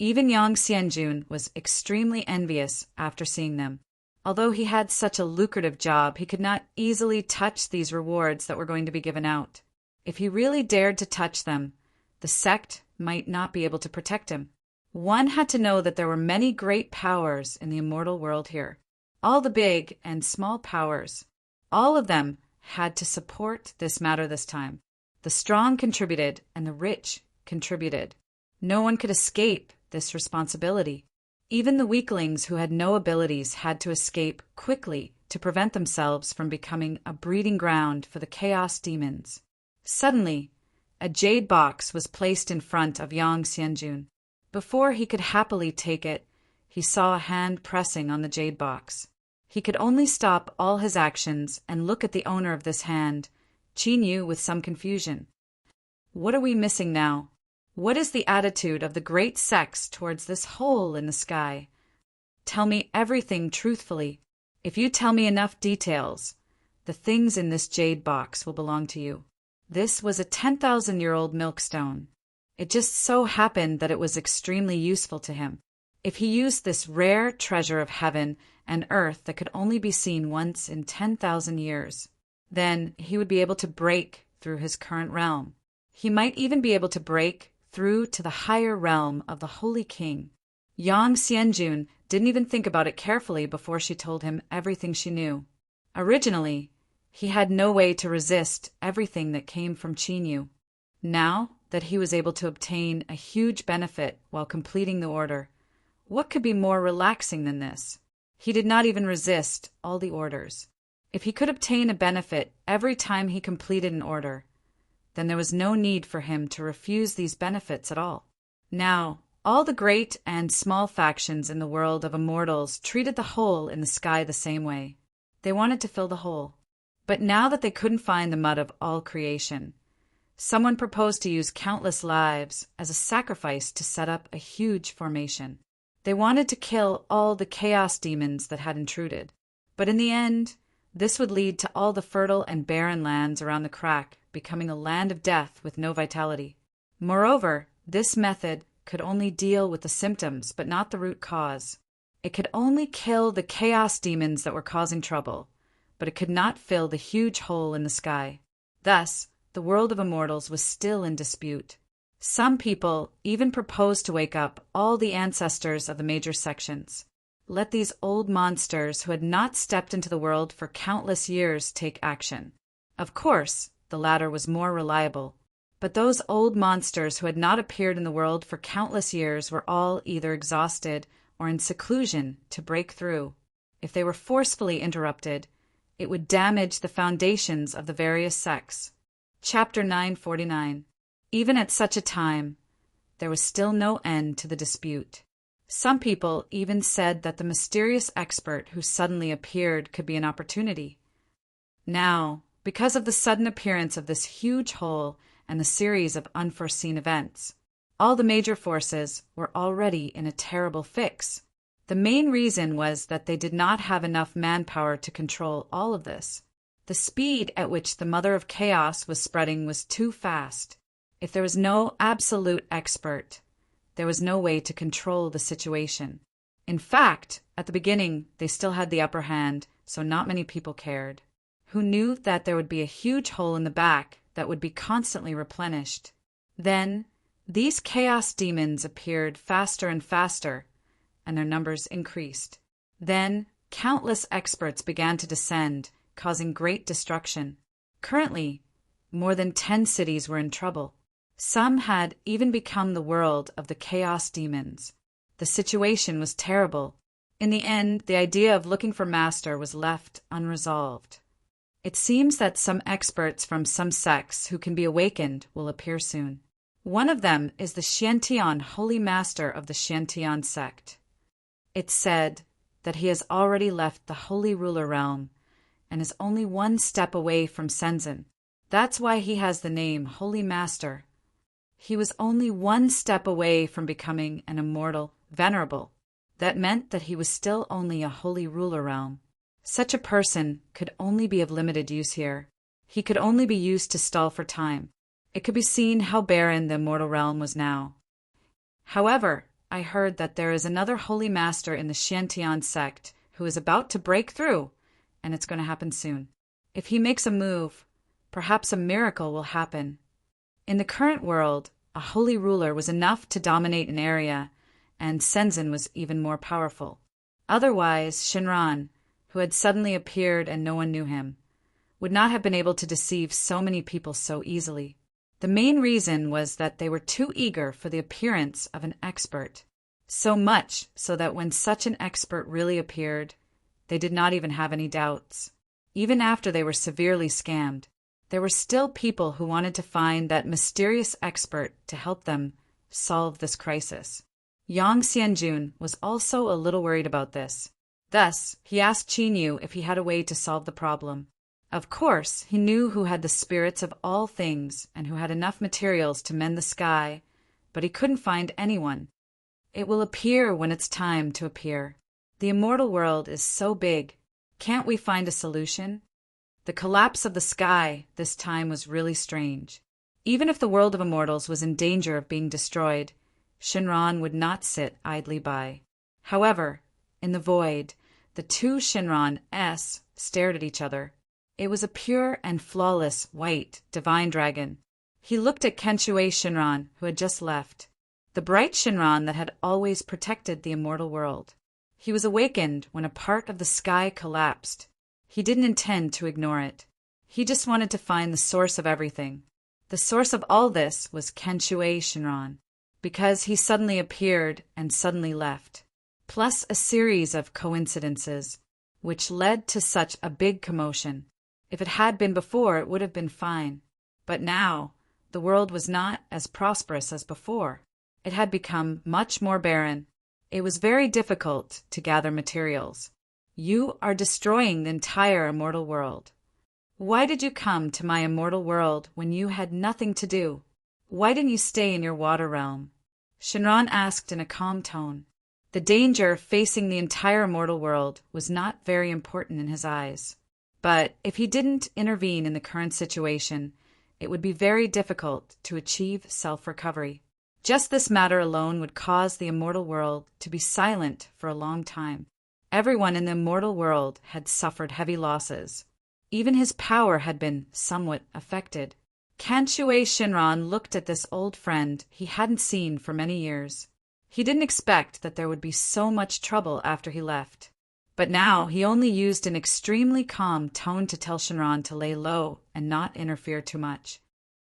Even Yang Xianjun was extremely envious after seeing them. Although he had such a lucrative job, he could not easily touch these rewards that were going to be given out. If he really dared to touch them, the sect might not be able to protect him. One had to know that there were many great powers in the immortal world here. All the big and small powers, all of them had to support this matter this time. The strong contributed and the rich contributed. No one could escape this responsibility. Even the weaklings who had no abilities had to escape quickly to prevent themselves from becoming a breeding ground for the chaos demons. Suddenly, a jade box was placed in front of Yang Xianjun. Before he could happily take it, he saw a hand pressing on the jade box. He could only stop all his actions and look at the owner of this hand, Qin Yu, with some confusion. What are we missing now? What is the attitude of the great sects towards this hole in the sky? Tell me everything truthfully. If you tell me enough details, the things in this jade box will belong to you. This was a 10,000-year-old milkstone. It just so happened that it was extremely useful to him. If he used this rare treasure of heaven and earth that could only be seen once in 10,000 years, then he would be able to break through his current realm. He might even be able to break through to the higher realm of the Holy King. Yang Xianjun didn't even think about it carefully before she told him everything she knew. Originally, he had no way to resist everything that came from Qin Yu. Now that he was able to obtain a huge benefit while completing the order, what could be more relaxing than this? He did not even resist all the orders. If he could obtain a benefit every time he completed an order, then there was no need for him to refuse these benefits at all. Now, all the great and small factions in the world of immortals treated the hole in the sky the same way. They wanted to fill the hole. But now that they couldn't find the mud of all creation, someone proposed to use countless lives as a sacrifice to set up a huge formation. They wanted to kill all the chaos demons that had intruded. But in the end, this would lead to all the fertile and barren lands around the crack becoming a land of death with no vitality. Moreover, this method could only deal with the symptoms but not the root cause. It could only kill the chaos demons that were causing trouble, but it could not fill the huge hole in the sky. Thus, the world of immortals was still in dispute. Some people even proposed to wake up all the ancestors of the major sections. Let these old monsters who had not stepped into the world for countless years take action. Of course, the latter was more reliable. But those old monsters who had not appeared in the world for countless years were all either exhausted or in seclusion to break through. If they were forcefully interrupted, It would damage the foundations of the various sects. Chapter 949. Even at such a time, there was still no end to the dispute. Some people even said that the mysterious expert who suddenly appeared could be an opportunity. Now, because of the sudden appearance of this huge hole and the series of unforeseen events, all the major forces were already in a terrible fix. The main reason was that they did not have enough manpower to control all of this. The speed at which the Mother of Chaos was spreading was too fast. If there was no absolute expert, there was no way to control the situation. In fact, at the beginning, they still had the upper hand, so not many people cared. Who knew that there would be a huge hole in the back that would be constantly replenished? Then, these chaos demons appeared faster and faster, and their numbers increased. Then, countless experts began to descend, causing great destruction. Currently, more than 10 cities were in trouble. Some had even become the world of the chaos demons. The situation was terrible. In the end, the idea of looking for Master was left unresolved. It seems that some experts from some sects who can be awakened will appear soon. One of them is the Xiantian Holy Master of the Xiantian sect. It's said that he has already left the Holy Ruler realm and is only one step away from Shenzhen. That's why he has the name Holy Master. He was only one step away from becoming an immortal venerable. That meant that he was still only a Holy Ruler realm. Such a person could only be of limited use here. He could only be used to stall for time. It could be seen how barren the immortal realm was now. However, I heard that there is another holy master in the Xiantian sect who is about to break through, and it's going to happen soon. If he makes a move, perhaps a miracle will happen. In the current world, a holy ruler was enough to dominate an area, and Shenzhen was even more powerful. Otherwise, Shinran, who had suddenly appeared and no one knew him, would not have been able to deceive so many people so easily. The main reason was that they were too eager for the appearance of an expert. So much so that when such an expert really appeared, they did not even have any doubts. Even after they were severely scammed, there were still people who wanted to find that mysterious expert to help them solve this crisis. Yang Xianjun was also a little worried about this. Thus, he asked Qin Yu if he had a way to solve the problem. Of course, he knew who had the spirits of all things and who had enough materials to mend the sky, but he couldn't find anyone. It will appear when it's time to appear. The immortal world is so big. Can't we find a solution? The collapse of the sky this time was really strange. Even if the world of immortals was in danger of being destroyed, Shinran would not sit idly by. However, in the void, the two Shinran-s stared at each other. It was a pure and flawless white divine dragon. He looked at Kenshue Shinran, who had just left, the bright Shinran that had always protected the immortal world. He was awakened when a part of the sky collapsed. He didn't intend to ignore it. He just wanted to find the source of everything. The source of all this was Kenshue Shinran, because he suddenly appeared and suddenly left, plus a series of coincidences, which led to such a big commotion. If it had been before, it would have been fine. But now, the world was not as prosperous as before. It had become much more barren. It was very difficult to gather materials. You are destroying the entire immortal world. Why did you come to my immortal world when you had nothing to do? Why didn't you stay in your water realm? Shinran asked in a calm tone. The danger facing the entire immortal world was not very important in his eyes. But if he didn't intervene in the current situation, it would be very difficult to achieve self-recovery. Just this matter alone would cause the immortal world to be silent for a long time. Everyone in the immortal world had suffered heavy losses. Even his power had been somewhat affected. Kenshue Shinran looked at this old friend he hadn't seen for many years. He didn't expect that there would be so much trouble after he left. But now he only used an extremely calm tone to tell Shinran to lay low and not interfere too much.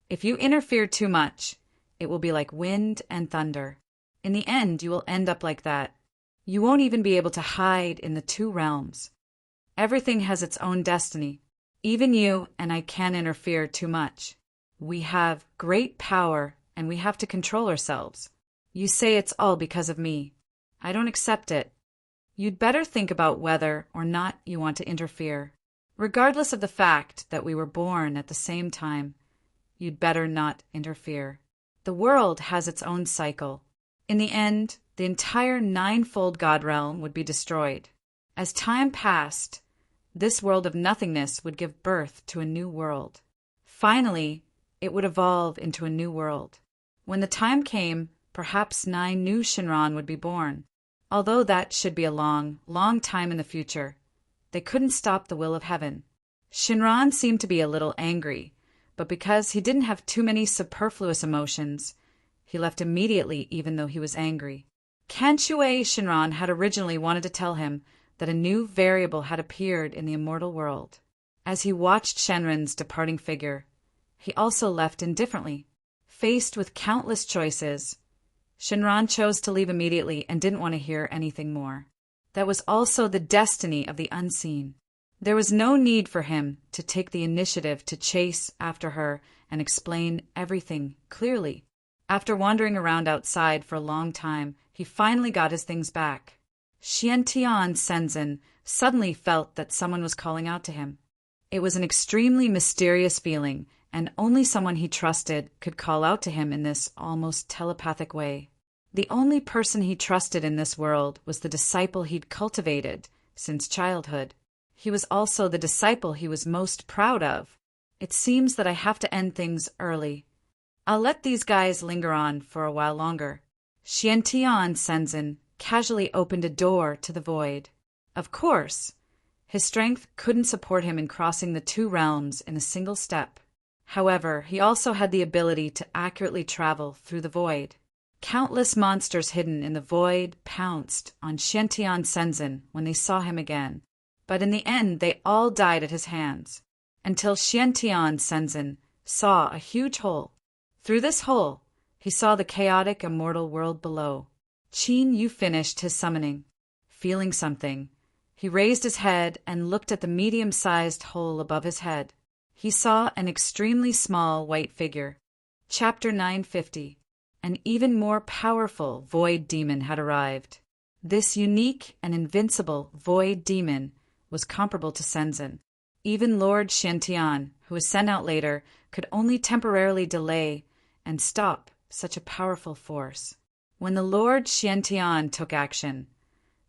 If you interfere too much, it will be like wind and thunder. In the end, you will end up like that. You won't even be able to hide in the two realms. Everything has its own destiny. Even you and I can't interfere too much. We have great power and we have to control ourselves. You say it's all because of me. I don't accept it. You'd better think about whether or not you want to interfere. Regardless of the fact that we were born at the same time, you'd better not interfere. The world has its own cycle. In the end, the entire ninefold God realm would be destroyed. As time passed, this world of nothingness would give birth to a new world. Finally, it would evolve into a new world. When the time came, perhaps 9 new Shinran would be born. Although that should be a long, long time in the future, they couldn't stop the will of heaven. Shinran seemed to be a little angry, but because he didn't have too many superfluous emotions, he left immediately even though he was angry. Kanshue Shinran had originally wanted to tell him that a new variable had appeared in the immortal world. As he watched Shenren's departing figure, he also left indifferently. Faced with countless choices, Shinran chose to leave immediately and didn't want to hear anything more. That was also the destiny of the unseen. There was no need for him to take the initiative to chase after her and explain everything clearly. After wandering around outside for a long time, he finally got his things back. Xiantian Senzin suddenly felt that someone was calling out to him. It was an extremely mysterious feeling, and only someone he trusted could call out to him in this almost telepathic way. The only person he trusted in this world was the disciple he'd cultivated since childhood. He was also the disciple he was most proud of. It seems that I have to end things early. I'll let these guys linger on for a while longer. Xiantian Senzin casually opened a door to the void. Of course, his strength couldn't support him in crossing the 2 realms in a single step. However, he also had the ability to accurately travel through the void. Countless monsters hidden in the void pounced on Xiantian Senzin when they saw him again, but in the end they all died at his hands, until Xiantian Senzin saw a huge hole. Through this hole, he saw the chaotic immortal world below. Qin Yu finished his summoning. Feeling something, he raised his head and looked at the medium-sized hole above his head. He saw an extremely small white figure. Chapter 950. An even more powerful void demon had arrived. This unique and invincible void demon was comparable to Senzin. Even Lord Xiantian, who was sent out later, could only temporarily delay and stop such a powerful force. When the Lord Xiantian took action,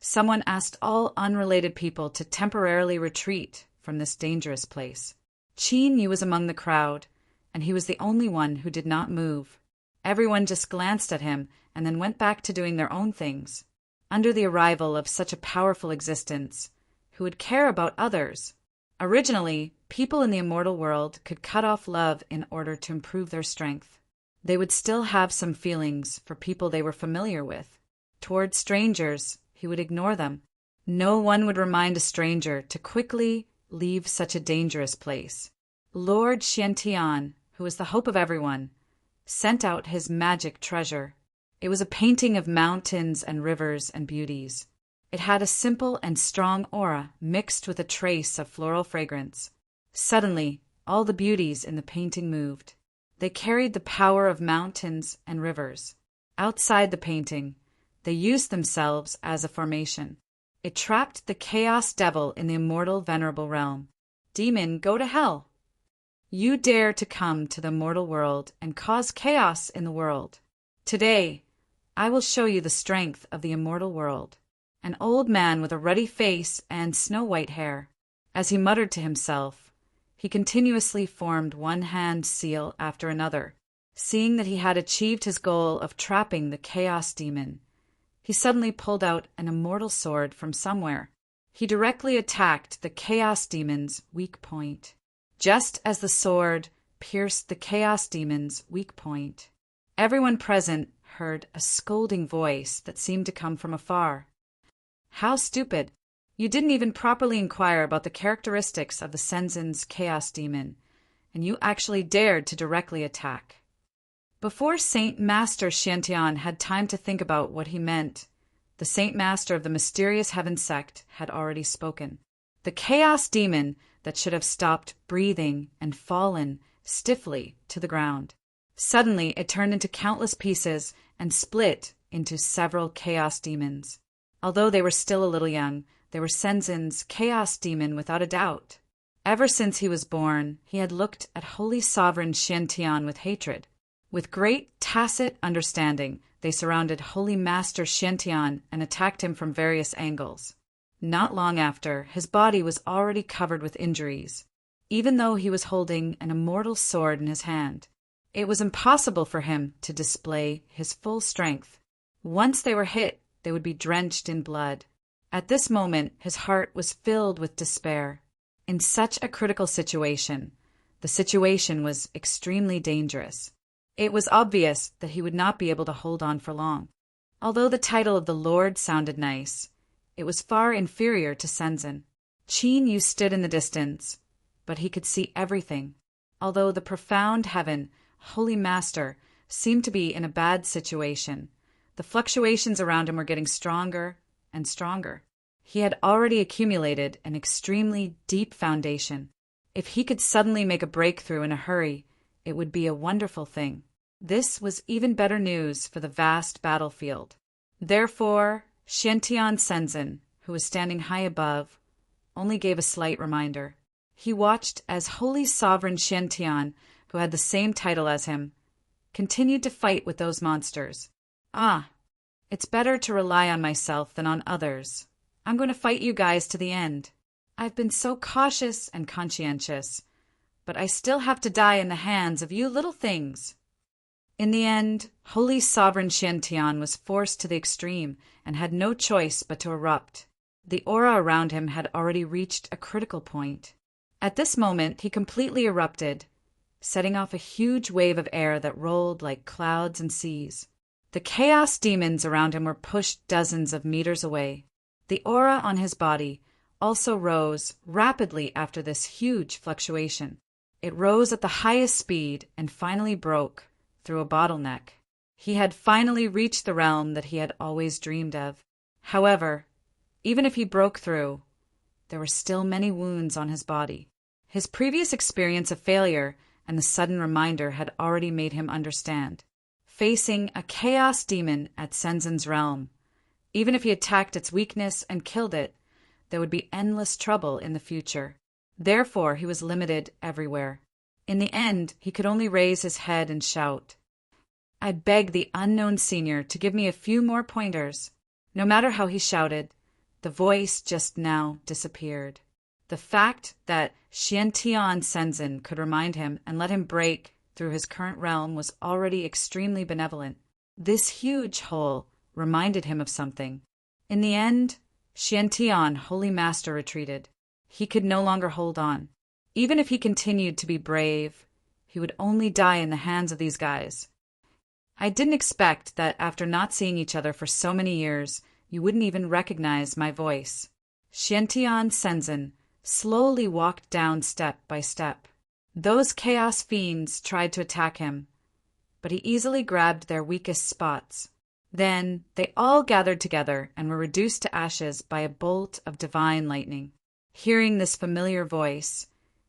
someone asked all unrelated people to temporarily retreat from this dangerous place. Qin Yu was among the crowd, and he was the only one who did not move. Everyone just glanced at him and then went back to doing their own things. Under the arrival of such a powerful existence, who would care about others? Originally, people in the immortal world could cut off love in order to improve their strength. They would still have some feelings for people they were familiar with. Toward strangers, he would ignore them. No one would remind a stranger to quickly leave such a dangerous place. Lord Xiantian, who was the hope of everyone, sent out his magic treasure. It was a painting of mountains and rivers and beauties. It had a simple and strong aura mixed with a trace of floral fragrance. Suddenly, all the beauties in the painting moved. They carried the power of mountains and rivers. Outside the painting, they used themselves as a formation. It trapped the chaos devil in the immortal venerable realm. Demon, go to hell! You dare to come to the mortal world and cause chaos in the world. Today, I will show you the strength of the immortal world. An old man with a ruddy face and snow-white hair. As he muttered to himself, he continuously formed one hand seal after another. Seeing that he had achieved his goal of trapping the chaos demon, he suddenly pulled out an immortal sword from somewhere. He directly attacked the chaos demon's weak point. Just as the sword pierced the chaos demon's weak point, everyone present heard a scolding voice that seemed to come from afar. How stupid! You didn't even properly inquire about the characteristics of the Senzin's chaos demon, and you actually dared to directly attack. Before Saint Master Xiantian had time to think about what he meant, the Saint Master of the mysterious heaven sect had already spoken. The chaos demon that should have stopped breathing and fallen stiffly to the ground. Suddenly, it turned into countless pieces and split into several chaos demons. Although they were still a little young, they were Senzin's chaos demon without a doubt. Ever since he was born, he had looked at Holy Sovereign Xiantian with hatred. With great tacit understanding, they surrounded Holy Master Xiantian and attacked him from various angles. Not long after, his body was already covered with injuries, even though he was holding an immortal sword in his hand. It was impossible for him to display his full strength. Once they were hit, they would be drenched in blood. At this moment, his heart was filled with despair. In such a critical situation, the situation was extremely dangerous. It was obvious that he would not be able to hold on for long. Although the title of the Lord sounded nice, it was far inferior to Senzin. Qin Yu stood in the distance, but he could see everything. Although the profound heaven, Holy Master, seemed to be in a bad situation, the fluctuations around him were getting stronger and stronger. He had already accumulated an extremely deep foundation. If he could suddenly make a breakthrough in a hurry, it would be a wonderful thing. This was even better news for the vast battlefield. Therefore, Xiantian Senzin, who was standing high above, only gave a slight reminder. He watched as Holy Sovereign Xiantian, who had the same title as him, continued to fight with those monsters. It's better to rely on myself than on others. I'm going to fight you guys to the end. I've been so cautious and conscientious, but I still have to die in the hands of you little things. In the end, Holy Sovereign Xiantian was forced to the extreme and had no choice but to erupt. The aura around him had already reached a critical point. At this moment, he completely erupted, setting off a huge wave of air that rolled like clouds and seas. The chaos demons around him were pushed dozens of meters away. The aura on his body also rose rapidly after this huge fluctuation. It rose at the highest speed and finally broke through a bottleneck. He had finally reached the realm that he had always dreamed of. However, even if he broke through, there were still many wounds on his body. His previous experience of failure and the sudden reminder had already made him understand. Facing a chaos demon at Senzin's realm, even if he attacked its weakness and killed it, there would be endless trouble in the future. Therefore, he was limited everywhere. In the end, he could only raise his head and shout, "I beg the unknown senior to give me a few more pointers." No matter how he shouted, the voice just now disappeared. The fact that Xiantian Senzin could remind him and let him break through his current realm was already extremely benevolent. This huge hole reminded him of something. In the end, Xiantian, Holy Master, retreated. He could no longer hold on. Even if he continued to be brave, he would only die in the hands of these guys. I didn't expect that after not seeing each other for so many years, you wouldn't even recognize my voice. Xiantian Senzin slowly walked down step by step. Those chaos fiends tried to attack him, but he easily grabbed their weakest spots. Then they all gathered together and were reduced to ashes by a bolt of divine lightning. Hearing this familiar voice,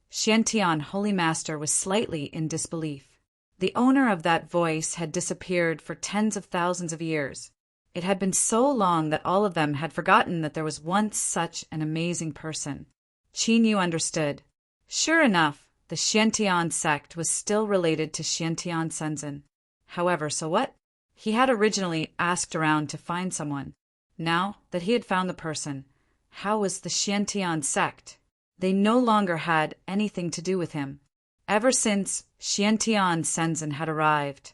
Xiantian, Holy Master, was slightly in disbelief. The owner of that voice had disappeared for tens of thousands of years. It had been so long that all of them had forgotten that there was once such an amazing person. Qin Yu understood. Sure enough, the Xiantian sect was still related to Xiantian Senzin. However, so what? He had originally asked around to find someone. Now that he had found the person, how was the Xiantian sect? They no longer had anything to do with him. Ever since Xiantian Senzin had arrived,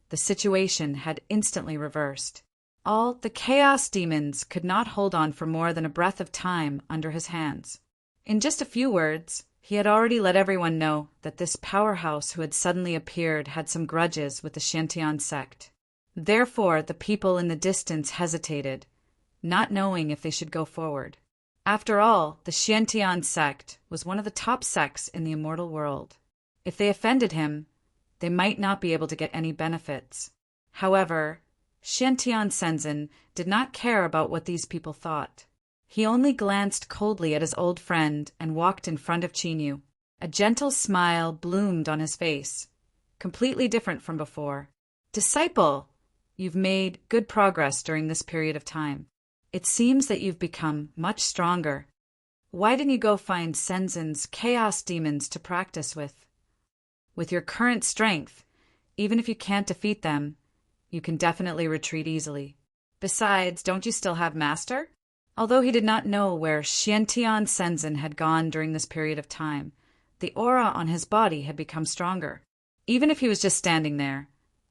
the situation had instantly reversed. All the chaos demons could not hold on for more than a breath of time under his hands. In just a few words, he had already let everyone know that this powerhouse who had suddenly appeared had some grudges with the Xiantian sect. Therefore, the people in the distance hesitated, not knowing if they should go forward. After all, the Xiantian sect was one of the top sects in the immortal world. If they offended him, they might not be able to get any benefits. However, Xiantian Senzin did not care about what these people thought. He only glanced coldly at his old friend and walked in front of Chinyu. A gentle smile bloomed on his face, completely different from before. Disciple, you've made good progress during this period of time. It seems that you've become much stronger. Why didn't you go find Senzin's chaos demons to practice with? With your current strength, even if you can't defeat them, you can definitely retreat easily. Besides, don't you still have Master? Although he did not know where Xiantian Senzin had gone during this period of time, the aura on his body had become stronger. Even if he was just standing there,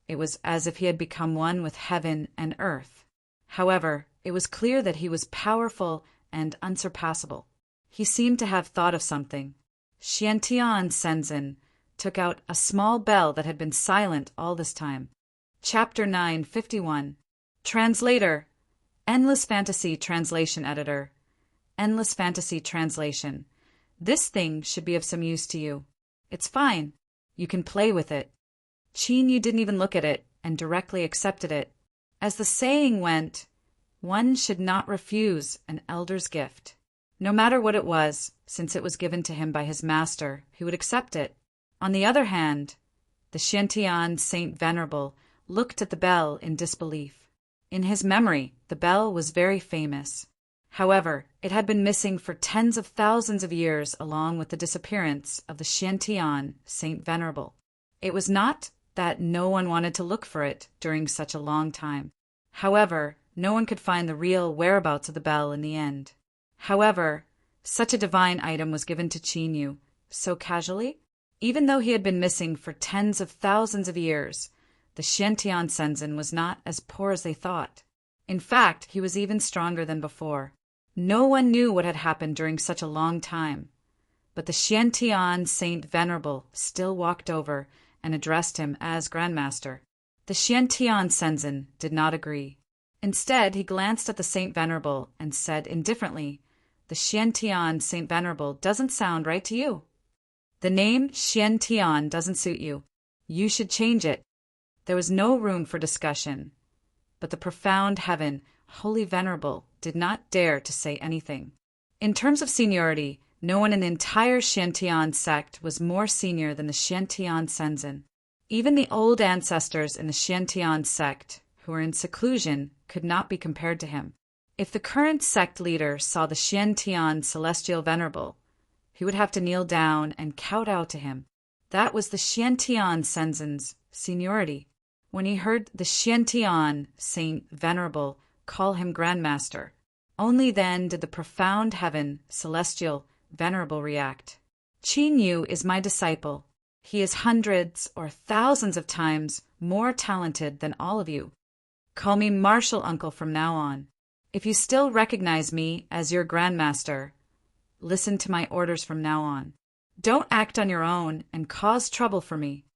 it was as if he had become one with heaven and earth. However, it was clear that he was powerful and unsurpassable. He seemed to have thought of something. Xiantian Senzin took out a small bell that had been silent all this time. Chapter 951. Translator. Endless Fantasy Translation Editor. Endless Fantasy Translation. This thing should be of some use to you. It's fine. You can play with it. Chinyu didn't even look at it and directly accepted it. As the saying went, one should not refuse an elder's gift. No matter what it was, since it was given to him by his master, he would accept it. On the other hand, the Xiantian Saint Venerable looked at the bell in disbelief. In his memory, the bell was very famous. However, it had been missing for tens of thousands of years along with the disappearance of the Xiantian Saint Venerable. It was not that no one wanted to look for it during such a long time. However, no one could find the real whereabouts of the bell in the end. However, such a divine item was given to Chinyu so casually. Even though he had been missing for tens of thousands of years, the Xiantian Senzin was not as poor as they thought. In fact, he was even stronger than before. No one knew what had happened during such a long time, but the Xiantian Saint Venerable still walked over and addressed him as Grandmaster. The Xiantian Senzin did not agree. Instead, he glanced at the Saint Venerable and said indifferently, "The Xiantian Saint Venerable doesn't sound right to you. The name Xiantian doesn't suit you. You should change it." There was no room for discussion, but the profound heaven, Holy Venerable, did not dare to say anything. In terms of seniority, no one in the entire Xiantian sect was more senior than the Xiantian Senzin. Even the old ancestors in the Xiantian sect, who were in seclusion, could not be compared to him. If the current sect leader saw the Xiantian Celestial Venerable, he would have to kneel down and kowtow to him. That was the Xiantian Senzin's seniority. When he heard the Xiantian Saint Venerable call him Grandmaster, only then did the profound heaven Celestial Venerable react. "Chinyu is my disciple. He is hundreds or thousands of times more talented than all of you. Call me Martial Uncle from now on. If you still recognize me as your Grandmaster, listen to my orders from now on. Don't act on your own and cause trouble for me."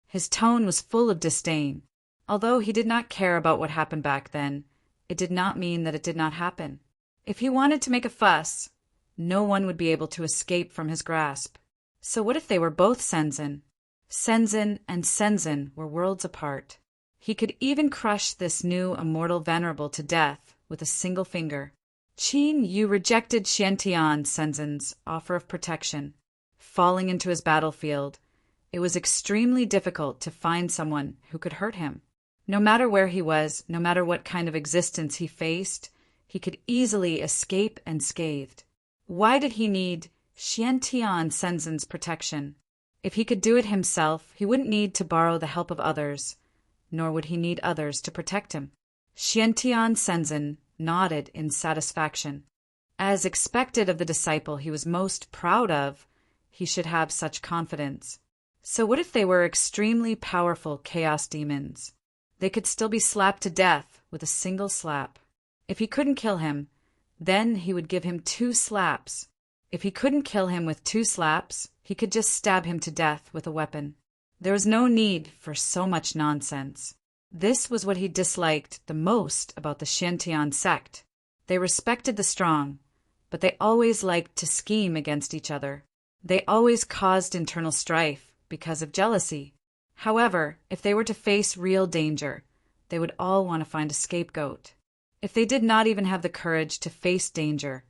His tone was full of disdain. Although he did not care about what happened back then, it did not mean that it did not happen. If he wanted to make a fuss, no one would be able to escape from his grasp. So what if they were both Senzin? Senzin and Senzin were worlds apart. He could even crush this new immortal venerable to death with a single finger. Chinyu rejected Xiantian Senzin's offer of protection. Falling into his battlefield, it was extremely difficult to find someone who could hurt him. No matter where he was, no matter what kind of existence he faced, he could easily escape unscathed. Why did he need Xiantian Senzin's protection? If he could do it himself, he wouldn't need to borrow the help of others, nor would he need others to protect him. Xiantian Senzin nodded in satisfaction. As expected of the disciple he was most proud of, he should have such confidence. So what if they were extremely powerful chaos demons? They could still be slapped to death with a single slap. If he couldn't kill him, then he would give him 2 slaps. If he couldn't kill him with 2 slaps, he could just stab him to death with a weapon. There was no need for so much nonsense. This was what he disliked the most about the Xiantian sect. They respected the strong, but they always liked to scheme against each other. They always caused internal strife because of jealousy. However, if they were to face real danger, they would all want to find a scapegoat. If they did not even have the courage to face danger,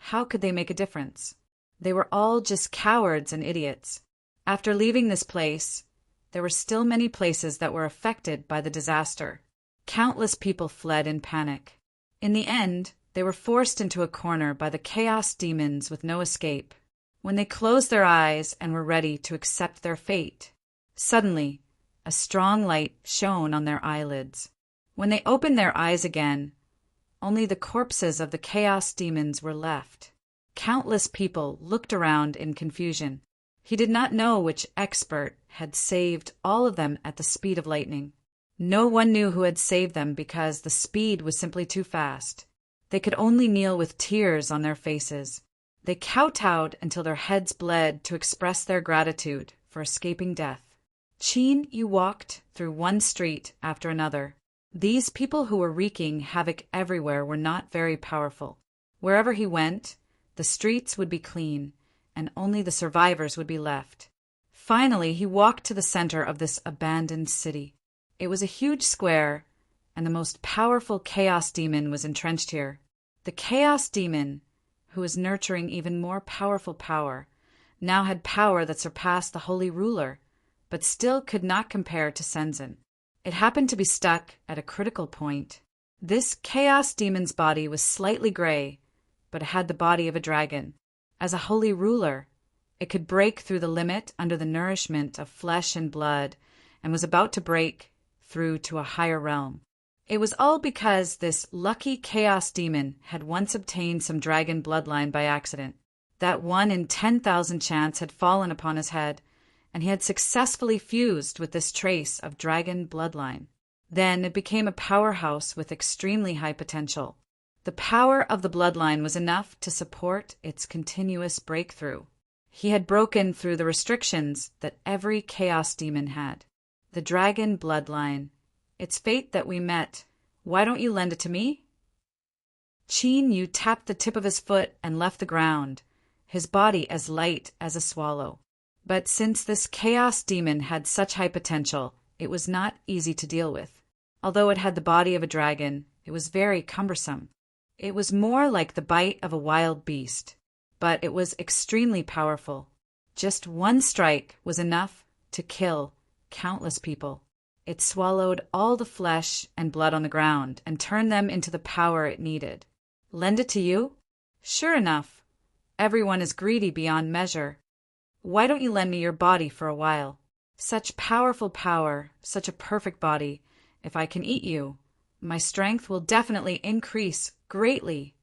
How could they make a difference? They were all just cowards and idiots. After leaving this place, there were still many places that were affected by the disaster. Countless people fled in panic. In the end, they were forced into a corner by the chaos demons with no escape. When they closed their eyes and were ready to accept their fate, suddenly, a strong light shone on their eyelids. When they opened their eyes again, only the corpses of the chaos demons were left. Countless people looked around in confusion. He did not know which expert had saved all of them at the speed of lightning. No one knew who had saved them because the speed was simply too fast. They could only kneel with tears on their faces. They kowtowed until their heads bled to express their gratitude for escaping death. Qin Yu walked through one street after another. These people who were wreaking havoc everywhere were not very powerful. Wherever he went, the streets would be clean, and only the survivors would be left. Finally, he walked to the center of this abandoned city. It was a huge square, and the most powerful chaos demon was entrenched here. The chaos demon, who was nurturing even more powerful power, now had power that surpassed the holy ruler, but still could not compare to Senzin. It happened to be stuck at a critical point. This chaos demon's body was slightly gray, but it had the body of a dragon. As a holy ruler, it could break through the limit under the nourishment of flesh and blood, and was about to break through to a higher realm. It was all because this lucky chaos demon had once obtained some dragon bloodline by accident. That 1 in 10,000 chance had fallen upon his head, and he had successfully fused with this trace of dragon bloodline. Then it became a powerhouse with extremely high potential. The power of the bloodline was enough to support its continuous breakthrough. He had broken through the restrictions that every chaos demon had. The dragon bloodline. It's fate that we met. Why don't you lend it to me? Qin Yu tapped the tip of his foot and left the ground, his body as light as a swallow. But since this chaos demon had such high potential, it was not easy to deal with. Although it had the body of a dragon, it was very cumbersome. It was more like the bite of a wild beast, but it was extremely powerful. Just one strike was enough to kill countless people. It swallowed all the flesh and blood on the ground and turned them into the power it needed. Lend it to you? Sure enough. Everyone is greedy beyond measure. Why don't you lend me your body for a while? Such powerful power, such a perfect body. If I can eat you, my strength will definitely increase greatly.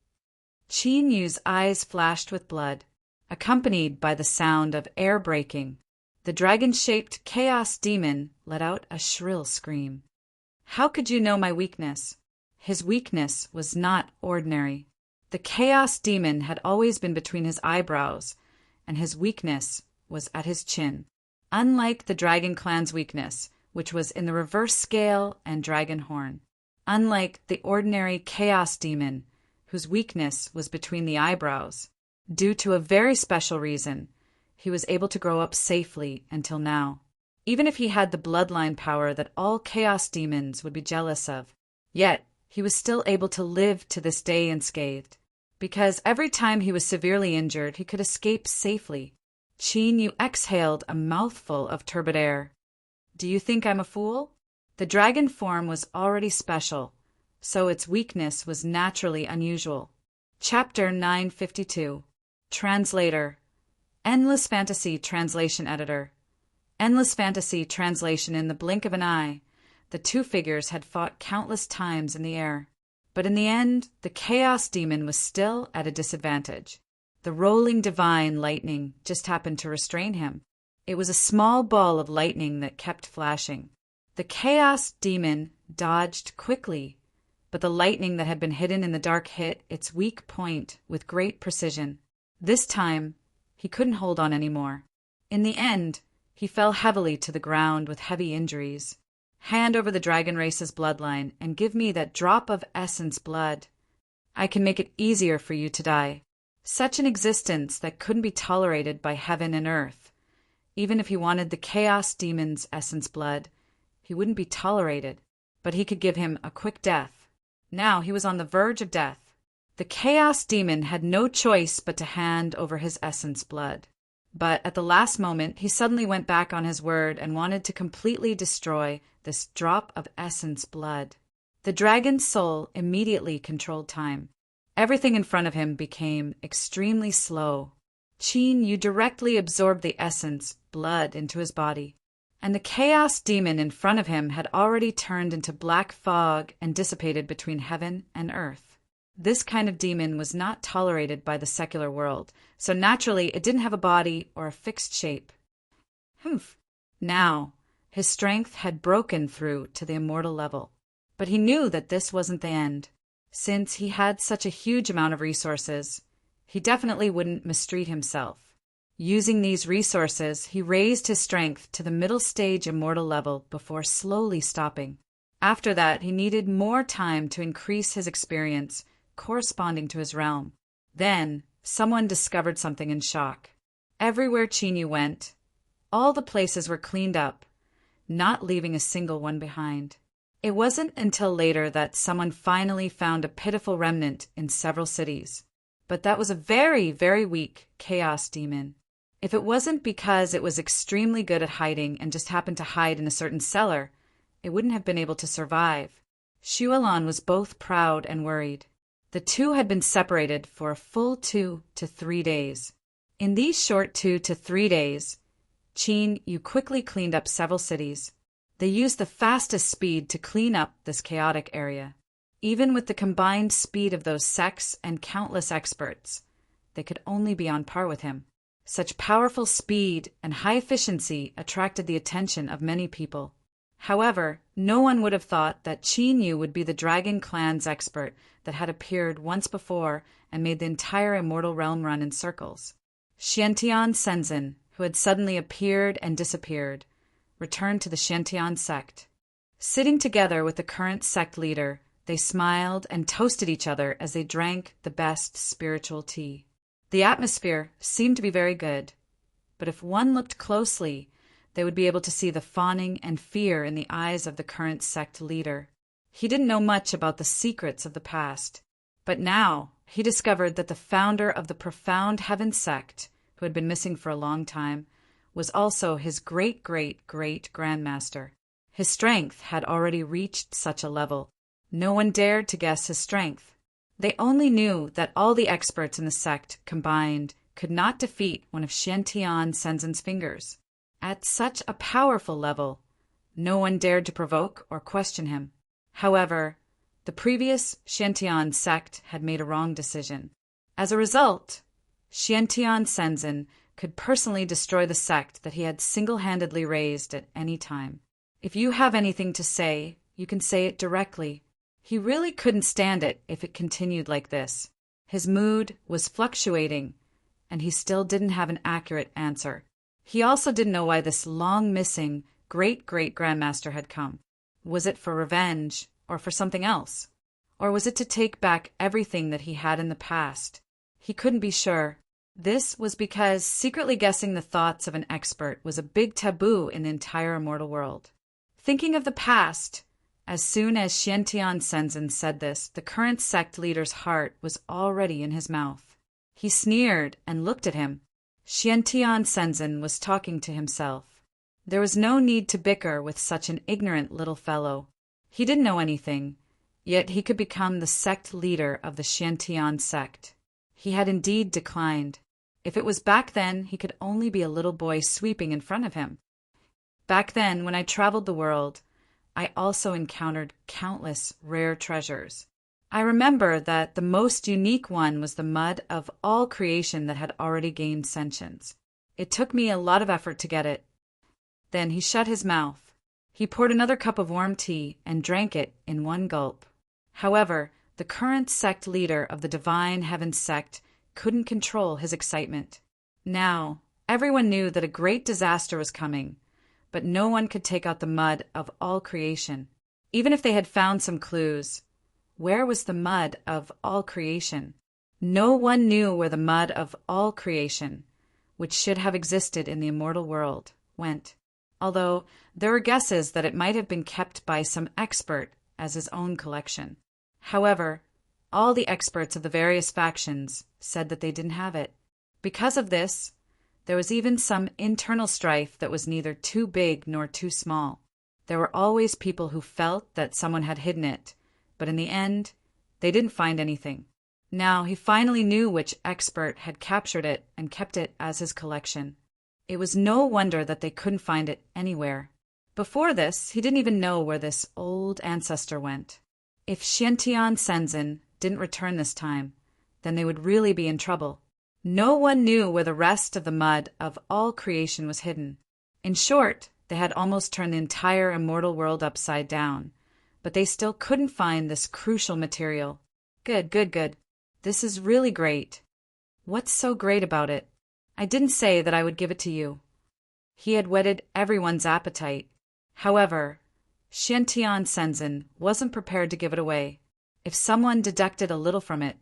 Qin Yu's eyes flashed with blood, accompanied by the sound of air breaking. The dragon-shaped chaos demon let out a shrill scream. How could you know my weakness? His weakness was not ordinary. The chaos demon had always been between his eyebrows, and his weakness was at his chin. Unlike the dragon clan's weakness, which was in the reverse scale and dragon horn. Unlike the ordinary chaos demon, whose weakness was between the eyebrows. Due to a very special reason, he was able to grow up safely until now. Even if he had the bloodline power that all chaos demons would be jealous of, yet he was still able to live to this day unscathed. Because every time he was severely injured, he could escape safely. Qin Yu exhaled a mouthful of turbid air. Do you think I'm a fool? The dragon form was already special, so its weakness was naturally unusual. Chapter 952. Translator. Endless Fantasy Translation Editor. Endless Fantasy Translation. In the blink of an eye, the two figures had fought countless times in the air. But in the end, the chaos demon was still at a disadvantage. The rolling divine lightning just happened to restrain him. It was a small ball of lightning that kept flashing. The chaos demon dodged quickly, but the lightning that had been hidden in the dark hit its weak point with great precision. This time, he couldn't hold on anymore. In the end, he fell heavily to the ground with heavy injuries. Hand over the dragon race's bloodline and give me that drop of essence blood. I can make it easier for you to die. Such an existence that couldn't be tolerated by heaven and earth. Even if he wanted the chaos demon's essence blood, he wouldn't be tolerated, but he could give him a quick death. Now he was on the verge of death. The Chaos Demon had no choice but to hand over his essence blood. But at the last moment, he suddenly went back on his word and wanted to completely destroy this drop of essence blood. The dragon's soul immediately controlled time. Everything in front of him became extremely slow. Qin Yu directly absorbed the essence blood into his body, and the Chaos Demon in front of him had already turned into black fog and dissipated between heaven and earth. This kind of demon was not tolerated by the secular world, so naturally it didn't have a body or a fixed shape. Now, his strength had broken through to the immortal level. But he knew that this wasn't the end. Since he had such a huge amount of resources, he definitely wouldn't mistreat himself. Using these resources, he raised his strength to the middle stage immortal level before slowly stopping. After that, he needed more time to increase his experience corresponding to his realm. Then, someone discovered something in shock. Everywhere Qin Yu went, all the places were cleaned up, not leaving a single one behind. It wasn't until later that someone finally found a pitiful remnant in several cities. But that was a very, very weak chaos demon. If it wasn't because it was extremely good at hiding and just happened to hide in a certain cellar, it wouldn't have been able to survive. Xuelan was both proud and worried. The two had been separated for a full 2 to 3 days. In these short 2 to 3 days, Qin Yu quickly cleaned up several cities. They used the fastest speed to clean up this chaotic area. Even with the combined speed of those sects and countless experts, they could only be on par with him. Such powerful speed and high efficiency attracted the attention of many people. However, no one would have thought that Qin Yu would be the Dragon Clan's expert that had appeared once before and made the entire immortal realm run in circles. Xiantian Shenzhen, who had suddenly appeared and disappeared, returned to the Xiantian sect. Sitting together with the current sect leader, they smiled and toasted each other as they drank the best spiritual tea. The atmosphere seemed to be very good, but if one looked closely, they would be able to see the fawning and fear in the eyes of the current sect leader. He didn't know much about the secrets of the past, but now he discovered that the founder of the Profound Heaven sect, who had been missing for a long time, was also his great-great-great-grandmaster. His strength had already reached such a level. No one dared to guess his strength. They only knew that all the experts in the sect combined could not defeat one of Xiantian Shenzhen's fingers. At such a powerful level, no one dared to provoke or question him. However, the previous Xiantian sect had made a wrong decision. As a result, Xiantian Shenzhen could personally destroy the sect that he had single-handedly raised at any time. If you have anything to say, you can say it directly. He really couldn't stand it if it continued like this. His mood was fluctuating, and he still didn't have an accurate answer. He also didn't know why this long-missing great-great-grandmaster had come. Was it for revenge, or for something else? Or was it to take back everything that he had in the past? He couldn't be sure. This was because secretly guessing the thoughts of an expert was a big taboo in the entire immortal world. Thinking of the past, as soon as Xiantian Shenzhen said this, the current sect leader's heart was already in his mouth. He sneered and looked at him. Xiantian Shenzhen was talking to himself. There was no need to bicker with such an ignorant little fellow. He didn't know anything, yet he could become the sect leader of the Xiantian sect. He had indeed declined. If it was back then, he could only be a little boy sweeping in front of him. Back then, when I traveled the world, I also encountered countless rare treasures. I remember that the most unique one was the mud of all creation that had already gained sentience. It took me a lot of effort to get it. Then he shut his mouth. He poured another cup of warm tea and drank it in one gulp. However, the current sect leader of the Divine Heaven sect couldn't control his excitement. Now, everyone knew that a great disaster was coming, but no one could take out the mud of all creation. Even if they had found some clues, where was the mud of all creation? No one knew where the mud of all creation, which should have existed in the immortal world, went, although there were guesses that it might have been kept by some expert as his own collection. However, All the experts of the various factions said that they didn't have it. Because of this, there was even some internal strife that was neither too big nor too small. There were always people who felt that someone had hidden it, but in the end, they didn't find anything. Now, he finally knew which expert had captured it and kept it as his collection. It was no wonder that they couldn't find it anywhere. Before this, he didn't even know where this old ancestor went. If Xiantian Senzin didn't return this time, then they would really be in trouble. No one knew where the rest of the mud of all creation was hidden. In short, they had almost turned the entire immortal world upside down, but they still couldn't find this crucial material. Good. This is really great. What's so great about it? I didn't say that I would give it to you. He had whetted everyone's appetite. However, Xiantian Senzin wasn't prepared to give it away. If someone deducted a little from it,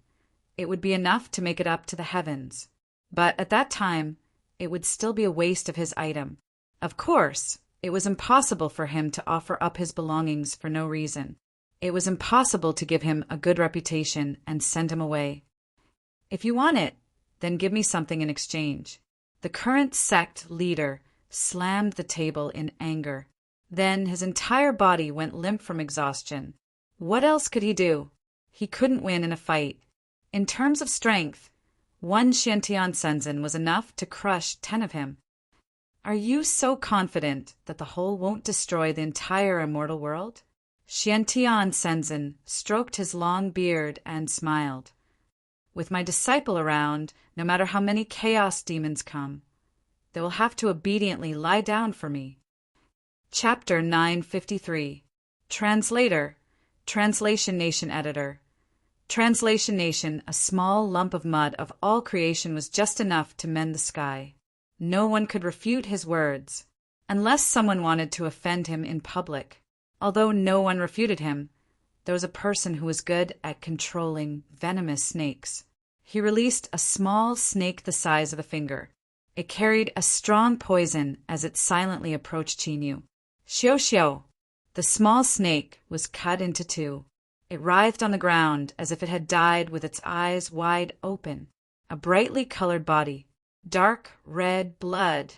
it would be enough to make it up to the heavens. But at that time, it would still be a waste of his item. Of course, it was impossible for him to offer up his belongings for no reason. It was impossible to give him a good reputation and send him away. If you want it, then give me something in exchange. The current sect leader slammed the table in anger. Then his entire body went limp from exhaustion. What else could he do? He couldn't win in a fight. In terms of strength, one Xiantian Senzin was enough to crush 10 of him. Are you so confident that the whole won't destroy the entire immortal world? Xiantian Senzin stroked his long beard and smiled. With my disciple around, no matter how many chaos demons come, they will have to obediently lie down for me. Chapter 953. Translator, Translation Nation Editor. Translation Nation, a small lump of mud of all creation was just enough to mend the sky. No one could refute his words, unless someone wanted to offend him in public. Although no one refuted him, there was a person who was good at controlling venomous snakes. He released a small snake the size of a finger. It carried a strong poison as it silently approached Qinyu. Xiao! The small snake was cut into 2. It writhed on the ground as if it had died with its eyes wide open. A brightly colored body, dark red blood,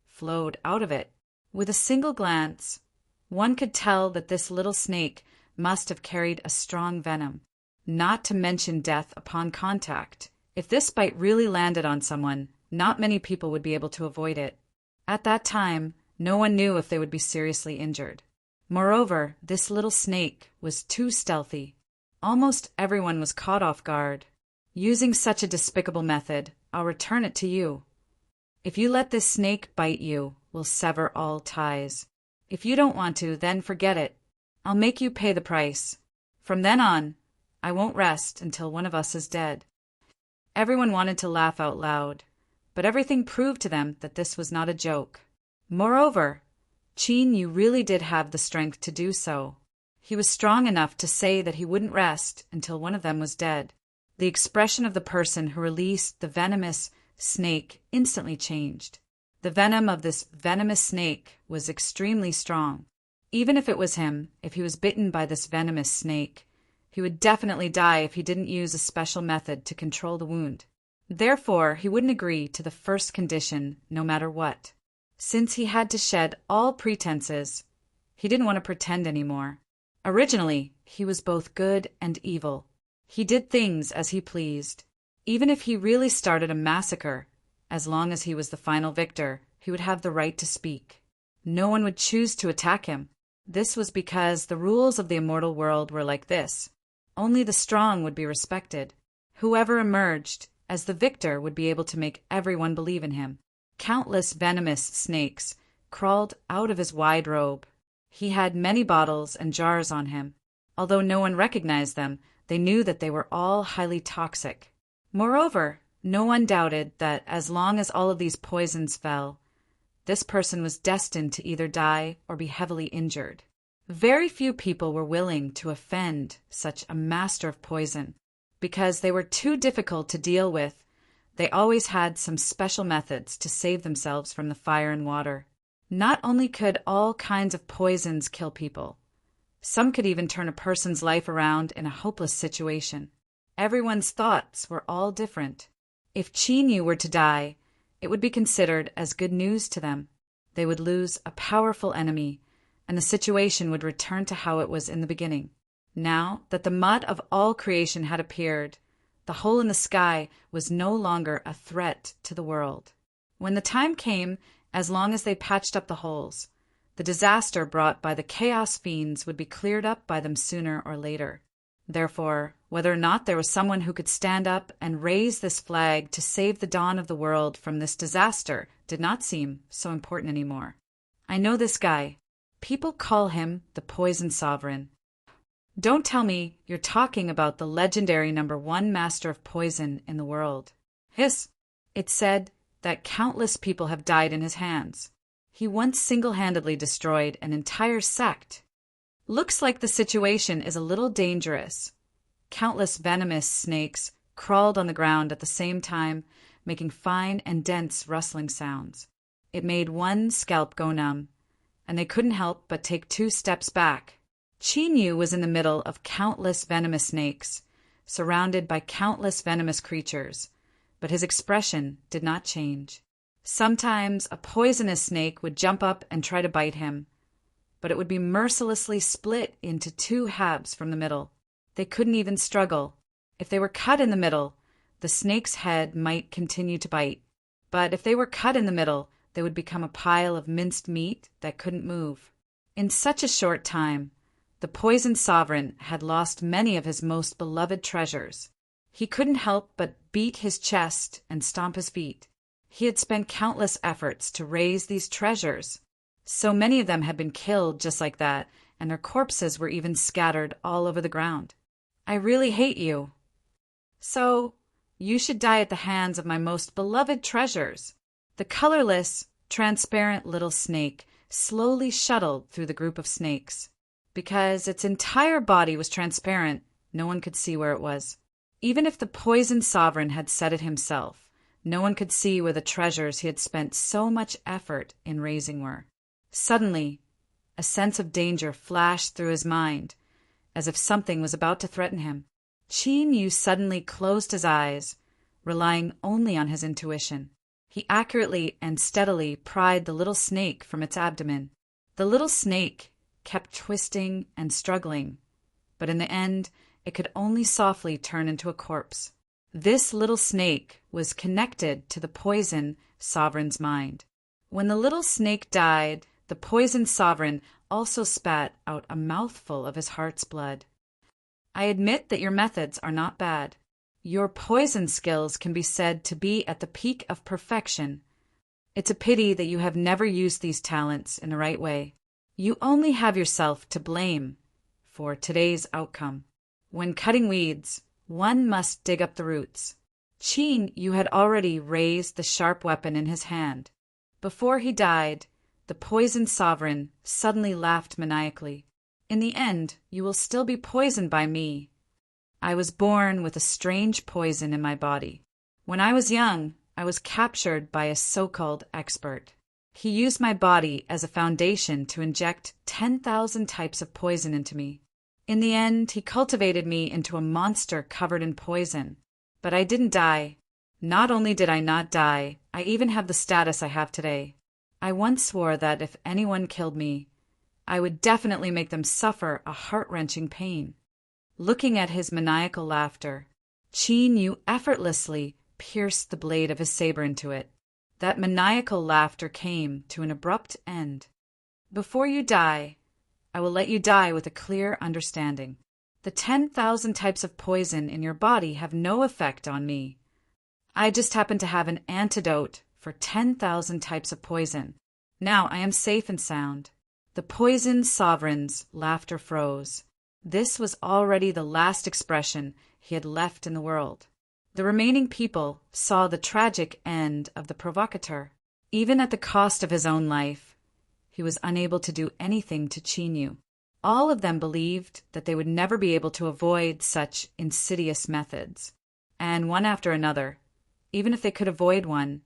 flowed out of it. With a single glance, one could tell that this little snake must have carried a strong venom, not to mention death upon contact. If this bite really landed on someone, not many people would be able to avoid it. At that time, no one knew if they would be seriously injured. Moreover, this little snake was too stealthy. Almost everyone was caught off guard. Using such a despicable method, I'll return it to you. If you let this snake bite you, we'll sever all ties. If you don't want to, then forget it. I'll make you pay the price. From then on, I won't rest until one of us is dead. Everyone wanted to laugh out loud, but everything proved to them that this was not a joke. Moreover, Qinyu really did have the strength to do so. He was strong enough to say that he wouldn't rest until one of them was dead. The expression of the person who released the venomous snake instantly changed. The venom of this venomous snake was extremely strong. Even if it was him, if he was bitten by this venomous snake, he would definitely die if he didn't use a special method to control the wound. Therefore, he wouldn't agree to the first condition no matter what. Since he had to shed all pretenses, he didn't want to pretend anymore. Originally, he was both good and evil. He did things as he pleased. Even if he really started a massacre, as long as he was the final victor, he would have the right to speak. No one would choose to attack him. This was because the rules of the immortal world were like this. Only the strong would be respected. Whoever emerged as the victor would be able to make everyone believe in him. Countless venomous snakes crawled out of his wide robe. He had many bottles and jars on him. Although no one recognized them, they knew that they were all highly toxic. Moreover, no one doubted that as long as all of these poisons fell, this person was destined to either die or be heavily injured. Very few people were willing to offend such a master of poison. Because they were too difficult to deal with, they always had some special methods to save themselves from the fire and water. Not only could all kinds of poisons kill people, some could even turn a person's life around in a hopeless situation. Everyone's thoughts were all different. If Chinyu were to die, it would be considered as good news to them. They would lose a powerful enemy, and the situation would return to how it was in the beginning. Now that the mud of all creation had appeared, the hole in the sky was no longer a threat to the world. When the time came, as long as they patched up the holes, the disaster brought by the chaos fiends would be cleared up by them sooner or later. Therefore, whether or not there was someone who could stand up and raise this flag to save the dawn of the world from this disaster did not seem so important anymore. I know this guy. People call him the Poison Sovereign. Don't tell me you're talking about the legendary #1 master of poison in the world. Hiss! It's said that countless people have died in his hands. He once single-handedly destroyed an entire sect. Looks like the situation is a little dangerous. Countless venomous snakes crawled on the ground at the same time, making fine and dense rustling sounds. It made one scalp go numb, and they couldn't help but take 2 steps back. Chinyu was in the middle of countless venomous snakes, surrounded by countless venomous creatures, but his expression did not change. Sometimes a poisonous snake would jump up and try to bite him, but it would be mercilessly split into 2 halves from the middle. They couldn't even struggle. If they were cut in the middle, the snake's head might continue to bite, but if they were cut in the middle, they would become a pile of minced meat that couldn't move. In such a short time, the Poison Sovereign had lost many of his most beloved treasures. He couldn't help but beat his chest and stomp his feet. He had spent countless efforts to raise these treasures. So many of them had been killed just like that, and their corpses were even scattered all over the ground. I really hate you. So, you should die at the hands of my most beloved treasures. The colorless, transparent little snake slowly shuttled through the group of snakes. Because its entire body was transparent, no one could see where it was. Even if the Poison Sovereign had said it himself, no one could see where the treasures he had spent so much effort in raising were. Suddenly, a sense of danger flashed through his mind, as if something was about to threaten him. Chinyu suddenly closed his eyes, relying only on his intuition. He accurately and steadily pried the little snake from its abdomen. The little snake kept twisting and struggling, but in the end, it could only softly turn into a corpse. This little snake was connected to the Poison Sovereign's mind. When the little snake died, the Poison Sovereign also spat out a mouthful of his heart's blood. I admit that your methods are not bad. Your poison skills can be said to be at the peak of perfection. It's a pity that you have never used these talents in the right way. You only have yourself to blame for today's outcome. When cutting weeds, one must dig up the roots. Chinyu had already raised the sharp weapon in his hand. Before he died, the Poison Sovereign suddenly laughed maniacally. In the end, you will still be poisoned by me. I was born with a strange poison in my body. When I was young, I was captured by a so-called expert. He used my body as a foundation to inject 10,000 types of poison into me. In the end, he cultivated me into a monster covered in poison. But I didn't die. Not only did I not die, I even have the status I have today. I once swore that if anyone killed me, I would definitely make them suffer a heart-wrenching pain. Looking at his maniacal laughter, Chinyu effortlessly pierced the blade of his saber into it. That maniacal laughter came to an abrupt end. Before you die, I will let you die with a clear understanding. The 10,000 types of poison in your body have no effect on me. I just happen to have an antidote for 10,000 types of poison. Now I am safe and sound. The Poison Sovereign's laughter froze. This was already the last expression he had left in the world. The remaining people saw the tragic end of the provocateur. Even at the cost of his own life, he was unable to do anything to Chinyu. All of them believed that they would never be able to avoid such insidious methods. And one after another, even if they could avoid one,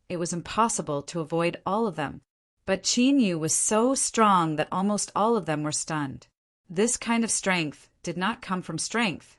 it was impossible to avoid all of them. But Chinyu was so strong that almost all of them were stunned. This kind of strength did not come from strength.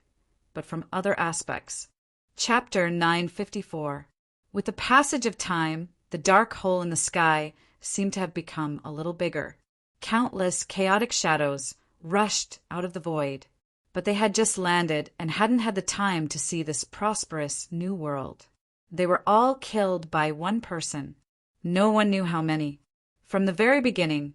but from other aspects. Chapter 954. With the passage of time, the dark hole in the sky seemed to have become a little bigger. Countless chaotic shadows rushed out of the void, but they had just landed and hadn't had the time to see this prosperous new world. They were all killed by one person. No one knew how many. From the very beginning,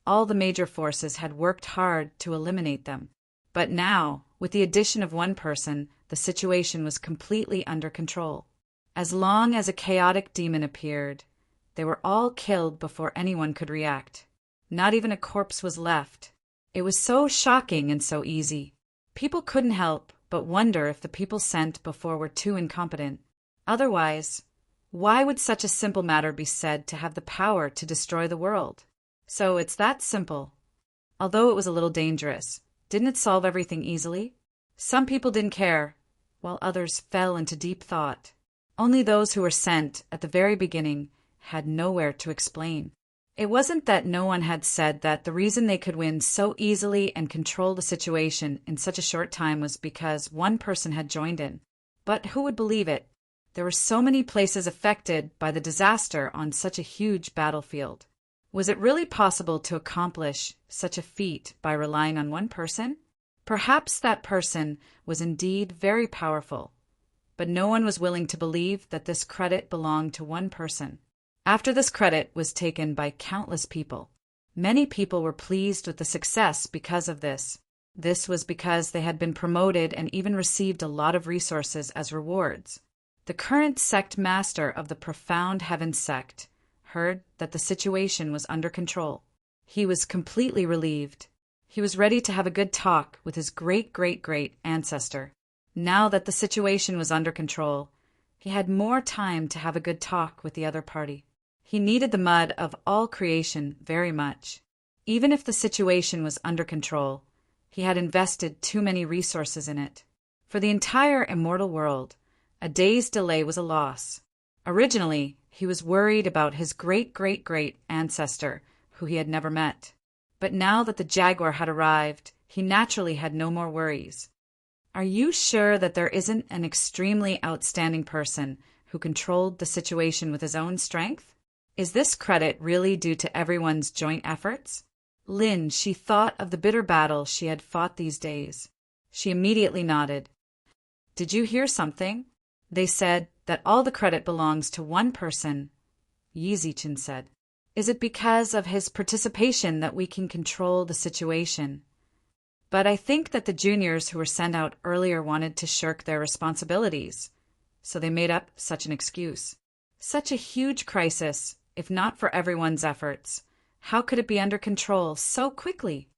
all the major forces had worked hard to eliminate them. But now, with the addition of one person, the situation was completely under control. As long as a chaotic demon appeared, they were all killed before anyone could react. Not even a corpse was left. It was so shocking and so easy. People couldn't help but wonder if the people sent before were too incompetent. Otherwise, why would such a simple matter be said to have the power to destroy the world? So it's that simple. Although it was a little dangerous, didn't it solve everything easily? Some people didn't care, while others fell into deep thought. Only those who were sent at the very beginning had nowhere to explain. It wasn't that no one had said that the reason they could win so easily and control the situation in such a short time was because one person had joined in. But who would believe it? There were so many places affected by the disaster on such a huge battlefield. Was it really possible to accomplish such a feat by relying on one person? Perhaps that person was indeed very powerful, but no one was willing to believe that this credit belonged to one person. After this credit was taken by countless people, many people were pleased with the success because of this. This was because they had been promoted and even received a lot of resources as rewards. The current sect master of the Profound Heaven sect heard that the situation was under control. He was completely relieved. He was ready to have a good talk with his great-great-great ancestor. Now that the situation was under control, he had more time to have a good talk with the other party. He needed the mud of all creation very much. Even if the situation was under control, he had invested too many resources in it. For the entire immortal world, a day's delay was a loss. Originally, he was worried about his great-great-great ancestor, who he had never met. But now that the jaguar had arrived, he naturally had no more worries. Are you sure that there isn't an extremely outstanding person who controlled the situation with his own strength? Is this credit really due to everyone's joint efforts? Lynn, she thought of the bitter battle she had fought these days. She immediately nodded. Did you hear something? They said that all the credit belongs to one person. Yizichin said. Is it because of his participation that we can control the situation? But I think that the juniors who were sent out earlier wanted to shirk their responsibilities, so they made up such an excuse. Such a huge crisis, if not for everyone's efforts. How could it be under control so quickly?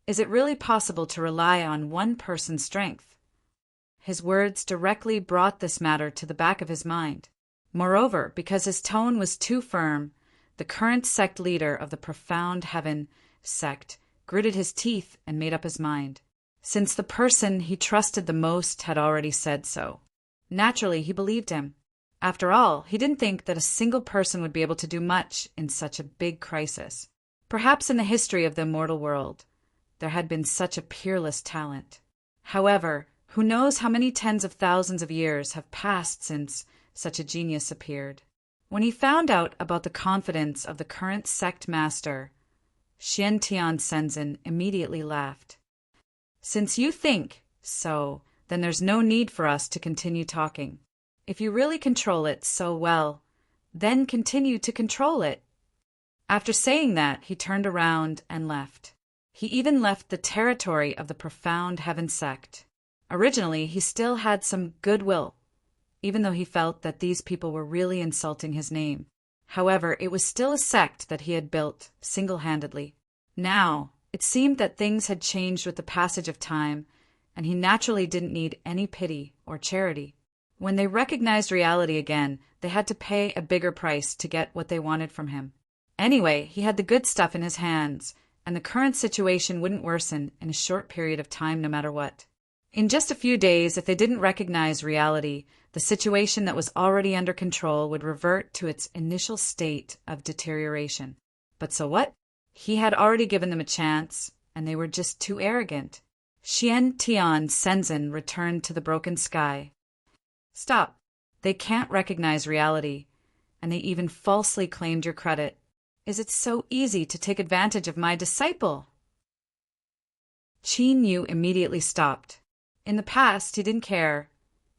Is it really possible to rely on one person's strength? His words directly brought this matter to the back of his mind. Moreover, because his tone was too firm, the current sect leader of the Profound Heaven sect gritted his teeth and made up his mind, since the person he trusted the most had already said so. Naturally, he believed him. After all, he didn't think that a single person would be able to do much in such a big crisis. Perhaps in the history of the immortal world, there had been such a peerless talent. However, who knows how many tens of thousands of years have passed since such a genius appeared. When he found out about the confidence of the current sect master, Xiantian Senzin immediately laughed. Since you think so, then there's no need for us to continue talking. If you really control it so well, then continue to control it. After saying that, he turned around and left. He even left the territory of the Profound Heaven sect. Originally, he still had some goodwill, even though he felt that these people were really insulting his name. However, it was still a sect that he had built single-handedly. Now, it seemed that things had changed with the passage of time, and he naturally didn't need any pity or charity. When they recognized reality again, they had to pay a bigger price to get what they wanted from him. Anyway, he had the good stuff in his hands, and the current situation wouldn't worsen in a short period of time no matter what. In just a few days, if they didn't recognize reality, the situation that was already under control would revert to its initial state of deterioration. But so what? He had already given them a chance, and they were just too arrogant. Xian Tian Shenzhen returned to the broken sky. Stop. They can't recognize reality, and they even falsely claimed your credit. Is it so easy to take advantage of my disciple? Qin Yu immediately stopped. In the past, he didn't care,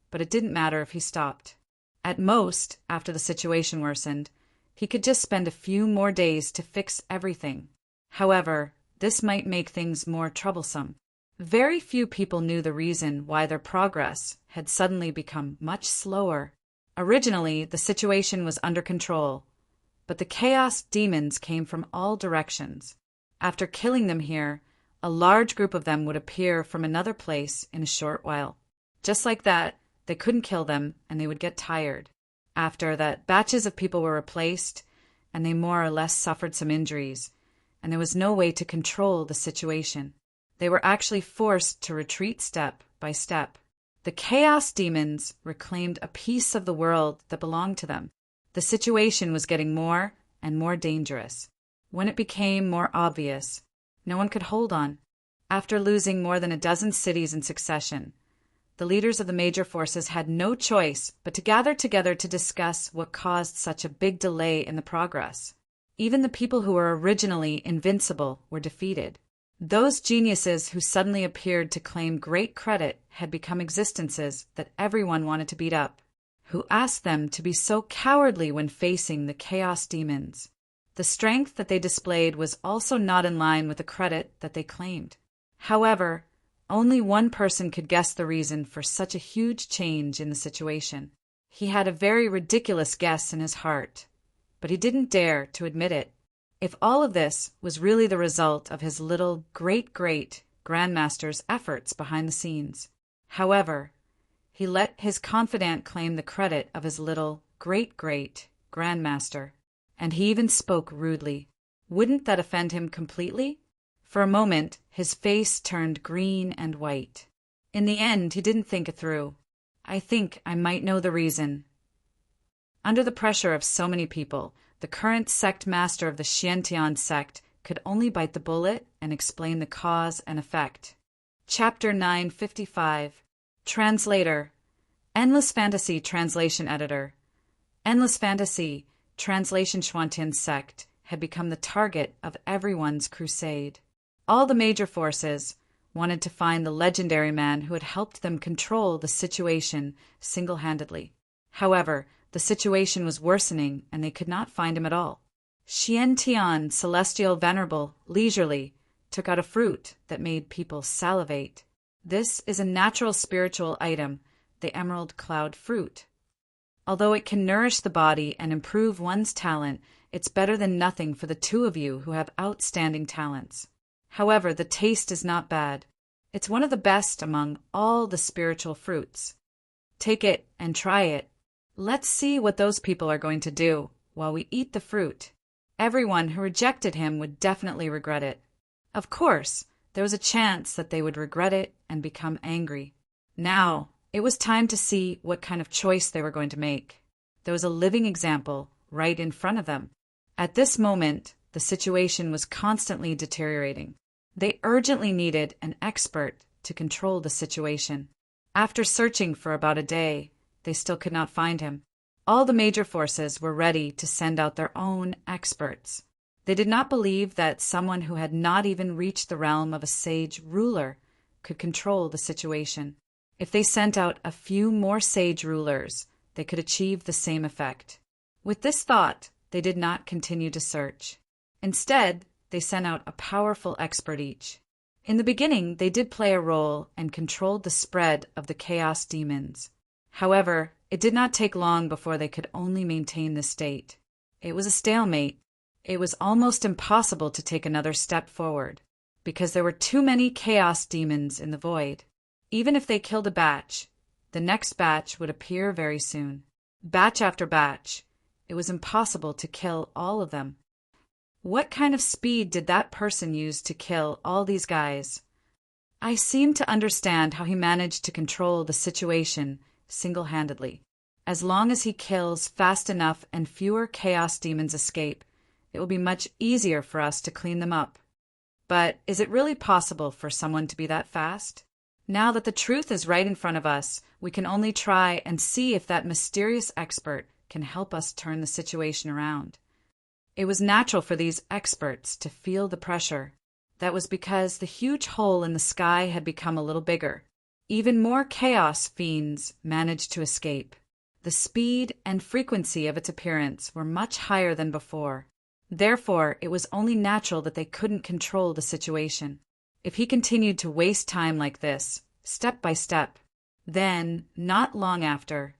but it didn't matter if he stopped. At most, after the situation worsened, he could just spend a few more days to fix everything. However, this might make things more troublesome. Very few people knew the reason why their progress had suddenly become much slower. Originally, the situation was under control, but the chaos demons came from all directions. After killing them here, a large group of them would appear from another place in a short while. Just like that, they couldn't kill them and they would get tired. After that, batches of people were replaced and they more or less suffered some injuries, and there was no way to control the situation. They were actually forced to retreat step by step. The chaos demons reclaimed a piece of the world that belonged to them. The situation was getting more and more dangerous. When it became more obvious, no one could hold on. After losing more than a dozen cities in succession, the leaders of the major forces had no choice but to gather together to discuss what caused such a big delay in the progress. Even the people who were originally invincible were defeated. Those geniuses who suddenly appeared to claim great credit had become existences that everyone wanted to beat up. Who asked them to be so cowardly when facing the chaos demons? The strength that they displayed was also not in line with the credit that they claimed. However, only one person could guess the reason for such a huge change in the situation. He had a very ridiculous guess in his heart, but he didn't dare to admit it. If all of this was really the result of his little great-great-grandmaster's efforts behind the scenes. However, he let his confidant claim the credit of his little great-great-grandmaster, and he even spoke rudely. Wouldn't that offend him completely? For a moment, his face turned green and white. In the end, he didn't think it through. I think I might know the reason. Under the pressure of so many people, the current sect master of the Xiantian sect could only bite the bullet and explain the cause and effect. Chapter 955. Translator. Endless Fantasy Translation Editor. Endless Fantasy Translation Xuantian sect had become the target of everyone's crusade. All the major forces wanted to find the legendary man who had helped them control the situation single-handedly. However, the situation was worsening and they could not find him at all. Xiantian, celestial venerable, leisurely, took out a fruit that made people salivate. This is a natural spiritual item, the emerald cloud fruit. Although it can nourish the body and improve one's talent, it's better than nothing for the two of you who have outstanding talents. However, the taste is not bad. It's one of the best among all the spiritual fruits. Take it and try it. Let's see what those people are going to do while we eat the fruit. Everyone who rejected him would definitely regret it. Of course, there was a chance that they would regret it and become angry. Now, it was time to see what kind of choice they were going to make. There was a living example right in front of them. At this moment, the situation was constantly deteriorating. They urgently needed an expert to control the situation. After searching for about a day, they still could not find him. All the major forces were ready to send out their own experts. They did not believe that someone who had not even reached the realm of a sage ruler could control the situation. If they sent out a few more sage rulers, they could achieve the same effect. With this thought, they did not continue to search. Instead, they sent out a powerful expert each. In the beginning, they did play a role and controlled the spread of the chaos demons. However, it did not take long before they could only maintain this state. It was a stalemate. It was almost impossible to take another step forward, because there were too many chaos demons in the void. Even if they killed a batch, the next batch would appear very soon. Batch after batch, it was impossible to kill all of them. What kind of speed did that person use to kill all these guys? I seem to understand how he managed to control the situation single-handedly. As long as he kills fast enough and fewer chaos demons escape, it will be much easier for us to clean them up. But is it really possible for someone to be that fast? Now that the truth is right in front of us, we can only try and see if that mysterious expert can help us turn the situation around. It was natural for these experts to feel the pressure. That was because the huge hole in the sky had become a little bigger. Even more chaos fiends managed to escape. The speed and frequency of its appearance were much higher than before. Therefore, it was only natural that they couldn't control the situation. If he continued to waste time like this, step by step, then, not long after,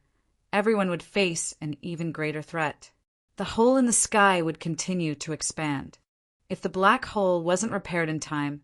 everyone would face an even greater threat. The hole in the sky would continue to expand. If the black hole wasn't repaired in time,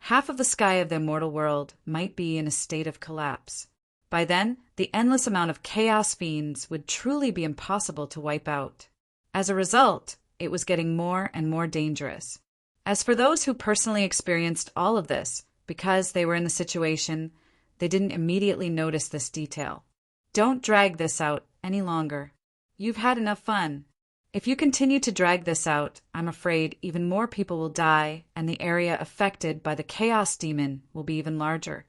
half of the sky of the immortal world might be in a state of collapse. By then, the endless amount of chaos fiends would truly be impossible to wipe out. As a result, it was getting more and more dangerous. As for those who personally experienced all of this, because they were in the situation, they didn't immediately notice this detail. Don't drag this out any longer. You've had enough fun. If you continue to drag this out, I'm afraid even more people will die, and the area affected by the chaos demon will be even larger.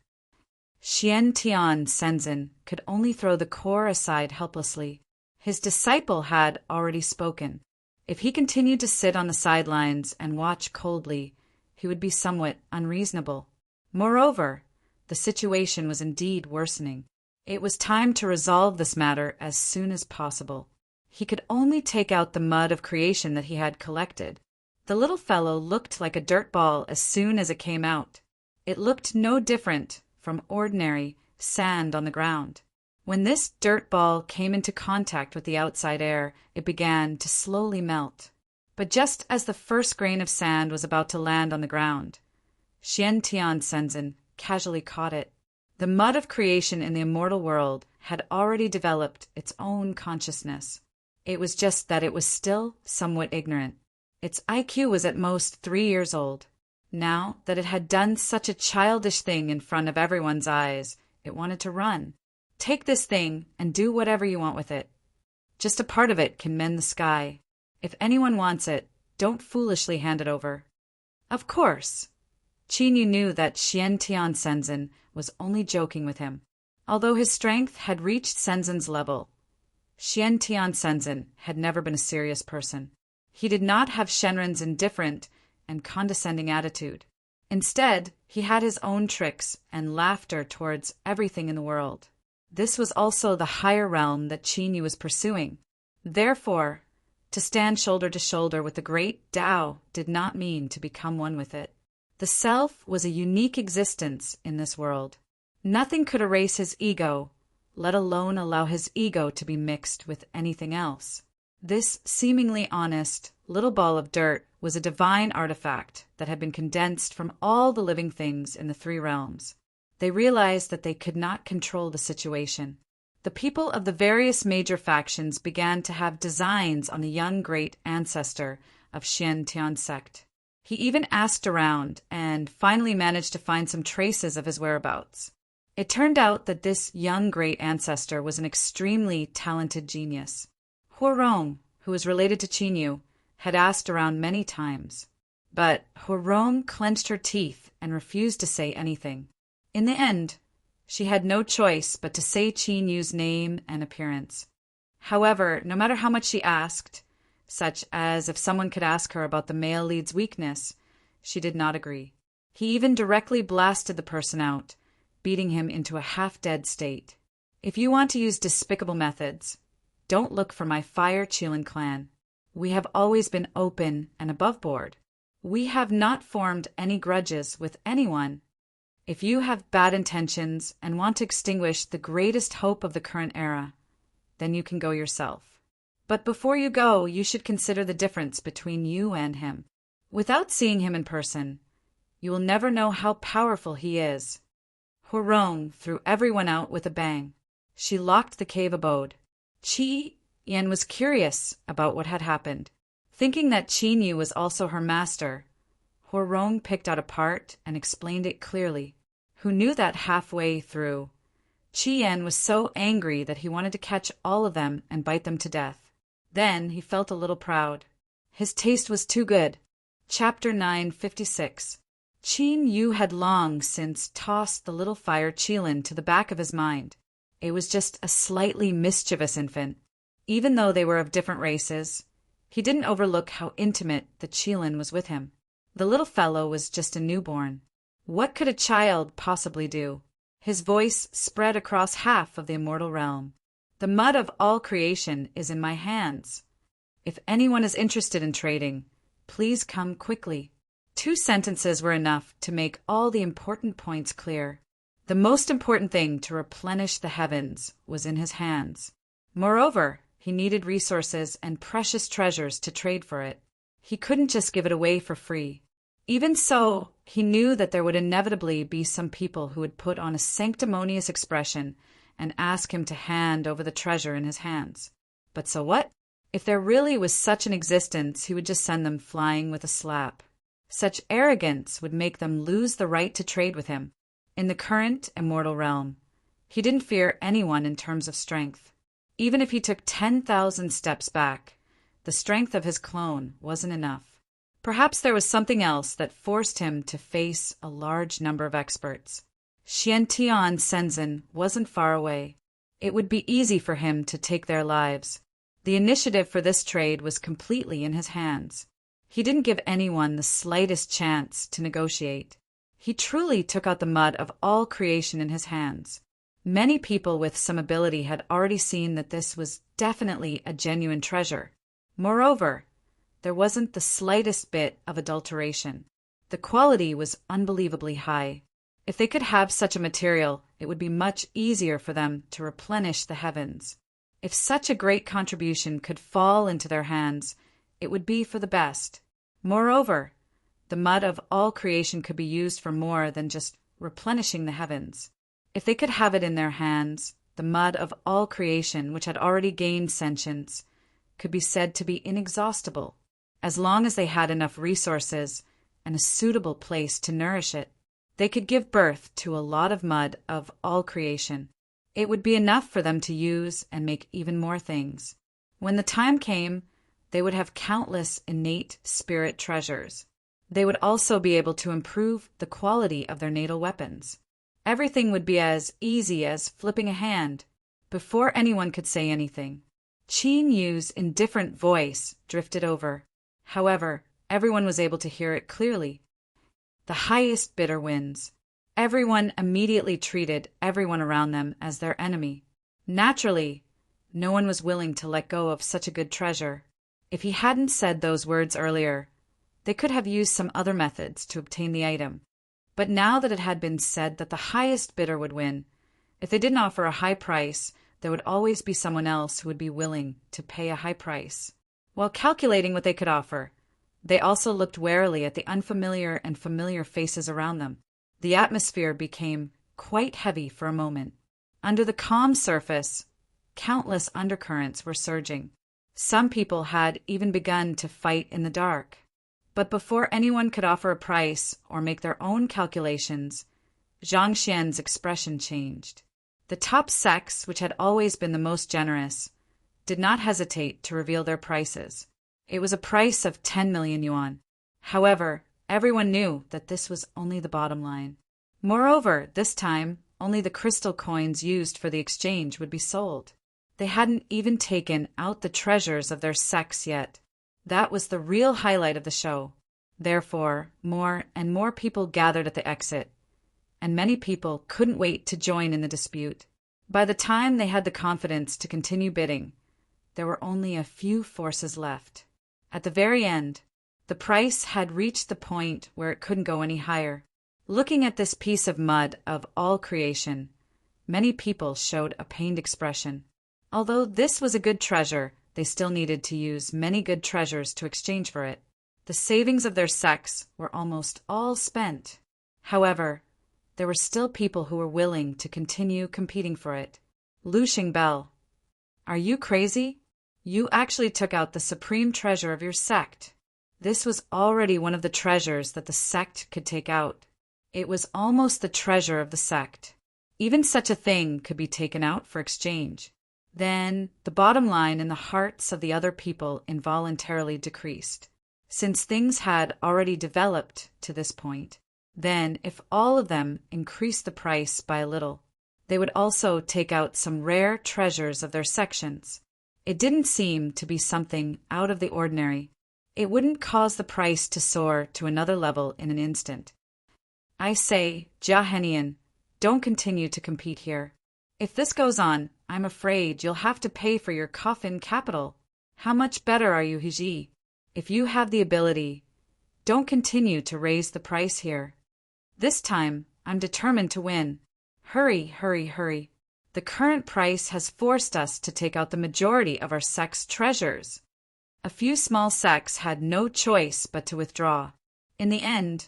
Xian Tian Senzin could only throw the core aside helplessly. His disciple had already spoken. If he continued to sit on the sidelines and watch coldly, he would be somewhat unreasonable. Moreover, the situation was indeed worsening. It was time to resolve this matter as soon as possible. He could only take out the mud of creation that he had collected. The little fellow looked like a dirt ball as soon as it came out. It looked no different from ordinary sand on the ground. When this dirt ball came into contact with the outside air, it began to slowly melt. But just as the first grain of sand was about to land on the ground, Xian Tian Senzin casually caught it. The mud of creation in the immortal world had already developed its own consciousness. It was just that it was still somewhat ignorant. Its IQ was at most 3 years old. Now that it had done such a childish thing in front of everyone's eyes, it wanted to run. Take this thing and do whatever you want with it. Just a part of it can mend the sky. If anyone wants it, don't foolishly hand it over. Of course, Qinyu knew that Xian Tian Senzin was only joking with him. Although his strength had reached Senzin's level, Xian Tian Senzin had never been a serious person. He did not have Shenren's indifferent and condescending attitude. Instead, he had his own tricks and laughter towards everything in the world. This was also the higher realm that Qinyu was pursuing. Therefore, to stand shoulder to shoulder with the great Tao did not mean to become one with it. The self was a unique existence in this world. Nothing could erase his ego, let alone allow his ego to be mixed with anything else. This seemingly honest little ball of dirt was a divine artifact that had been condensed from all the living things in the 3 realms. They realized that they could not control the situation. The people of the various major factions began to have designs on the young great ancestor of Xian Tian sect. He even asked around and finally managed to find some traces of his whereabouts. It turned out that this young great ancestor was an extremely talented genius. Huorong, who was related to Qinyu, had asked around many times. But Huorong clenched her teeth and refused to say anything. In the end, she had no choice but to say Qinyu's name and appearance. However, no matter how much she asked, such as if someone could ask her about the male lead's weakness, she did not agree. He even directly blasted the person out, beating him into a half-dead state. If you want to use despicable methods, don't look for my Fire Qilin clan. We have always been open and above board. We have not formed any grudges with anyone. If you have bad intentions and want to extinguish the greatest hope of the current era, then you can go yourself. But before you go, you should consider the difference between you and him. Without seeing him in person, you will never know how powerful he is. Huorong threw everyone out with a bang. She locked the cave abode. Qi Yan was curious about what had happened. Thinking that Qinyu was also her master, Huorong picked out a part and explained it clearly. Who knew that halfway through, Qi Yan was so angry that he wanted to catch all of them and bite them to death. Then he felt a little proud. His taste was too good. Chapter 956. Qin Yu had long since tossed the little fire Qilin to the back of his mind. It was just a slightly mischievous infant. Even though they were of different races, he didn't overlook how intimate the Qilin was with him. The little fellow was just a newborn. What could a child possibly do? His voice spread across half of the immortal realm. The mud of all creation is in my hands. If anyone is interested in trading, please come quickly. 2 sentences were enough to make all the important points clear. The most important thing to replenish the heavens was in his hands. Moreover, he needed resources and precious treasures to trade for it. He couldn't just give it away for free. Even so, he knew that there would inevitably be some people who would put on a sanctimonious expression and ask him to hand over the treasure in his hands. But so what? If there really was such an existence, he would just send them flying with a slap. Such arrogance would make them lose the right to trade with him. In the current immortal realm, he didn't fear anyone in terms of strength. Even if he took 10,000 steps back, the strength of his clone wasn't enough. Perhaps there was something else that forced him to face a large number of experts. Xiantian Shenzhen wasn't far away. It would be easy for him to take their lives. The initiative for this trade was completely in his hands. He didn't give anyone the slightest chance to negotiate. He truly took out the mud of all creation in his hands. Many people with some ability had already seen that this was definitely a genuine treasure. Moreover, there wasn't the slightest bit of adulteration. The quality was unbelievably high. If they could have such a material, it would be much easier for them to replenish the heavens. If such a great contribution could fall into their hands, it would be for the best. Moreover, the mud of all creation could be used for more than just replenishing the heavens. If they could have it in their hands, the mud of all creation, which had already gained sentience, could be said to be inexhaustible, as long as they had enough resources and a suitable place to nourish it. They could give birth to a lot of mud of all creation. It would be enough for them to use and make even more things. When the time came, they would have countless innate spirit treasures. They would also be able to improve the quality of their natal weapons. Everything would be as easy as flipping a hand. Before anyone could say anything, Qin Yu's indifferent voice drifted over. However, everyone was able to hear it clearly. The highest bidder wins. Everyone immediately treated everyone around them as their enemy. Naturally, no one was willing to let go of such a good treasure. If he hadn't said those words earlier, they could have used some other methods to obtain the item. But now that it had been said that the highest bidder would win, if they didn't offer a high price, there would always be someone else who would be willing to pay a high price. While calculating what they could offer, they also looked warily at the unfamiliar and familiar faces around them. The atmosphere became quite heavy for a moment. Under the calm surface, countless undercurrents were surging. Some people had even begun to fight in the dark. But before anyone could offer a price or make their own calculations, Zhang Xian's expression changed. The top sects, which had always been the most generous, did not hesitate to reveal their prices. It was a price of 10 million yuan. However, everyone knew that this was only the bottom line. Moreover, this time, only the crystal coins used for the exchange would be sold. They hadn't even taken out the treasures of their sects yet. That was the real highlight of the show. Therefore, more and more people gathered at the exit, and many people couldn't wait to join in the dispute. By the time they had the confidence to continue bidding, there were only a few forces left. At the very end, the price had reached the point where it couldn't go any higher. Looking at this piece of mud of all creation, many people showed a pained expression. Although this was a good treasure, they still needed to use many good treasures to exchange for it. The savings of their sects were almost all spent. However, there were still people who were willing to continue competing for it. Lu Xingbao, are you crazy? You actually took out the supreme treasure of your sect. This was already one of the treasures that the sect could take out. It was almost the treasure of the sect. Even such a thing could be taken out for exchange. Then, the bottom line in the hearts of the other people involuntarily decreased. Since things had already developed to this point, Then, if all of them increased the price by a little, they would also take out some rare treasures of their sections. It didn't seem to be something out of the ordinary. It wouldn't cause the price to soar to another level in an instant. I say, Jahenian, don't continue to compete here. If this goes on, I'm afraid you'll have to pay for your coffin capital. How much better are you, Hiji? If you have the ability, don't continue to raise the price here. This time, I'm determined to win. Hurry, hurry, hurry. The current price has forced us to take out the majority of our sect's treasures. A few small sects had no choice but to withdraw. In the end,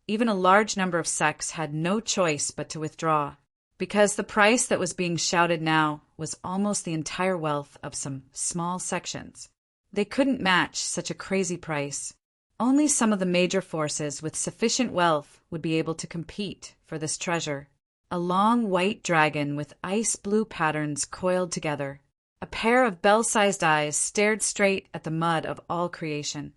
even a large number of sects had no choice but to withdraw, because the price that was being shouted now was almost the entire wealth of some small sections. They couldn't match such a crazy price. Only some of the major forces with sufficient wealth would be able to compete for this treasure. A long white dragon with ice blue patterns coiled together. A pair of bell-sized eyes stared straight at the mud of all creation.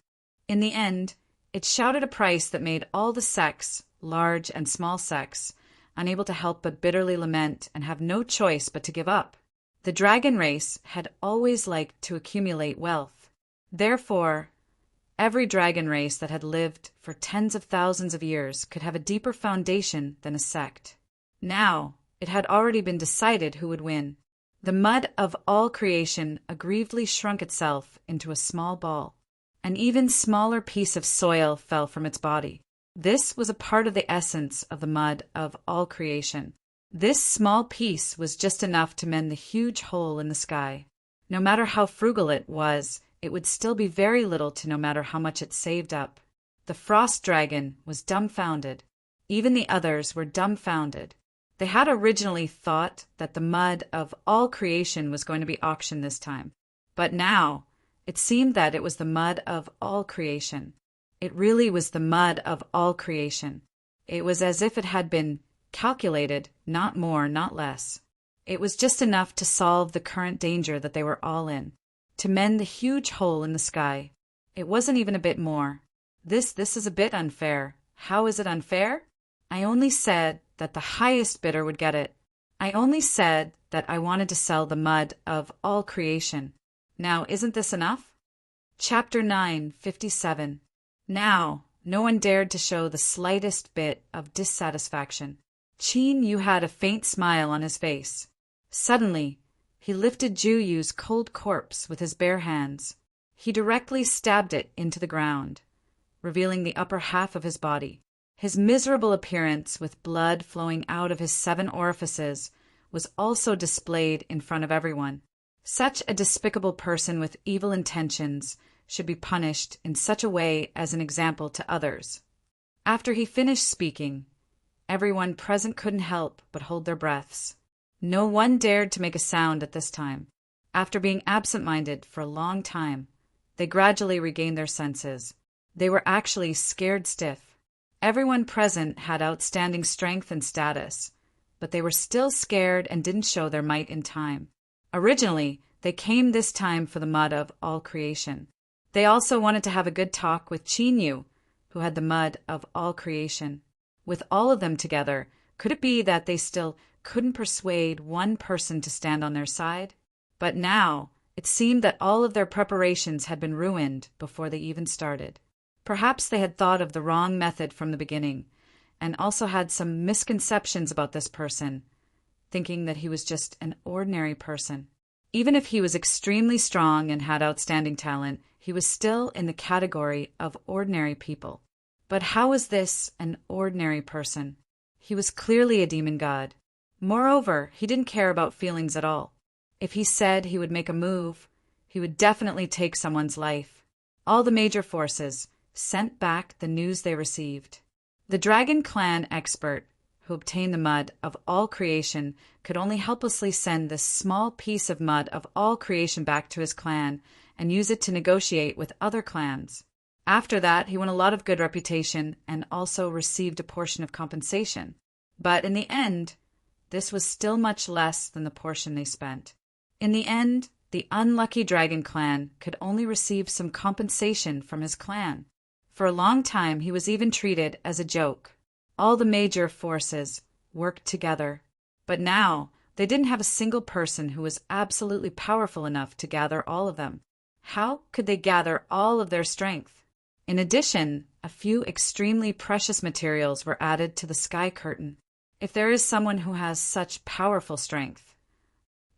In the end, it shouted a price that made all the sects, large and small sects, unable to help but bitterly lament and have no choice but to give up. The dragon race had always liked to accumulate wealth. Therefore, every dragon race that had lived for tens of thousands of years could have a deeper foundation than a sect. Now, it had already been decided who would win. The mud of all creation aggrievedly shrunk itself into a small ball. An even smaller piece of soil fell from its body. This was a part of the essence of the mud of all creation. This small piece was just enough to mend the huge hole in the sky. No matter how frugal it was, it would still be very little to no matter how much it saved up. The frost dragon was dumbfounded. Even the others were dumbfounded. They had originally thought that the mud of all creation was going to be auctioned this time. But now, it seemed that it was the mud of all creation. It really was the mud of all creation. It was as if it had been calculated, not more, not less. It was just enough to solve the current danger that they were all in, to mend the huge hole in the sky. It wasn't even a bit more. This is a bit unfair. How is it unfair? I only said that the highest bidder would get it. I only said that I wanted to sell the mud of all creation. Now, isn't this enough? Chapter 9:57. Now, no one dared to show the slightest bit of dissatisfaction. Qin Yu had a faint smile on his face. Suddenly, he lifted Ju Yu's cold corpse with his bare hands. He directly stabbed it into the ground, revealing the upper half of his body. His miserable appearance, with blood flowing out of his 7 orifices, was also displayed in front of everyone. Such a despicable person with evil intentions should be punished in such a way as an example to others. After he finished speaking, everyone present couldn't help but hold their breaths. No one dared to make a sound at this time. After being absent-minded for a long time, they gradually regained their senses. They were actually scared stiff. Everyone present had outstanding strength and status, but they were still scared and didn't show their might in time. Originally, they came this time for the mud of all creation. They also wanted to have a good talk with Qin Yu, who had the mud of all creation. With all of them together, could it be that they still couldn't persuade one person to stand on their side? But now, it seemed that all of their preparations had been ruined before they even started. Perhaps they had thought of the wrong method from the beginning, and also had some misconceptions about this person, thinking that he was just an ordinary person. Even if he was extremely strong and had outstanding talent, he was still in the category of ordinary people. But how was this an ordinary person? He was clearly a demon god. Moreover, he didn't care about feelings at all. If he said he would make a move, he would definitely take someone's life. All the major forces sent back the news they received. The Dragon Clan expert who obtained the mud of all creation could only helplessly send this small piece of mud of all creation back to his clan and use it to negotiate with other clans. After that, he won a lot of good reputation and also received a portion of compensation. But in the end, this was still much less than the portion they spent. In the end, the unlucky Dragon Clan could only receive some compensation from his clan. For a long time, he was even treated as a joke. All the major forces worked together. But now, they didn't have a single person who was absolutely powerful enough to gather all of them. How could they gather all of their strength? In addition, a few extremely precious materials were added to the sky curtain. If there is someone who has such powerful strength,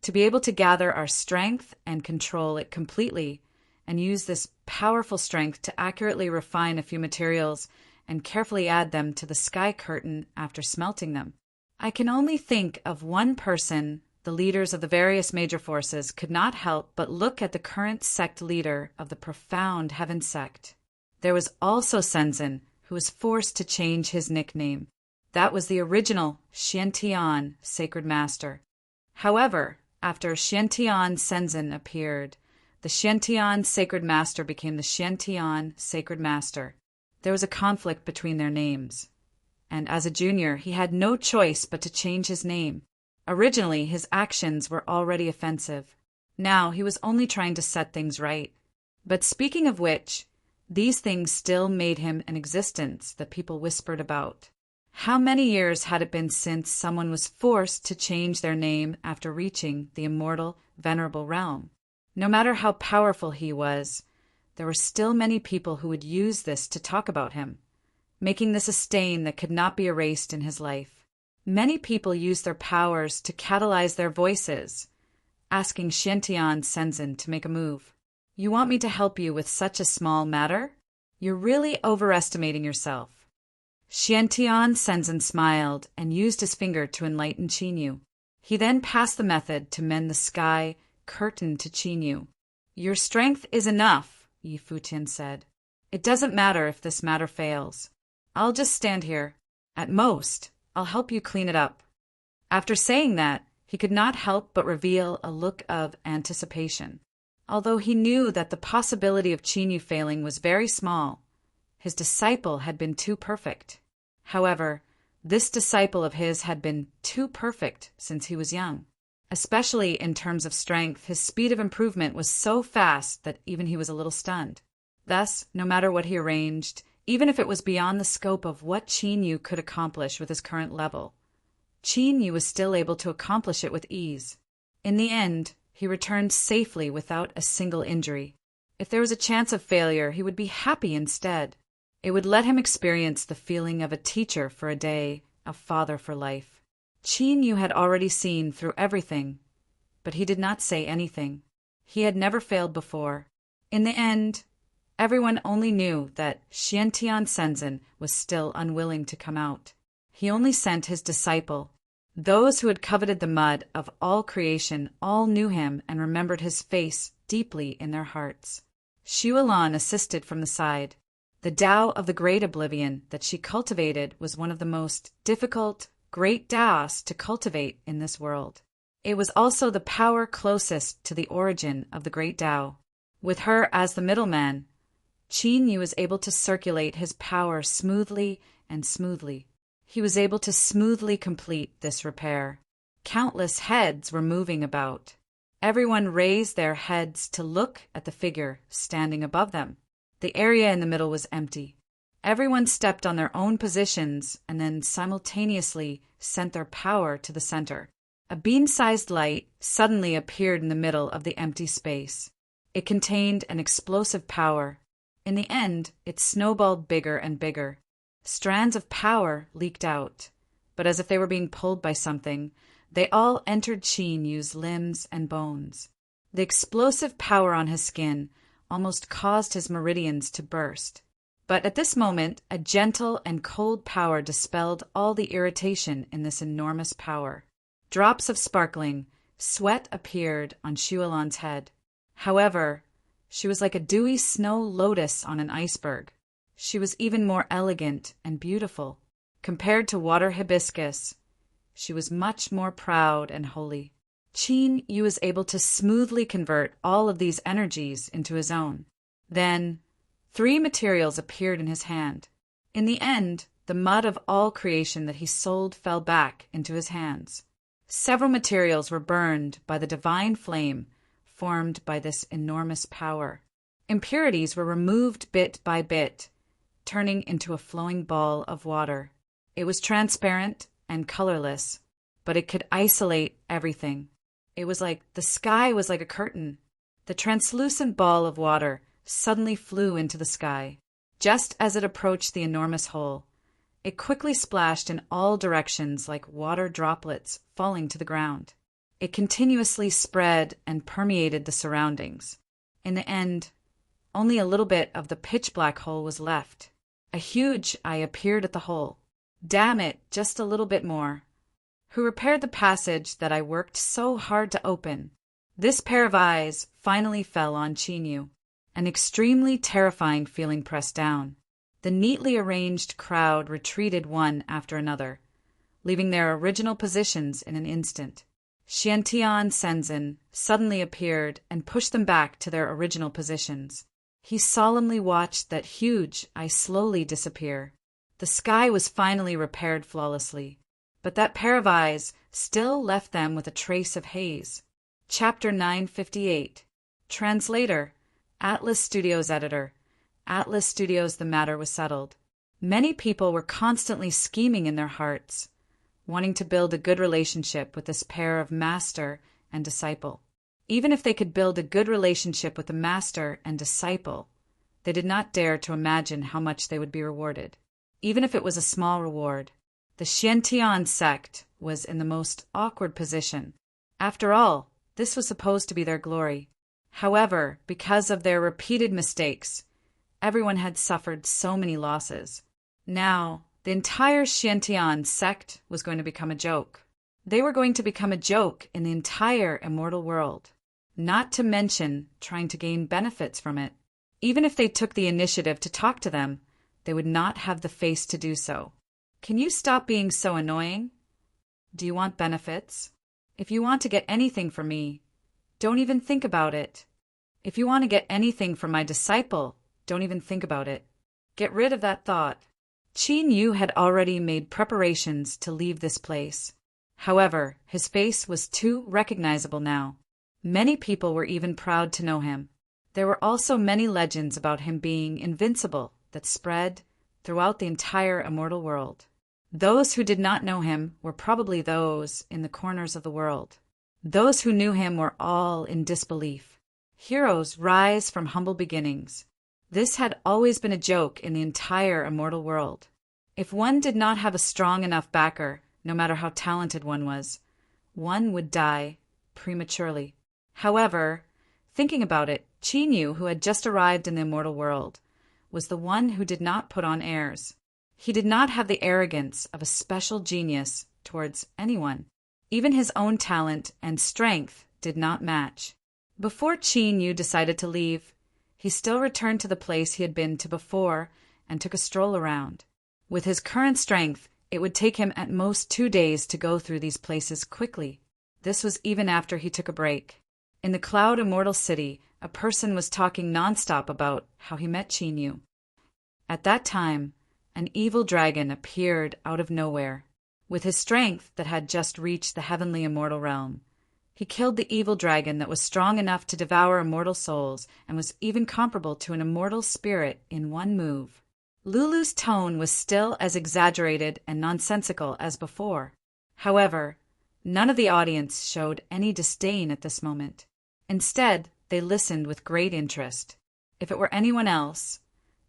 to be able to gather our strength and control it completely, and use this powerful strength to accurately refine a few materials and carefully add them to the sky curtain after smelting them. I can only think of one person. The leaders of the various major forces could not help but look at the current sect leader of the profound heaven sect. There was also Senzin, who was forced to change his nickname. That was the original Xiantian Sacred Master. However, after Xiantian Senzin appeared, the Xiantian Sacred Master became the Xiantian Sacred Master. There was a conflict between their names, and as a junior, he had no choice but to change his name. Originally, his actions were already offensive. Now he was only trying to set things right. But speaking of which, these things still made him an existence that people whispered about. How many years had it been since someone was forced to change their name after reaching the immortal, venerable realm? No matter how powerful he was, there were still many people who would use this to talk about him, making this a stain that could not be erased in his life. Many people used their powers to catalyze their voices, asking Xiantian Senzin to make a move. You want me to help you with such a small matter? You're really overestimating yourself. Xiantian Senzin smiled and used his finger to enlighten Qinyu. He then passed the method to mend the sky curtain to Qinyu. Your strength is enough, Yi Futian said. It doesn't matter if this matter fails. I'll just stand here. At most, I'll help you clean it up. After saying that, he could not help but reveal a look of anticipation. Although he knew that the possibility of Qinyu failing was very small, his disciple had been too perfect. However, this disciple of his had been too perfect since he was young. Especially in terms of strength, his speed of improvement was so fast that even he was a little stunned. Thus, no matter what he arranged, even if it was beyond the scope of what Qinyu could accomplish with his current level, Qinyu was still able to accomplish it with ease. In the end, he returned safely without a single injury. If there was a chance of failure, he would be happy instead. It would let him experience the feeling of a teacher for a day, a father for life. Qinyu had already seen through everything, but he did not say anything. He had never failed before. In the end, everyone only knew that Xiantian Senzin was still unwilling to come out. He only sent his disciple. Those who had coveted the mud of all creation all knew him and remembered his face deeply in their hearts. Xuelan assisted from the side. The Tao of the Great Oblivion that she cultivated was one of the most difficult, great Taos to cultivate in this world. It was also the power closest to the origin of the great Tao. With her as the middleman, Qinyu was able to circulate his power smoothly and smoothly. He was able to smoothly complete this repair. Countless heads were moving about. Everyone raised their heads to look at the figure standing above them. The area in the middle was empty. Everyone stepped on their own positions and then simultaneously sent their power to the center. A bean-sized light suddenly appeared in the middle of the empty space. It contained an explosive power. In the end, it snowballed bigger and bigger. Strands of power leaked out, but as if they were being pulled by something, they all entered Qinyu's limbs and bones. The explosive power on his skin almost caused his meridians to burst. But at this moment, a gentle and cold power dispelled all the irritation in this enormous power. Drops of sparkling sweat appeared on Xuelan's head. However, she was like a dewy snow lotus on an iceberg. She was even more elegant and beautiful. Compared to water hibiscus, she was much more proud and holy. Qinyu was able to smoothly convert all of these energies into his own. Then, 3 materials appeared in his hand. In the end, the mud of all creation that he sold fell back into his hands. Several materials were burned by the divine flame formed by this enormous power. Impurities were removed bit by bit, turning into a flowing ball of water. It was transparent and colorless, but it could isolate everything. It was like the sky was like a curtain. The translucent ball of water suddenly flew into the sky. Just as it approached the enormous hole, it quickly splashed in all directions like water droplets falling to the ground. It continuously spread and permeated the surroundings. In the end, only a little bit of the pitch-black hole was left. A huge eye appeared at the hole. Damn it, just a little bit more. Who repaired the passage that I worked so hard to open? This pair of eyes finally fell on Chinyu. An extremely terrifying feeling pressed down. The neatly arranged crowd retreated one after another, leaving their original positions in an instant. Xiantian Senzin suddenly appeared and pushed them back to their original positions. He solemnly watched that huge eye slowly disappear. The sky was finally repaired flawlessly, but that pair of eyes still left them with a trace of haze. Chapter 958. Translator, Atlas Studios Editor. Atlas Studios. The matter was settled. Many people were constantly scheming in their hearts, wanting to build a good relationship with this pair of master and disciple. Even if they could build a good relationship with the master and disciple, they did not dare to imagine how much they would be rewarded. Even if it was a small reward, the Xiantian sect was in the most awkward position. After all, this was supposed to be their glory. However, because of their repeated mistakes, everyone had suffered so many losses. Now, the entire Xiantian sect was going to become a joke. They were going to become a joke in the entire immortal world, not to mention trying to gain benefits from it. Even if they took the initiative to talk to them, they would not have the face to do so. Can you stop being so annoying? Do you want benefits? If you want to get anything from me, don't even think about it. If you want to get anything from my disciple, don't even think about it. Get rid of that thought. Qin Yu had already made preparations to leave this place. However, his face was too recognizable now. Many people were even proud to know him. There were also many legends about him being invincible that spread throughout the entire immortal world. Those who did not know him were probably those in the corners of the world. Those who knew him were all in disbelief. Heroes rise from humble beginnings. This had always been a joke in the entire immortal world. If one did not have a strong enough backer, no matter how talented one was, one would die prematurely. However, thinking about it, Qin Yu, who had just arrived in the immortal world, was the one who did not put on airs. He did not have the arrogance of a special genius towards anyone. Even his own talent and strength did not match. Before Qin Yu decided to leave, he still returned to the place he had been to before and took a stroll around. With his current strength, it would take him at most 2 days to go through these places quickly. This was even after he took a break. In the Cloud Immortal City, a person was talking nonstop about how he met Qin Yu. At that time, an evil dragon appeared out of nowhere. With his strength that had just reached the heavenly immortal realm, he killed the evil dragon that was strong enough to devour immortal souls and was even comparable to an immortal spirit in one move. Lulu's tone was still as exaggerated and nonsensical as before. However, none of the audience showed any disdain at this moment. Instead, they listened with great interest. If it were anyone else,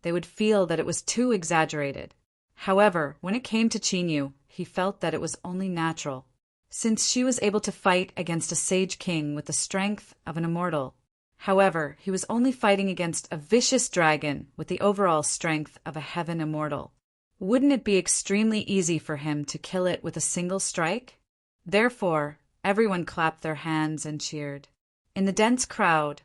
they would feel that it was too exaggerated. However, when it came to Qin Yu, he felt that it was only natural. Since she was able to fight against a sage king with the strength of an immortal. However, he was only fighting against a vicious dragon with the overall strength of a heaven immortal. Wouldn't it be extremely easy for him to kill it with a single strike? Therefore, everyone clapped their hands and cheered. In the dense crowd,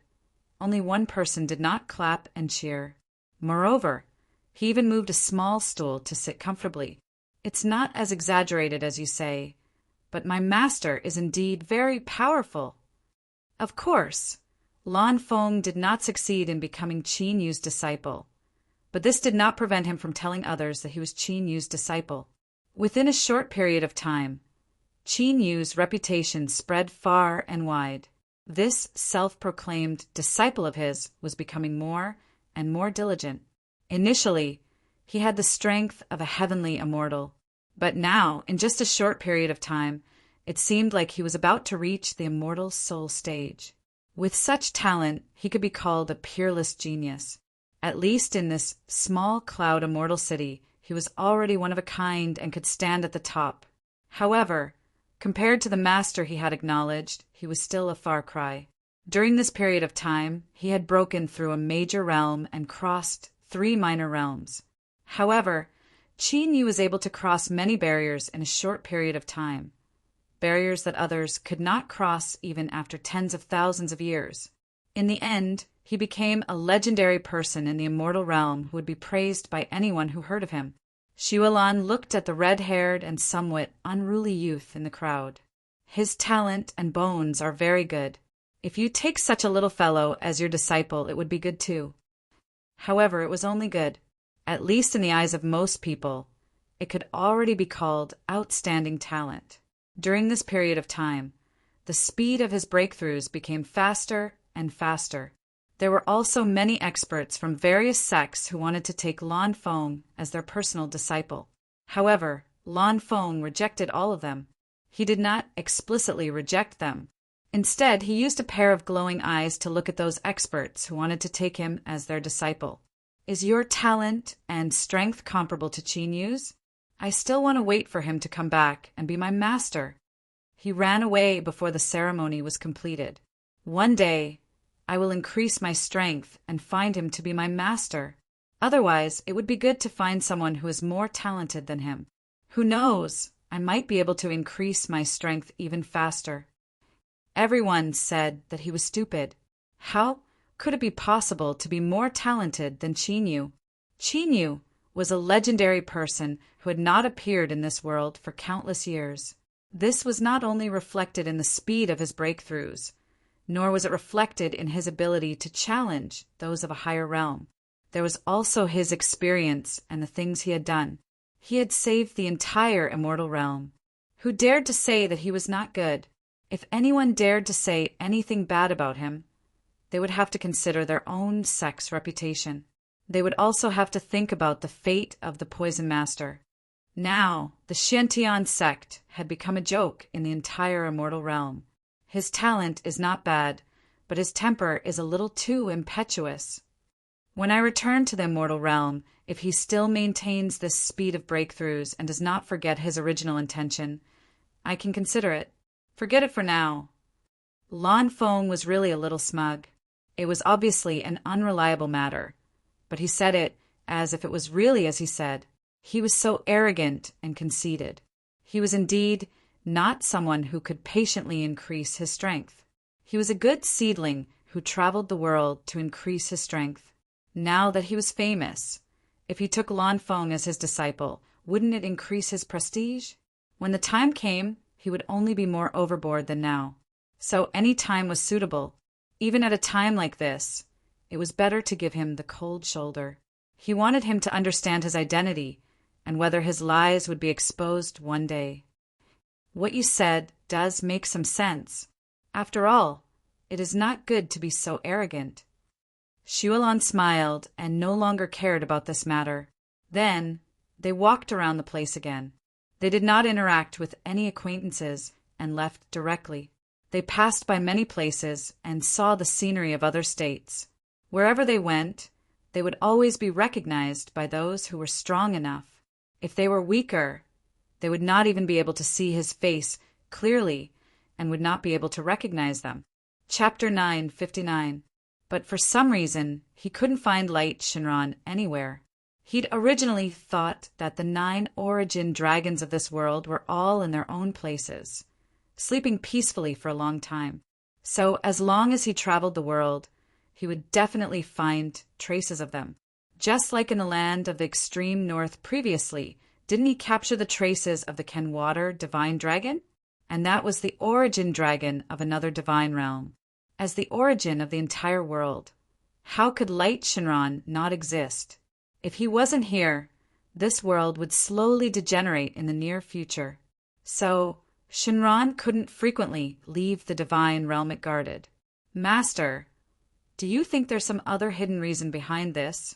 only one person did not clap and cheer. Moreover, he even moved a small stool to sit comfortably. It's not as exaggerated as you say, but my master is indeed very powerful. Of course, Lan Feng did not succeed in becoming Qin Yu's disciple, but this did not prevent him from telling others that he was Qin Yu's disciple. Within a short period of time, Qin Yu's reputation spread far and wide. This self-proclaimed disciple of his was becoming more and more diligent. Initially, he had the strength of a heavenly immortal, But now, in just a short period of time, it seemed like he was about to reach the immortal soul stage. With such talent, he could be called a peerless genius. At least in this small cloud immortal city, he was already one of a kind and could stand at the top. However, compared to the master he had acknowledged, he was still a far cry. During this period of time, he had broken through a major realm and crossed 3 minor realms. However, Qin Yu was able to cross many barriers in a short period of time, barriers that others could not cross even after tens of thousands of years. In the end, he became a legendary person in the immortal realm who would be praised by anyone who heard of him. Xuelan looked at the red-haired and somewhat unruly youth in the crowd. His talent and bones are very good. If you take such a little fellow as your disciple, it would be good too. However, it was only good. At least in the eyes of most people, it could already be called outstanding talent. During this period of time, the speed of his breakthroughs became faster and faster. There were also many experts from various sects who wanted to take Lan Feng as their personal disciple. However, Lan Feng rejected all of them. He did not explicitly reject them. Instead, he used a pair of glowing eyes to look at those experts who wanted to take him as their disciple. Is your talent and strength comparable to Qin Yu's? I still want to wait for him to come back and be my master. He ran away before the ceremony was completed. One day, I will increase my strength and find him to be my master. Otherwise, it would be good to find someone who is more talented than him. Who knows, I might be able to increase my strength even faster. Everyone said that he was stupid. How could it be possible to be more talented than Qin Yu? Qin Yu was a legendary person who had not appeared in this world for countless years. This was not only reflected in the speed of his breakthroughs, nor was it reflected in his ability to challenge those of a higher realm. There was also his experience and the things he had done. He had saved the entire immortal realm. Who dared to say that he was not good? If anyone dared to say anything bad about him, they would have to consider their own sect's reputation. They would also have to think about the fate of the Poison Master. Now, the Xiantian sect had become a joke in the entire immortal realm. His talent is not bad, but his temper is a little too impetuous. When I return to the immortal realm, if he still maintains this speed of breakthroughs and does not forget his original intention, I can consider it. Forget it for now. Lan Feng was really a little smug. It was obviously an unreliable matter, but he said it as if it was really as he said. He was so arrogant and conceited. He was indeed not someone who could patiently increase his strength. He was a good seedling who traveled the world to increase his strength. Now that he was famous, if he took Lan Feng as his disciple, wouldn't it increase his prestige? When the time came, he would only be more overboard than now. So any time was suitable. Even at a time like this, it was better to give him the cold shoulder. He wanted him to understand his identity and whether his lies would be exposed one day. What you said does make some sense. After all, it is not good to be so arrogant. Xuelan smiled and no longer cared about this matter. Then, they walked around the place again. They did not interact with any acquaintances and left directly. They passed by many places and saw the scenery of other states. Wherever they went, they would always be recognized by those who were strong enough. If they were weaker, they would not even be able to see his face clearly and would not be able to recognize them. Chapter 9:59. But for some reason, he couldn't find Light Shinran anywhere. He'd originally thought that the 9 origin dragons of this world were all in their own places, sleeping peacefully for a long time. So as long as he traveled the world, he would definitely find traces of them. Just like in the land of the extreme north previously, didn't he capture the traces of the Kenwater divine dragon? And that was the origin dragon of another divine realm. As the origin of the entire world, how could Light Shinran not exist? If he wasn't here, this world would slowly degenerate in the near future. So, Shinran couldn't frequently leave the divine realm it guarded. Master, do you think there's some other hidden reason behind this?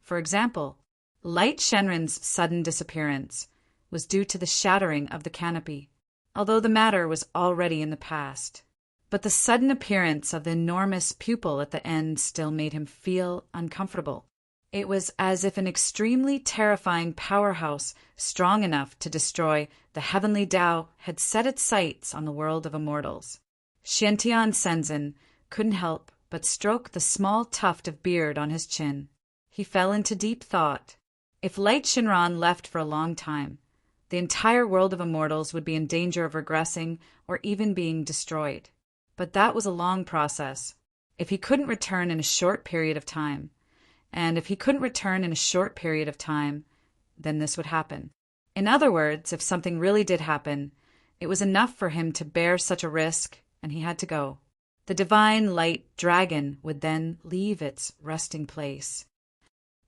For example, Light Shenren's sudden disappearance. was due to the shattering of the canopy, although the matter was already in the past. But the sudden appearance of the enormous pupil at the end still made him feel uncomfortable. It was as if an extremely terrifying powerhouse, strong enough to destroy the heavenly Tao, had set its sights on the world of immortals. Xiantian Senzin couldn't help but stroke the small tuft of beard on his chin. He fell into deep thought. If Light Shinran left for a long time, the entire world of immortals would be in danger of regressing or even being destroyed. But that was a long process. If he couldn't return in a short period of time, then this would happen. In other words, if something really did happen, it was enough for him to bear such a risk, and he had to go. The divine light dragon would then leave its resting place.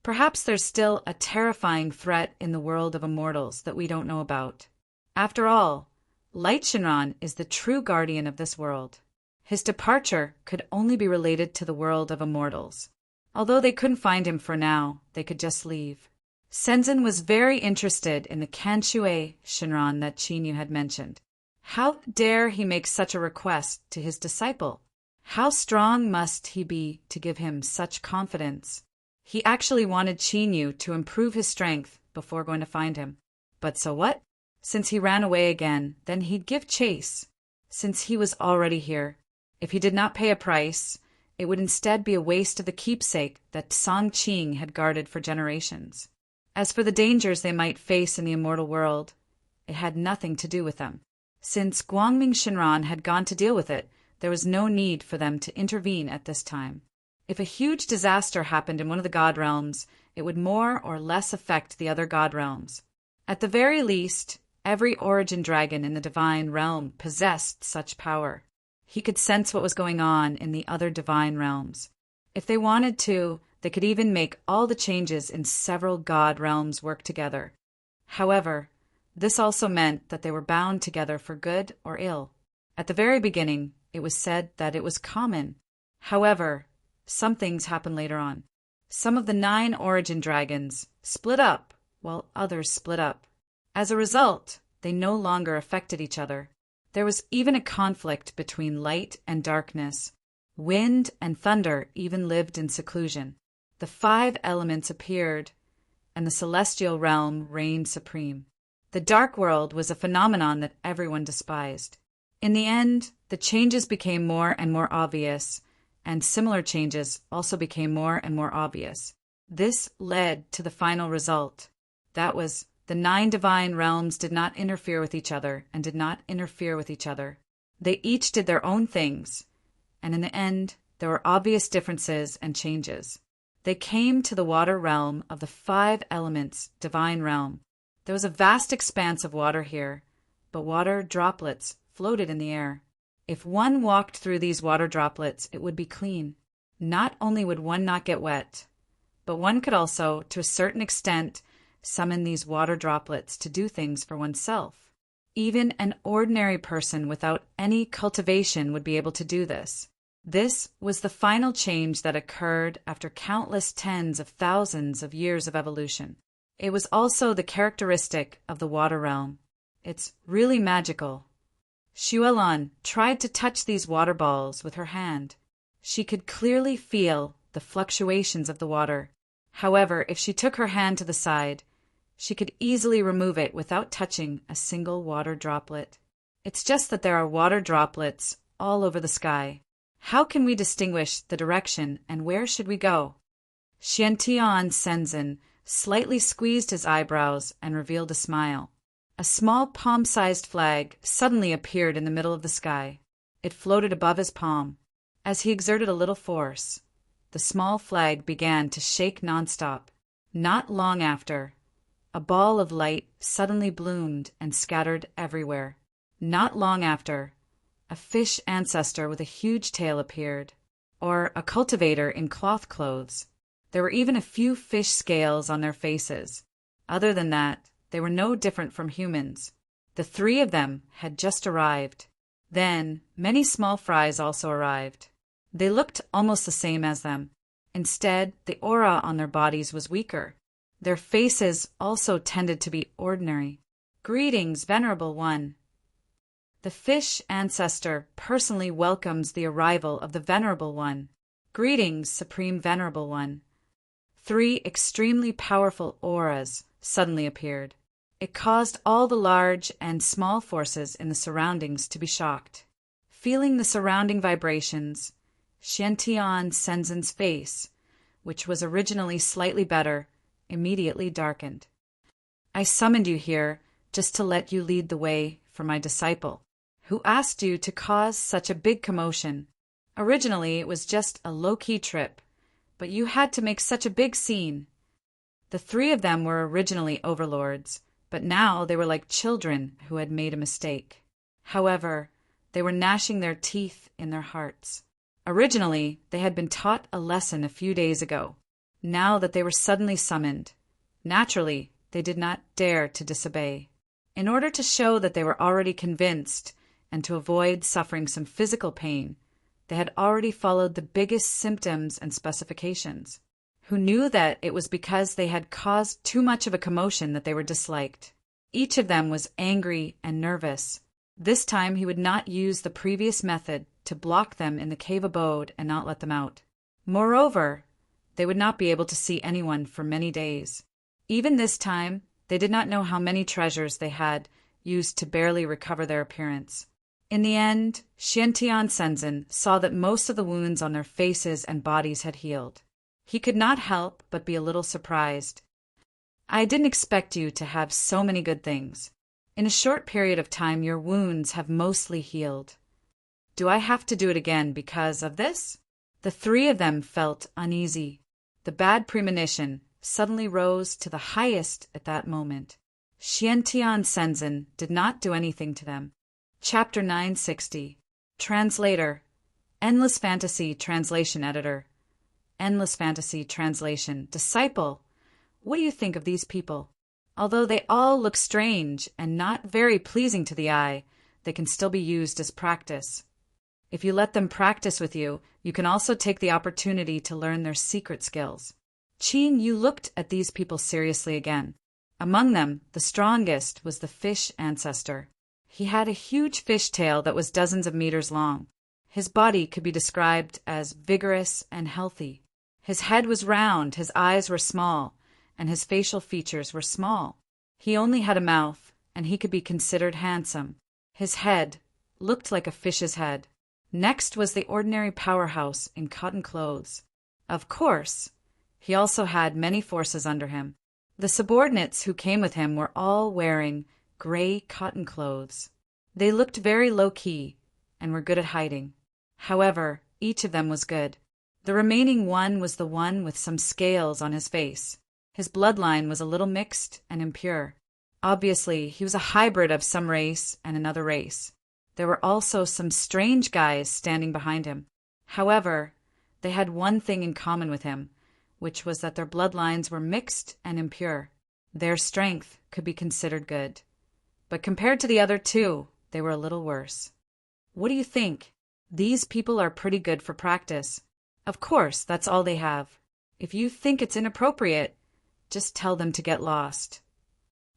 Perhaps there's still a terrifying threat in the world of immortals that we don't know about. After all, Light Shinran is the true guardian of this world. His departure could only be related to the world of immortals. Although they couldn't find him for now, they could just leave. Senzin was very interested in the Kanshui Shinran that Qinyu had mentioned. How dare he make such a request to his disciple? How strong must he be to give him such confidence? He actually wanted Qinyu to improve his strength before going to find him. But so what? Since he ran away again, then he'd give chase. Since he was already here, if he did not pay a price, it would instead be a waste of the keepsake that Song Qing had guarded for generations. As for the dangers they might face in the immortal world, it had nothing to do with them. Since Guangming Shinran had gone to deal with it, there was no need for them to intervene at this time. If a huge disaster happened in one of the god realms, it would more or less affect the other god realms. At the very least, every origin dragon in the divine realm possessed such power. He could sense what was going on in the other divine realms. If they wanted to, they could even make all the changes in several god realms work together. However, this also meant that they were bound together for good or ill. At the very beginning, it was said that it was common. However, some things happened later on. Some of the 9 origin dragons split up, while others split up. As a result, they no longer affected each other. There was even a conflict between light and darkness. Wind and thunder even lived in seclusion. The 5 elements appeared, and the celestial realm reigned supreme. The dark world was a phenomenon that everyone despised. In the end, the changes became more and more obvious, and similar changes also became more and more obvious. This led to the final result. That was, the 9 divine realms did not interfere with each other and did not interfere with each other. They each did their own things, and in the end, there were obvious differences and changes. They came to the water realm of the 5 elements divine realm. There was a vast expanse of water here, but water droplets floated in the air. If one walked through these water droplets, it would be clean. Not only would one not get wet, but one could also, to a certain extent, summon these water droplets to do things for oneself. Even an ordinary person without any cultivation would be able to do this. This was the final change that occurred after countless tens of thousands of years of evolution. It was also the characteristic of the water realm. It's really magical. Xuelan tried to touch these water balls with her hand. She could clearly feel the fluctuations of the water. However, if she took her hand to the side, she could easily remove it without touching a single water droplet. It's just that there are water droplets all over the sky. How can we distinguish the direction and where should we go? Xiantian Senzin slightly squeezed his eyebrows and revealed a smile. A small palm-sized flag suddenly appeared in the middle of the sky. It floated above his palm. As he exerted a little force, the small flag began to shake nonstop. Not long after, a ball of light suddenly bloomed and scattered everywhere. Not long after, a fish ancestor with a huge tail appeared, or a cultivator in cloth clothes. There were even a few fish scales on their faces. Other than that, they were no different from humans. The 3 of them had just arrived. Then, many small fries also arrived. They looked almost the same as them. Instead, the aura on their bodies was weaker. Their faces also tended to be ordinary. Greetings, Venerable One. The fish ancestor personally welcomes the arrival of the Venerable One. Greetings, Supreme Venerable One. 3 extremely powerful auras suddenly appeared. It caused all the large and small forces in the surroundings to be shocked. Feeling the surrounding vibrations, Xiantian Senzin's face, which was originally slightly better, immediately darkened. I summoned you here just to let you lead the way for my disciple, who asked you to cause such a big commotion. Originally, it was just a low-key trip, but you had to make such a big scene. The 3 of them were originally overlords, but now they were like children who had made a mistake. However, they were gnashing their teeth in their hearts. Originally, they had been taught a lesson a few days ago. Now that they were suddenly summoned, naturally, they did not dare to disobey. In order to show that they were already convinced and to avoid suffering some physical pain, they had already followed the biggest symptoms and specifications. Who knew that it was because they had caused too much of a commotion that they were disliked. Each of them was angry and nervous. This time he would not use the previous method to block them in the cave abode and not let them out. Moreover, they would not be able to see anyone for many days. Even this time, they did not know how many treasures they had used to barely recover their appearance. In the end, Xiantian Senzin saw that most of the wounds on their faces and bodies had healed. He could not help but be a little surprised. I didn't expect you to have so many good things. In a short period of time, your wounds have mostly healed. Do I have to do it again because of this? The 3 of them felt uneasy. The bad premonition suddenly rose to the highest at that moment. Xiantian Senzin did not do anything to them. Chapter 960. Translator. Endless Fantasy Translation Editor. Endless Fantasy Translation. Disciple. What do you think of these people? Although they all look strange and not very pleasing to the eye, they can still be used as practice. If you let them practice with you, you can also take the opportunity to learn their secret skills. Qin Yu looked at these people seriously again. Among them, the strongest was the fish ancestor. He had a huge fish tail that was dozens of meters long. His body could be described as vigorous and healthy. His head was round, his eyes were small, and his facial features were small. He only had a mouth, and he could be considered handsome. His head looked like a fish's head. Next was the ordinary powerhouse in cotton clothes. Of course, he also had many forces under him. The subordinates who came with him were all wearing gray cotton clothes. They looked very low-key and were good at hiding. However, each of them was good. The remaining one was the one with some scales on his face. His bloodline was a little mixed and impure. Obviously, he was a hybrid of some race and another race. There were also some strange guys standing behind him. However, they had one thing in common with him, which was that their bloodlines were mixed and impure. Their strength could be considered good. But compared to the other 2, they were a little worse. What do you think? These people are pretty good for practice. Of course, that's all they have. If you think it's inappropriate, just tell them to get lost.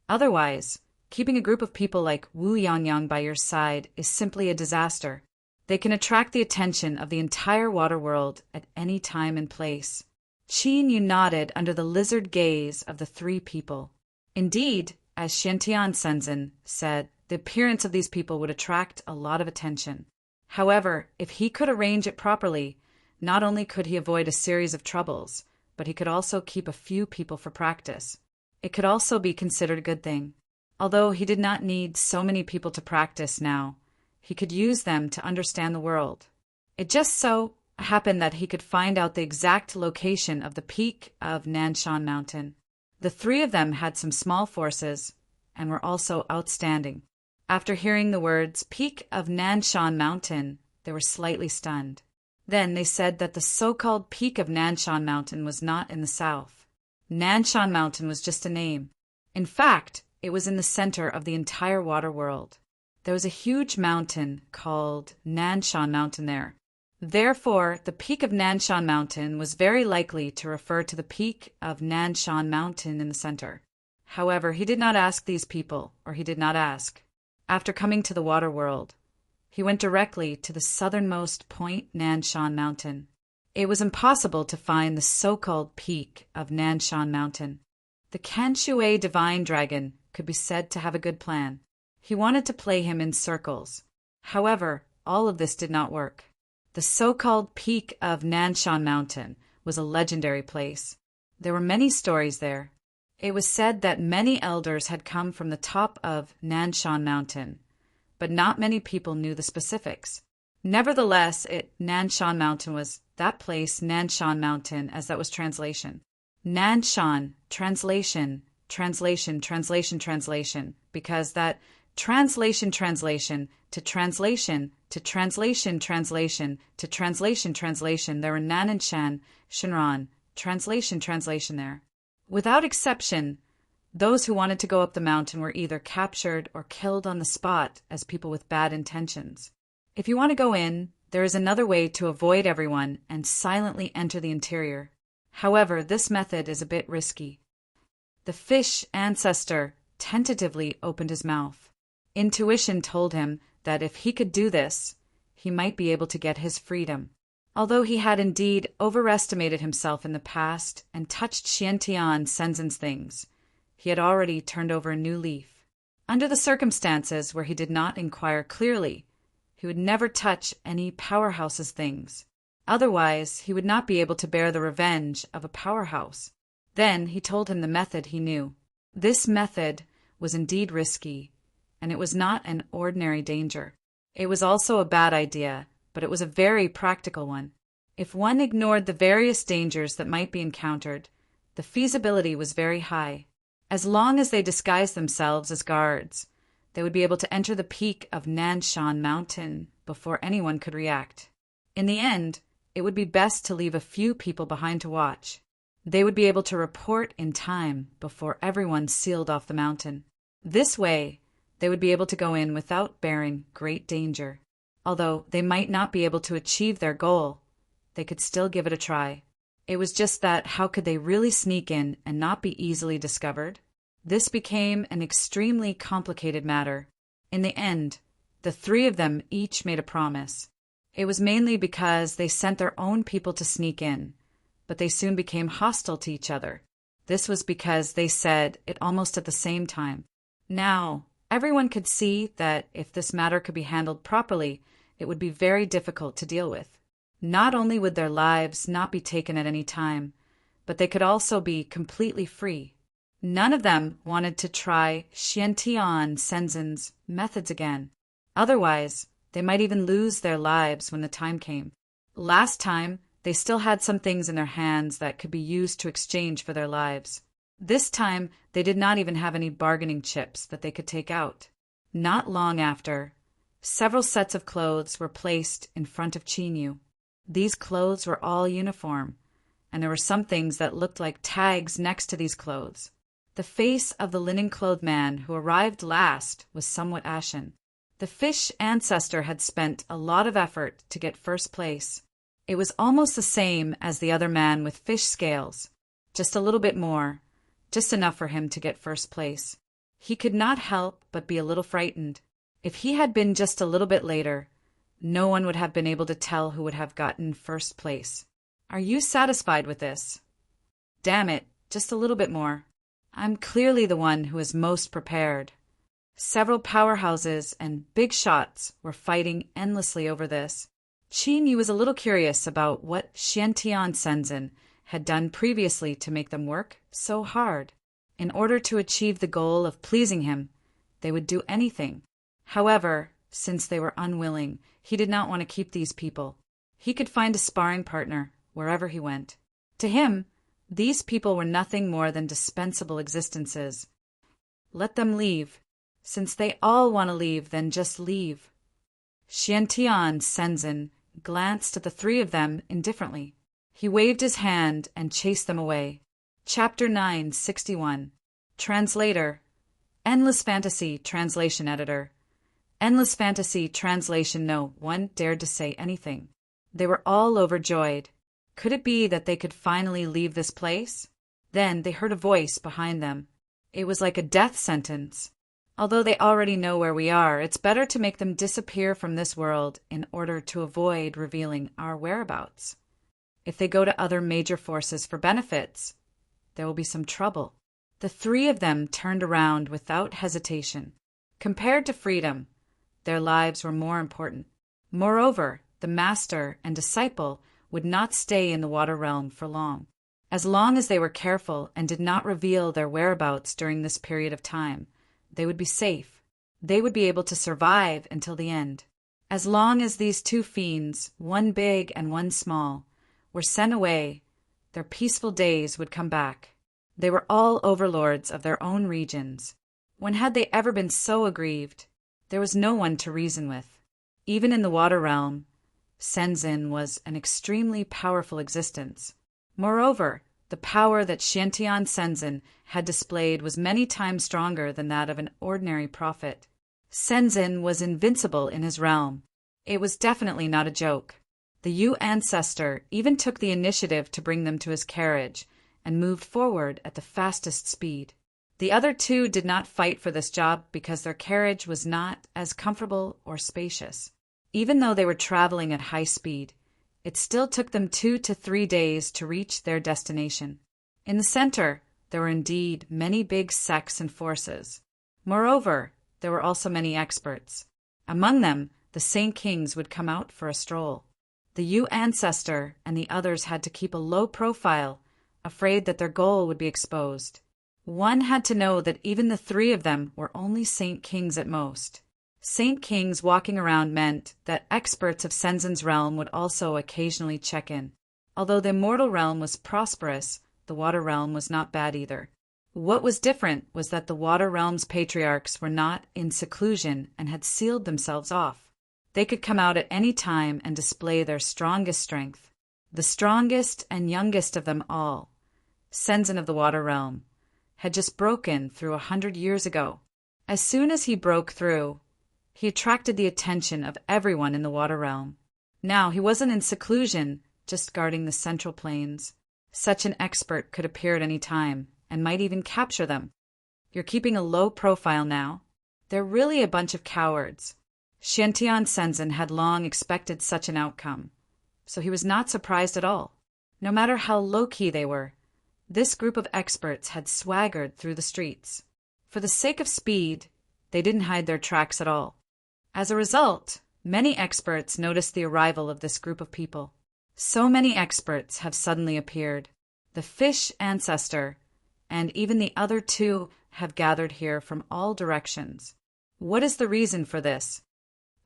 Otherwise, keeping a group of people like Wu Yangyang by your side is simply a disaster. They can attract the attention of the entire water world at any time and place. Qin Yu nodded under the lizard gaze of the 3 people. Indeed, as Xiantian Senzin said, the appearance of these people would attract a lot of attention. However, if he could arrange it properly, not only could he avoid a series of troubles, but he could also keep a few people for practice. It could also be considered a good thing. Although he did not need so many people to practice now, he could use them to understand the world. It just so happened that he could find out the exact location of the peak of Nanshan Mountain. The 3 of them had some small forces and were also outstanding. After hearing the words peak of Nanshan Mountain, they were slightly stunned. Then they said that the so-called peak of Nanshan Mountain was not in the south. Nanshan Mountain was just a name. In fact, it was in the center of the entire water world. There was a huge mountain called Nanshan Mountain there. Therefore, the peak of Nanshan Mountain was very likely to refer to the peak of Nanshan Mountain in the center. However, he did not ask these people, or he did not ask. After coming to the water world, he went directly to the southernmost point Nanshan Mountain. It was impossible to find the so-called peak of Nanshan Mountain. The Kanshui divine dragon could be said to have a good plan. He wanted to play him in circles. However, all of this did not work. The so-called peak of Nanshan Mountain was a legendary place. There were many stories there. It was said that many elders had come from the top of Nanshan Mountain, but not many people knew the specifics. Nevertheless, Nanshan Mountain was that place, Nanshan Mountain, as that was translation. Nanshan, translation, translation, translation, translation, because that translation, translation, to translation, to translation, translation, to translation, translation, there were Nananshan, Shinran, translation, translation there. Without exception, those who wanted to go up the mountain were either captured or killed on the spot as people with bad intentions. If you want to go in, there is another way to avoid everyone and silently enter the interior. However, this method is a bit risky. The fish ancestor tentatively opened his mouth. Intuition told him that if he could do this, he might be able to get his freedom. Although he had indeed overestimated himself in the past and touched Xiantian Senzin's things, he had already turned over a new leaf. Under the circumstances where he did not inquire clearly, he would never touch any powerhouse's things. Otherwise, he would not be able to bear the revenge of a powerhouse. Then he told him the method he knew. This method was indeed risky, and it was not an ordinary danger. It was also a bad idea, but it was a very practical one. If one ignored the various dangers that might be encountered, the feasibility was very high. As long as they disguised themselves as guards, they would be able to enter the peak of Nanshan Mountain before anyone could react. In the end, it would be best to leave a few people behind to watch. They would be able to report in time before everyone sealed off the mountain. This way, they would be able to go in without bearing great danger. Although they might not be able to achieve their goal, they could still give it a try. It was just that how could they really sneak in and not be easily discovered? This became an extremely complicated matter. In the end, the three of them each made a promise. It was mainly because they sent their own people to sneak in, but they soon became hostile to each other. This was because they said it almost at the same time. Now, everyone could see that if this matter could be handled properly, it would be very difficult to deal with. Not only would their lives not be taken at any time, but they could also be completely free. None of them wanted to try Xiantian Senzin's methods again. Otherwise, they might even lose their lives when the time came. Last time, they still had some things in their hands that could be used to exchange for their lives. This time, they did not even have any bargaining chips that they could take out. Not long after, several sets of clothes were placed in front of Chinyu. These clothes were all uniform, and there were some things that looked like tags next to these clothes. The face of the linen-clothed man who arrived last was somewhat ashen. The fish ancestor had spent a lot of effort to get first place. It was almost the same as the other man with fish scales, just a little bit more, just enough for him to get first place. He could not help but be a little frightened. If he had been just a little bit later, no one would have been able to tell who would have gotten first place. Are you satisfied with this? Damn it, just a little bit more. I'm clearly the one who is most prepared. Several powerhouses and big shots were fighting endlessly over this. Qin Yu was a little curious about what Xiantian Senzin had done previously to make them work so hard. In order to achieve the goal of pleasing him, they would do anything. However, since they were unwilling, he did not want to keep these people. He could find a sparring partner wherever he went. To him, these people were nothing more than dispensable existences. Let them leave. Since they all want to leave, then just leave. Xiantian Senzin glanced at the three of them indifferently. He waved his hand and chased them away. Chapter 961. Translator. Endless Fantasy Translation Editor. Endless Fantasy Translation. No one dared to say anything. They were all overjoyed. Could it be that they could finally leave this place? Then they heard a voice behind them. It was like a death sentence. Although they already know where we are, it's better to make them disappear from this world in order to avoid revealing our whereabouts. If they go to other major forces for benefits, there will be some trouble. The three of them turned around without hesitation. Compared to freedom, their lives were more important. Moreover, the master and disciple would not stay in the water realm for long. As long as they were careful and did not reveal their whereabouts during this period of time, they would be safe. They would be able to survive until the end. As long as these two fiends, one big and one small, were sent away, their peaceful days would come back. They were all overlords of their own regions. When had they ever been so aggrieved? There was no one to reason with. Even in the water realm, Senzin was an extremely powerful existence. Moreover, the power that Xiantian Senzin had displayed was many times stronger than that of an ordinary prophet. Senzin was invincible in his realm. It was definitely not a joke. The Yu ancestor even took the initiative to bring them to his carriage and moved forward at the fastest speed. The other two did not fight for this job because their carriage was not as comfortable or spacious. Even though they were traveling at high speed, it still took them 2 to 3 days to reach their destination. In the center, there were indeed many big sects and forces. Moreover, there were also many experts. Among them, the Saint Kings would come out for a stroll. The Yu ancestor and the others had to keep a low profile, afraid that their goal would be exposed. One had to know that even the three of them were only Saint Kings at most. Saint Kings walking around meant that experts of Senzin's realm would also occasionally check in. Although the immortal realm was prosperous, the water realm was not bad either. What was different was that the water realm's patriarchs were not in seclusion and had sealed themselves off. They could come out at any time and display their strongest strength. The strongest and youngest of them all, Senzin of the water realm, had just broken through 100 years ago. As soon as he broke through, he attracted the attention of everyone in the water realm. Now he wasn't in seclusion, just guarding the central plains. Such an expert could appear at any time, and might even capture them. You're keeping a low profile now. They're really a bunch of cowards. Xiantian Senzin had long expected such an outcome, so he was not surprised at all. No matter how low-key they were, this group of experts had swaggered through the streets. For the sake of speed, they didn't hide their tracks at all. As a result, many experts noticed the arrival of this group of people. So many experts have suddenly appeared. The fish ancestor and even the other two have gathered here from all directions. What is the reason for this?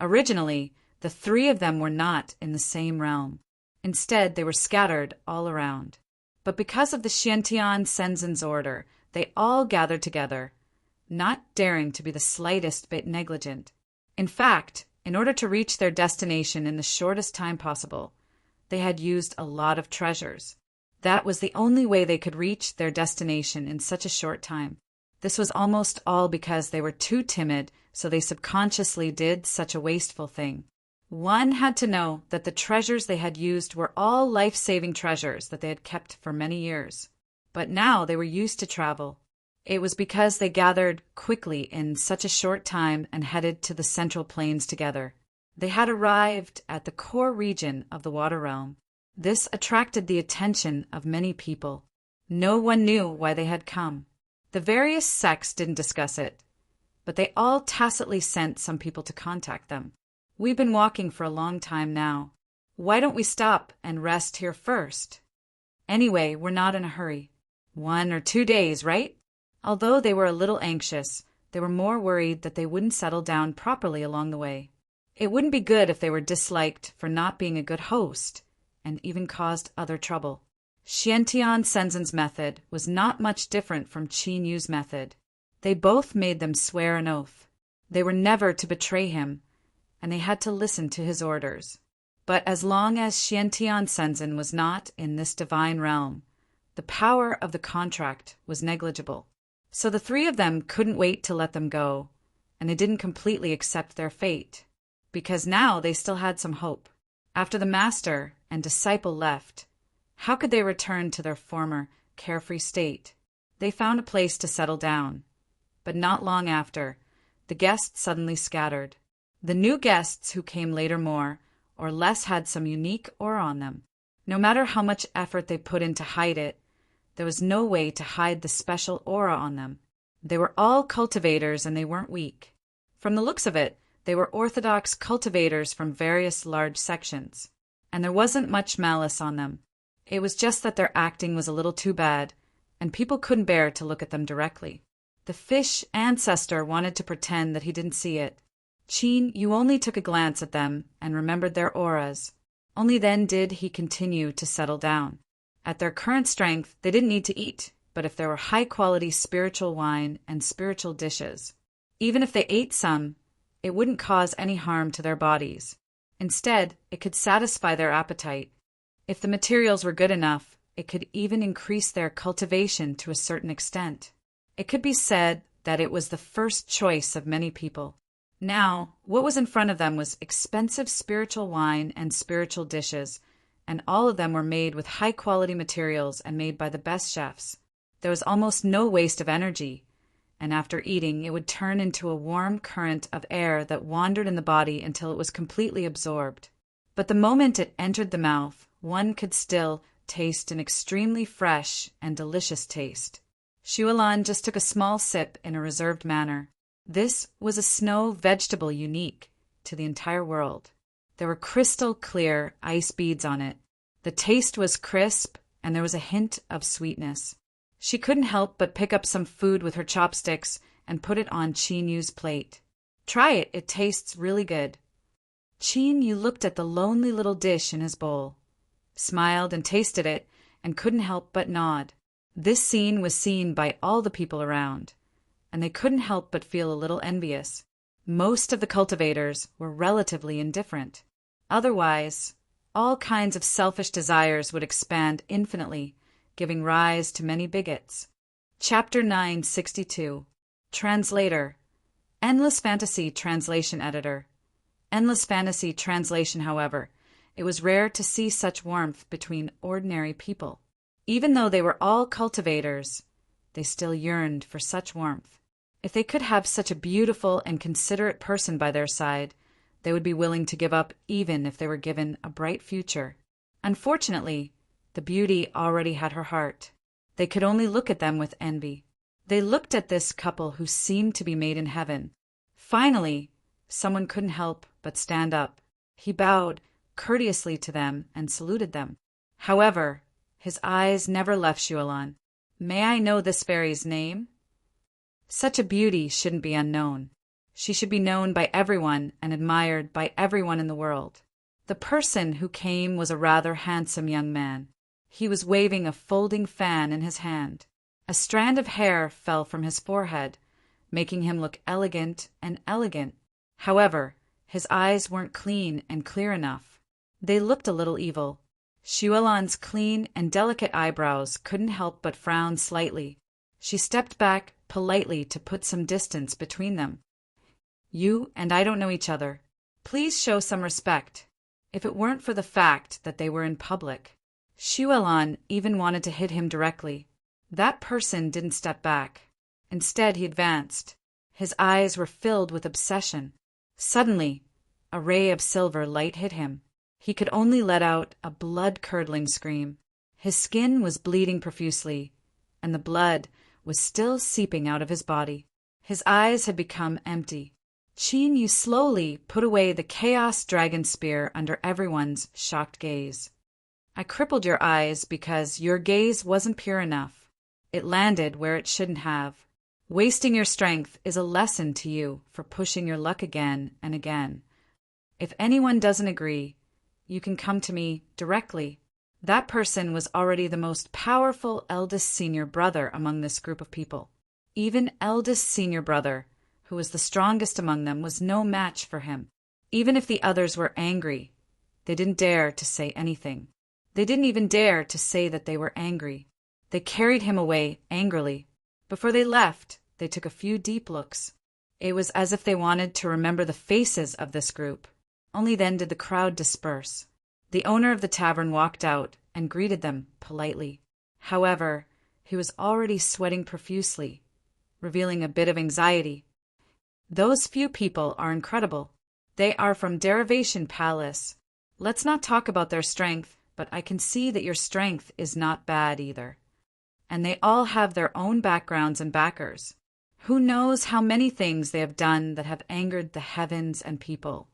Originally, the three of them were not in the same realm. Instead, they were scattered all around. But because of the Xiantian Senzin's order, they all gathered together, not daring to be the slightest bit negligent. In fact, in order to reach their destination in the shortest time possible, they had used a lot of treasures. That was the only way they could reach their destination in such a short time. This was almost all because they were too timid, so they subconsciously did such a wasteful thing. One had to know that the treasures they had used were all life-saving treasures that they had kept for many years. But now they were used to travel. It was because they gathered quickly in such a short time and headed to the central plains together. They had arrived at the core region of the water realm. This attracted the attention of many people. No one knew why they had come. The various sects didn't discuss it, but they all tacitly sent some people to contact them. We've been walking for a long time now. Why don't we stop and rest here first? Anyway, we're not in a hurry. 1 or 2 days, right? Although they were a little anxious, they were more worried that they wouldn't settle down properly along the way. It wouldn't be good if they were disliked for not being a good host and even caused other trouble. Xiantian Senzin's method was not much different from Qin Yu's method. They both made them swear an oath. They were never to betray him, and they had to listen to his orders. But as long as Xiantian Senzin was not in this divine realm, the power of the contract was negligible. So the three of them couldn't wait to let them go, and they didn't completely accept their fate, because now they still had some hope. After the master and disciple left, how could they return to their former carefree state? They found a place to settle down. But not long after, the guests suddenly scattered. The new guests who came later more or less had some unique aura on them. No matter how much effort they put in to hide it, there was no way to hide the special aura on them. They were all cultivators and they weren't weak. From the looks of it, they were orthodox cultivators from various large sections. And there wasn't much malice on them. It was just that their acting was a little too bad, and people couldn't bear to look at them directly. The fish ancestor wanted to pretend that he didn't see it. Chin, you only took a glance at them and remembered their auras. Only then did he continue to settle down. At their current strength, they didn't need to eat, but if there were high-quality spiritual wine and spiritual dishes, even if they ate some, it wouldn't cause any harm to their bodies. Instead, it could satisfy their appetite. If the materials were good enough, it could even increase their cultivation to a certain extent. It could be said that it was the first choice of many people. Now, what was in front of them was expensive spiritual wine and spiritual dishes, and all of them were made with high-quality materials and made by the best chefs. There was almost no waste of energy, and after eating, it would turn into a warm current of air that wandered in the body until it was completely absorbed. But the moment it entered the mouth, one could still taste an extremely fresh and delicious taste. Xuelan just took a small sip in a reserved manner. This was a snow vegetable unique to the entire world. There were crystal clear ice beads on it. The taste was crisp, and there was a hint of sweetness. She couldn't help but pick up some food with her chopsticks and put it on Chin Yu's plate. Try it, it tastes really good. Chin Yu looked at the lonely little dish in his bowl, smiled and tasted it, and couldn't help but nod. This scene was seen by all the people around, and they couldn't help but feel a little envious. Most of the cultivators were relatively indifferent. Otherwise, all kinds of selfish desires would expand infinitely, giving rise to many bigots. Chapter 962. Translator. Endless Fantasy Translation Editor. Endless Fantasy Translation, however, it was rare to see such warmth between ordinary people. Even though they were all cultivators, they still yearned for such warmth. If they could have such a beautiful and considerate person by their side, they would be willing to give up even if they were given a bright future. Unfortunately, the beauty already had her heart. They could only look at them with envy. They looked at this couple who seemed to be made in heaven. Finally, someone couldn't help but stand up. He bowed courteously to them and saluted them. However, his eyes never left Xuelan. May I know this fairy's name? Such a beauty shouldn't be unknown. She should be known by everyone and admired by everyone in the world. The person who came was a rather handsome young man. He was waving a folding fan in his hand. A strand of hair fell from his forehead, making him look elegant and elegant. However, his eyes weren't clean and clear enough. They looked a little evil. Xuelan's clean and delicate eyebrows couldn't help but frown slightly. She stepped back politely to put some distance between them. You and I don't know each other. Please show some respect. If it weren't for the fact that they were in public. Xuelan even wanted to hit him directly. That person didn't step back. Instead, he advanced. His eyes were filled with obsession. Suddenly, a ray of silver light hit him. He could only let out a blood-curdling scream. His skin was bleeding profusely, and the blood was still seeping out of his body. His eyes had become empty. Chin Yu slowly put away the Chaos Dragon Spear under everyone's shocked gaze. I crippled your eyes because your gaze wasn't pure enough. It landed where it shouldn't have. Wasting your strength is a lesson to you for pushing your luck again and again. If anyone doesn't agree, you can come to me directly. That person was already the most powerful eldest senior brother among this group of people. Even eldest senior brother, who was the strongest among them, was no match for him. Even if the others were angry, they didn't dare to say anything. They didn't even dare to say that they were angry. They carried him away angrily. Before they left, they took a few deep looks. It was as if they wanted to remember the faces of this group. Only then did the crowd disperse. The owner of the tavern walked out and greeted them politely. However, He was already sweating profusely, revealing a bit of anxiety. Those few people are incredible. They are from Derivation Palace. Let's not talk about their strength, but I can see that your strength is not bad either. And they all have their own backgrounds and backers. Who knows how many things they have done that have angered the heavens and people.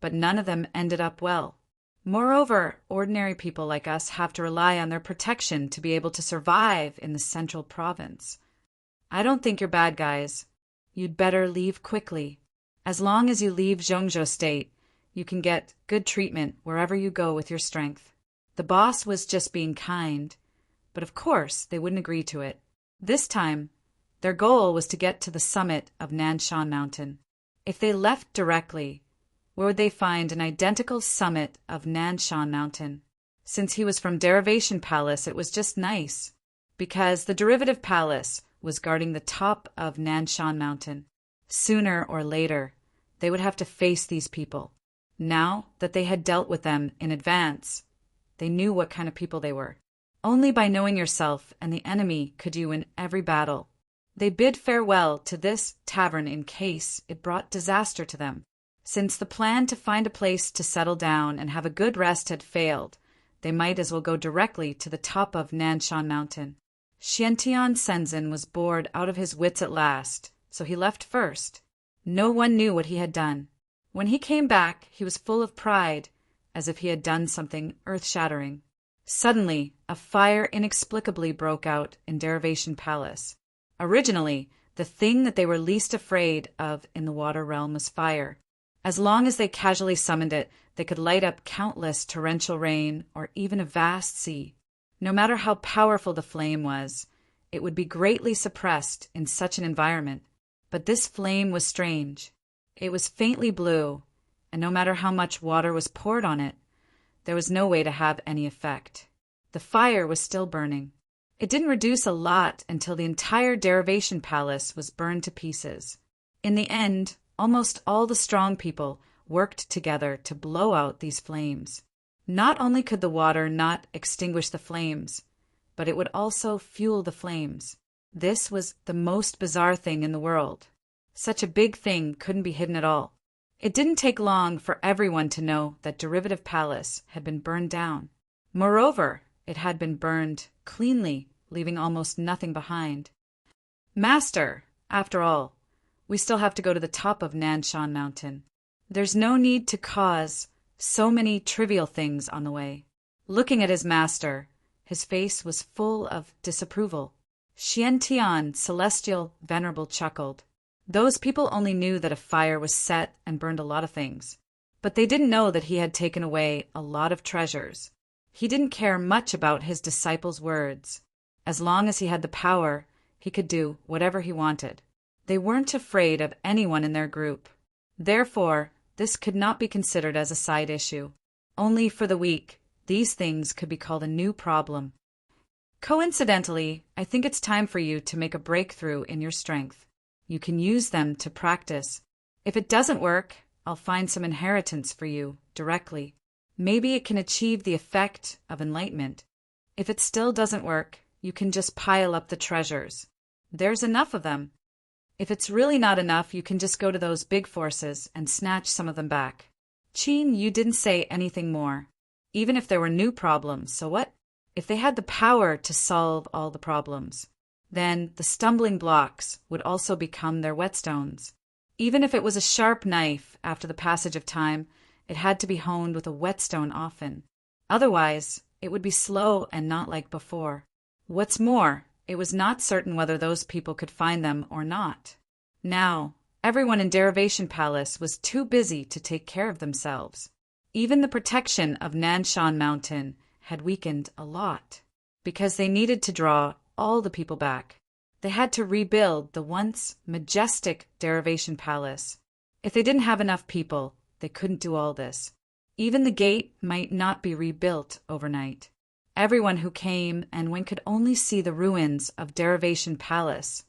But none of them ended up well. Moreover, ordinary people like us have to rely on their protection to be able to survive in the central province. I don't think you're bad guys. You'd better leave quickly. As long as you leave Zhongzhou State, you can get good treatment wherever you go with your strength. The boss was just being kind, but of course they wouldn't agree to it. This time, their goal was to get to the summit of Nanshan Mountain. If they left directly, where would they find an identical summit of Nanshan Mountain? Since he was from Derivation Palace, it was just nice, because the Derivative Palace was guarding the top of Nanshan Mountain. Sooner or later, they would have to face these people. Now that they had dealt with them in advance, they knew what kind of people they were. Only by knowing yourself and the enemy could you win every battle. They bid farewell to this tavern in case it brought disaster to them. Since the plan to find a place to settle down and have a good rest had failed, they might as well go directly to the top of Nanshan Mountain. Xiantian Senzin was bored out of his wits at last, so he left first. No one knew what he had done. When he came back, he was full of pride, as if he had done something earth-shattering. Suddenly, a fire inexplicably broke out in Derivation Palace. Originally, the thing that they were least afraid of in the water realm was fire. As long as they casually summoned it, they could light up countless torrential rain or even a vast sea. No matter how powerful the flame was, it would be greatly suppressed in such an environment. But this flame was strange. It was faintly blue, and no matter how much water was poured on it, there was no way to have any effect. The fire was still burning. It didn't reduce a lot until the entire Derivation Palace was burned to pieces. In the end, almost all the strong people worked together to blow out these flames. Not only could the water not extinguish the flames, but it would also fuel the flames. This was the most bizarre thing in the world. Such a big thing couldn't be hidden at all. It didn't take long for everyone to know that Derivative Palace had been burned down. Moreover, it had been burned cleanly, leaving almost nothing behind. Master, after all, we still have to go to the top of Nanshan Mountain. There's no need to cause so many trivial things on the way. Looking at his master, his face was full of disapproval. Xiantian, Celestial Venerable, chuckled. Those people only knew that a fire was set and burned a lot of things, but they didn't know that he had taken away a lot of treasures. He didn't care much about his disciples' words. As long as he had the power, he could do whatever he wanted. They weren't afraid of anyone in their group. Therefore, this could not be considered as a side issue. Only for the weak, these things could be called a new problem. Coincidentally, I think it's time for you to make a breakthrough in your strength. You can use them to practice. If it doesn't work, I'll find some inheritance for you directly. Maybe it can achieve the effect of enlightenment. If it still doesn't work, you can just pile up the treasures. There's enough of them. If it's really not enough, you can just go to those big forces and snatch some of them back. Qin, you didn't say anything more. Even if there were new problems, so what? If they had the power to solve all the problems, then the stumbling blocks would also become their whetstones. Even if it was a sharp knife, after the passage of time, it had to be honed with a whetstone often. Otherwise, it would be slow and not like before. What's more, it was not certain whether those people could find them or not. Now, everyone in Derivation Palace was too busy to take care of themselves. Even the protection of Nanshan Mountain had weakened a lot, because they needed to draw all the people back. They had to rebuild the once majestic Derivation Palace. If they didn't have enough people, they couldn't do all this. Even the gate might not be rebuilt overnight. Everyone who came and went could only see the ruins of Derivation Palace.